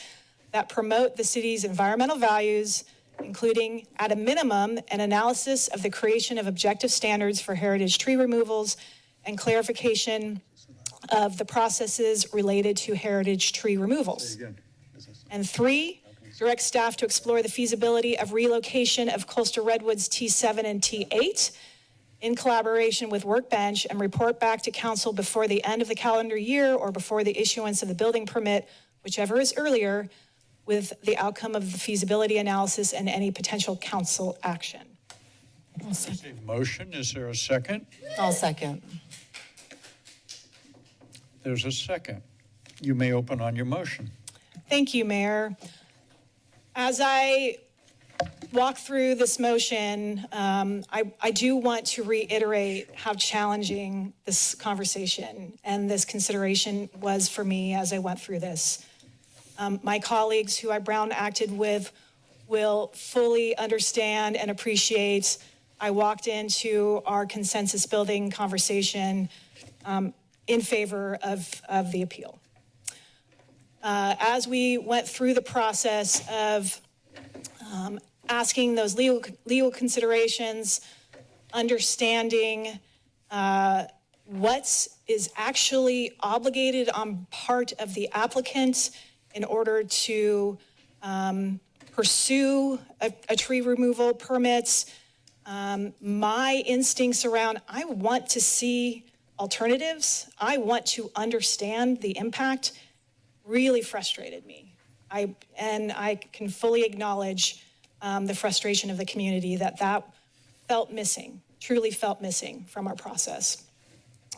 that promote the city's environmental values, including, at a minimum, an analysis of the creation of objective standards for heritage tree removals and clarification of the processes related to heritage tree removals. And 3, direct staff to explore the feasibility of relocation of coastal redwoods T7 and T8 in collaboration with Workbench, and report back to council before the end of the calendar year or before the issuance of the building permit, whichever is earlier, with the outcome of the feasibility analysis and any potential council action. Motion, is there a second? I'll second. There's a second. You may open on your motion. Thank you, Mayor. As I walk through this motion, I do want to reiterate how challenging this conversation and this consideration was for me as I went through this. My colleagues who I Brown acted with will fully understand and appreciate. I walked into our consensus building conversation in favor of the appeal. As we went through the process of asking those legal considerations, understanding what is actually obligated on part of the applicant in order to pursue a tree removal permit, my instincts around, I want to see alternatives, I want to understand the impact, really frustrated me. I can fully acknowledge the frustration of the community that felt missing, truly felt missing from our process.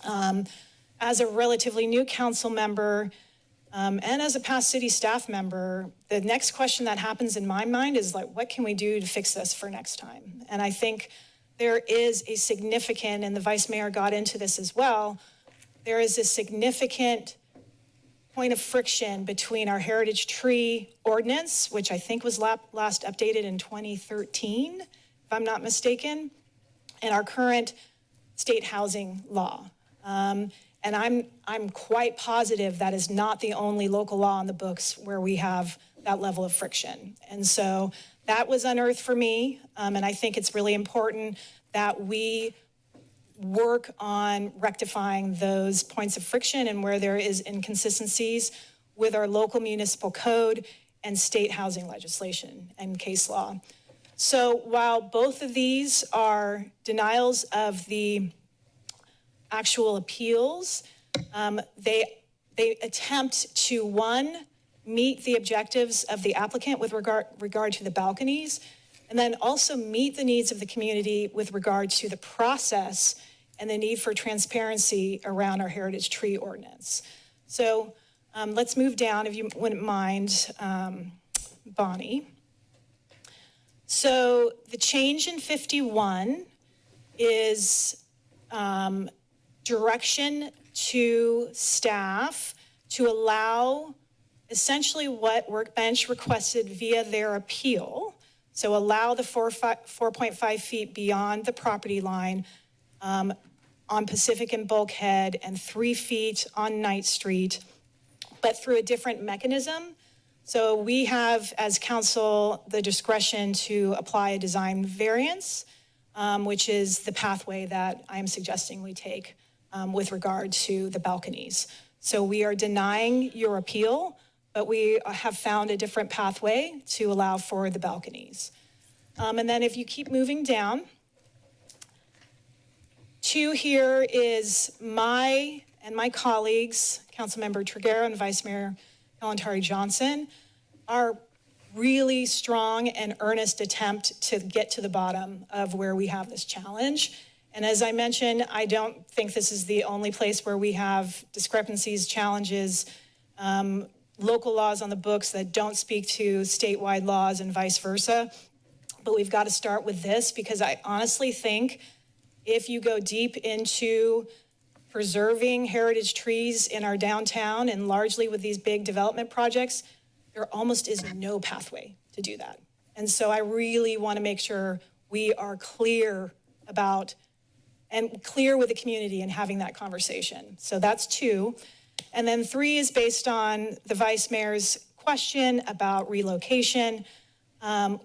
As a relatively new council member, and as a past city staff member, the next question that happens in my mind is like, what can we do to fix this for next time? And I think there is a significant, and the vice mayor got into this as well, there is a significant point of friction between our heritage tree ordinance, which I think was last updated in 2013, if I'm not mistaken, and our current state housing law. And I'm quite positive that is not the only local law on the books where we have that level of friction. And so that was unearthed for me, and I think it's really important that we work on rectifying those points of friction and where there is inconsistencies with our local municipal code and state housing legislation and case law. So while both of these are denials of the actual appeals, they attempt to, one, meet the objectives of the applicant with regard to the balconies, and then also meet the needs of the community with regard to the process and the need for transparency around our heritage tree ordinance. So let's move down, if you wouldn't mind, Bonnie. So the change in 51 is direction to staff to allow essentially what Workbench requested via their appeal. So allow the 4.5 feet beyond the property line on Pacific and Bulkhead and 3 feet on Knight Street, but through a different mechanism. So we have, as council, the discretion to apply a design variance, which is the pathway that I'm suggesting we take with regard to the balconies. So we are denying your appeal, but we have found a different pathway to allow for the balconies. And then if you keep moving down, 2 here is my and my colleagues, Councilmember Triguero and Vice Mayor Kalantari Johnson, our really strong and earnest attempt to get to the bottom of where we have this challenge. And as I mentioned, I don't think this is the only place where we have discrepancies, challenges, local laws on the books that don't speak to statewide laws and vice versa. But we've got to start with this, because I honestly think if you go deep into preserving heritage trees in our downtown, and largely with these big development projects, there almost is no pathway to do that. And so I really want to make sure we are clear about and clear with the community and having that conversation. So that's 2. And then 3 is based on the Vice Mayor's question about relocation.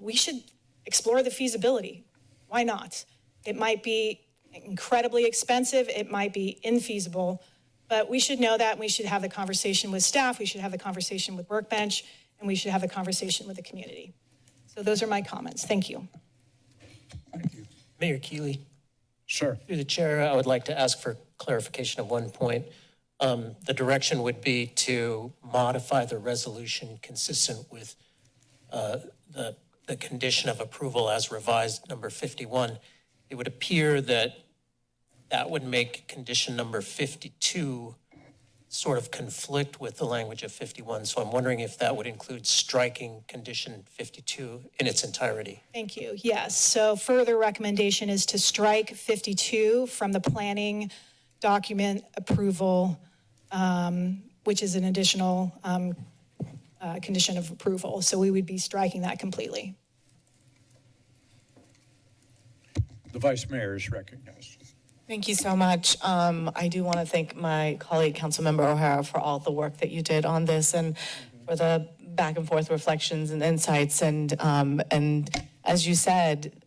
We should explore the feasibility. Why not? It might be incredibly expensive, it might be infeasible, but we should know that, and we should have the conversation with staff, we should have the conversation with Workbench, and we should have the conversation with the community. So those are my comments. Thank you. Thank you. Mayor Keeley. Sure. Through the chair, I would like to ask for clarification of one point. The direction would be to modify the resolution consistent with the condition of approval as revised, number 51. It would appear that that would make condition number 52 sort of conflict with the language of 51. So I'm wondering if that would include striking condition 52 in its entirety. Thank you. Yes. So further recommendation is to strike 52 from the planning document approval, which is an additional condition of approval. So we would be striking that completely. The Vice Mayor is recognized. Thank you so much. I do want to thank my colleague, Councilmember O'Hara, for all the work that you did on this and for the back and forth reflections and insights. And as you said,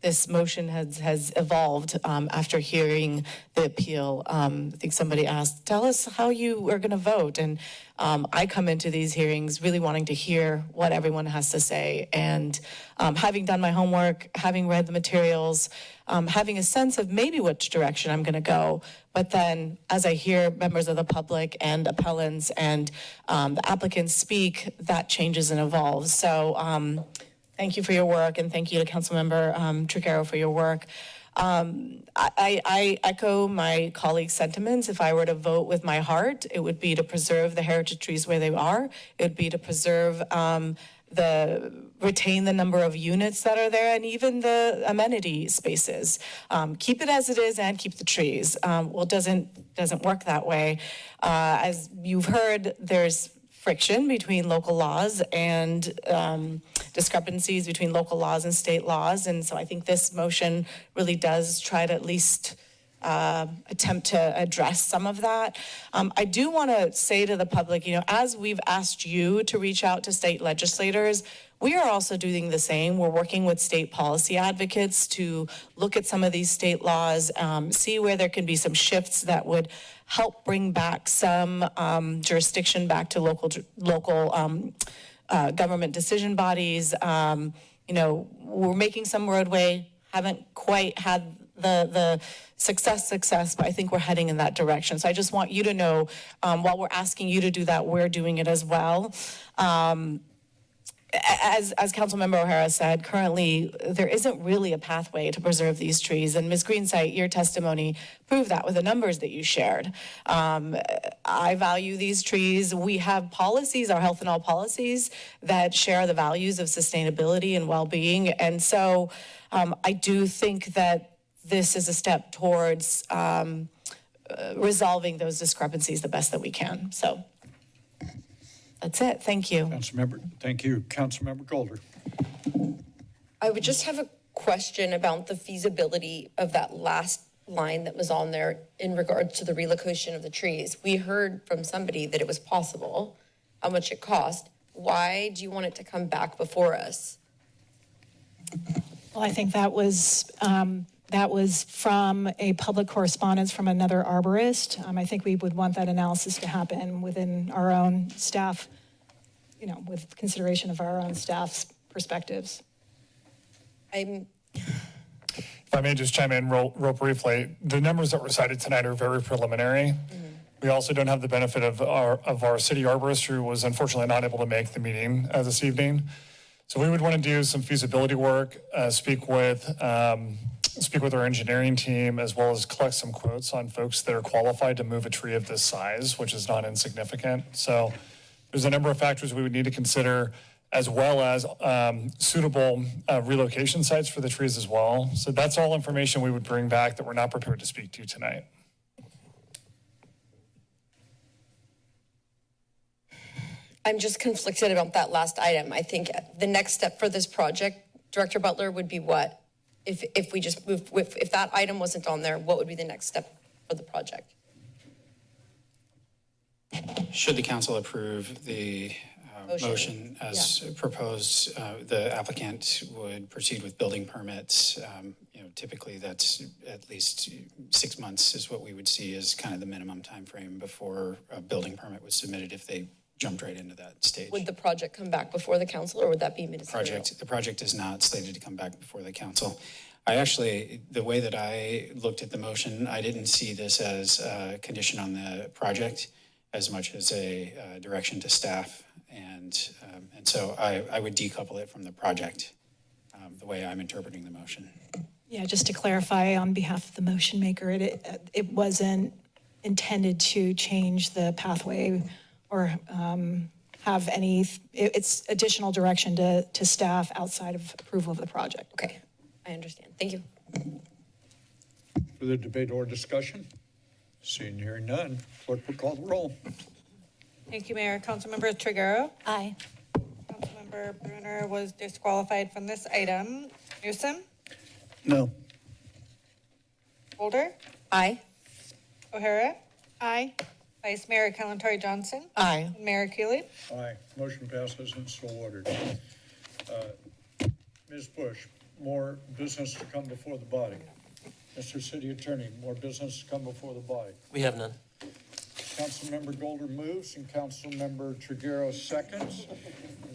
this motion has evolved after hearing the appeal. I think somebody asked, tell us how you are going to vote. And I come into these hearings really wanting to hear what everyone has to say. And having done my homework, having read the materials, having a sense of maybe which direction I'm going to go. But then as I hear members of the public and appellants and the applicants speak, that changes and evolves. So thank you for your work, and thank you to Councilmember Triguero for your work. I echo my colleagues' sentiments. If I were to vote with my heart, it would be to preserve the heritage trees where they are. It would be to preserve retain the number of units that are there, and even the amenity spaces. Keep it as it is and keep the trees. Well, it doesn't work that way. As you've heard, there's friction between local laws and discrepancies between local laws and state laws. And so I think this motion really does try to at least attempt to address some of that. I do want to say to the public, as we've asked you to reach out to state legislators, we are also doing the same. We're working with state policy advocates to look at some of these state laws, see where there can be some shifts that would help bring back some jurisdiction back to local government decision bodies. We're making some roadway, haven't quite had the success, but I think we're heading in that direction. So I just want you to know, while we're asking you to do that, we're doing it as well. As Councilmember O'Hara said, currently, there isn't really a pathway to preserve these trees. And Ms. Greensight, your testimony proved that with the numbers that you shared. I value these trees. We have policies, our health and all policies, that share the values of sustainability and well-being. And so I do think that this is a step towards resolving those discrepancies the best that we can. So that's it. Thank you. Councilmember, thank you. Councilmember Golder. I would just have a question about the feasibility of that last line that was on there in regards to the relocation of the trees. We heard from somebody that it was possible, how much it cost. Why do you want it to come back before us? Well, I think that was from a public correspondence from another arborist. I think we would want that analysis to happen within our own staff, with consideration of our own staff's perspectives. If I may just chime in real briefly, the numbers that were cited tonight are very preliminary. We also don't have the benefit of our city arborist, who was unfortunately not able to make the meeting this evening. So we would want to do some feasibility work, speak with our engineering team, as well as collect some quotes on folks that are qualified to move a tree of this size, which is not insignificant. So there's a number of factors we would need to consider, as well as suitable relocation sites for the trees as well. So that's all information we would bring back that we're not prepared to speak to tonight. I'm just conflicted about that last item. I think the next step for this project, Director Butler, would be what? If we just move, if that item wasn't on there, what would be the next step for the project? Should the council approve the motion as proposed, the applicant would proceed with building permits. Typically that's at least 6 months is what we would see as kind of the minimum time frame before a building permit was submitted if they jumped right into that stage. Would the project come back before the council, or would that be ministerial? The project is not slated to come back before the council. The way that I looked at the motion, I didn't see this as a condition on the project as much as a direction to staff. And so I would decouple it from the project, the way I'm interpreting the motion. Yeah, just to clarify on behalf of the motion maker, it wasn't intended to change the pathway or have any, it's additional direction to staff outside of approval of the project. Okay, I understand. Thank you. Further debate or discussion? Seeing and hearing none, clerk will call the roll. Thank you, Mayor. Councilmember Triguero. Aye. Councilmember Brunner was disqualified from this item. Newsom. No. Holder. Aye. O'Hara. Aye. Vice Mayor Kalantari Johnson. Aye. And Mayor Keeley. Aye. Motion passes and so ordered. Ms. Bush, more business to come before the body. Mr. City Attorney, more business to come before the body. We have none. Councilmember Golder moves and Councilmember Triguero seconds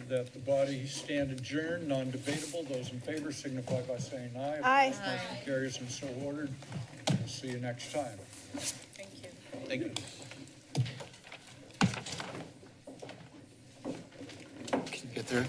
that the body stand adjourned, non-debatable. Those in favor signify by saying aye. Aye. Opposed, motion carries and so ordered. We'll see you next time. Thank you. Thank you. Can you get there?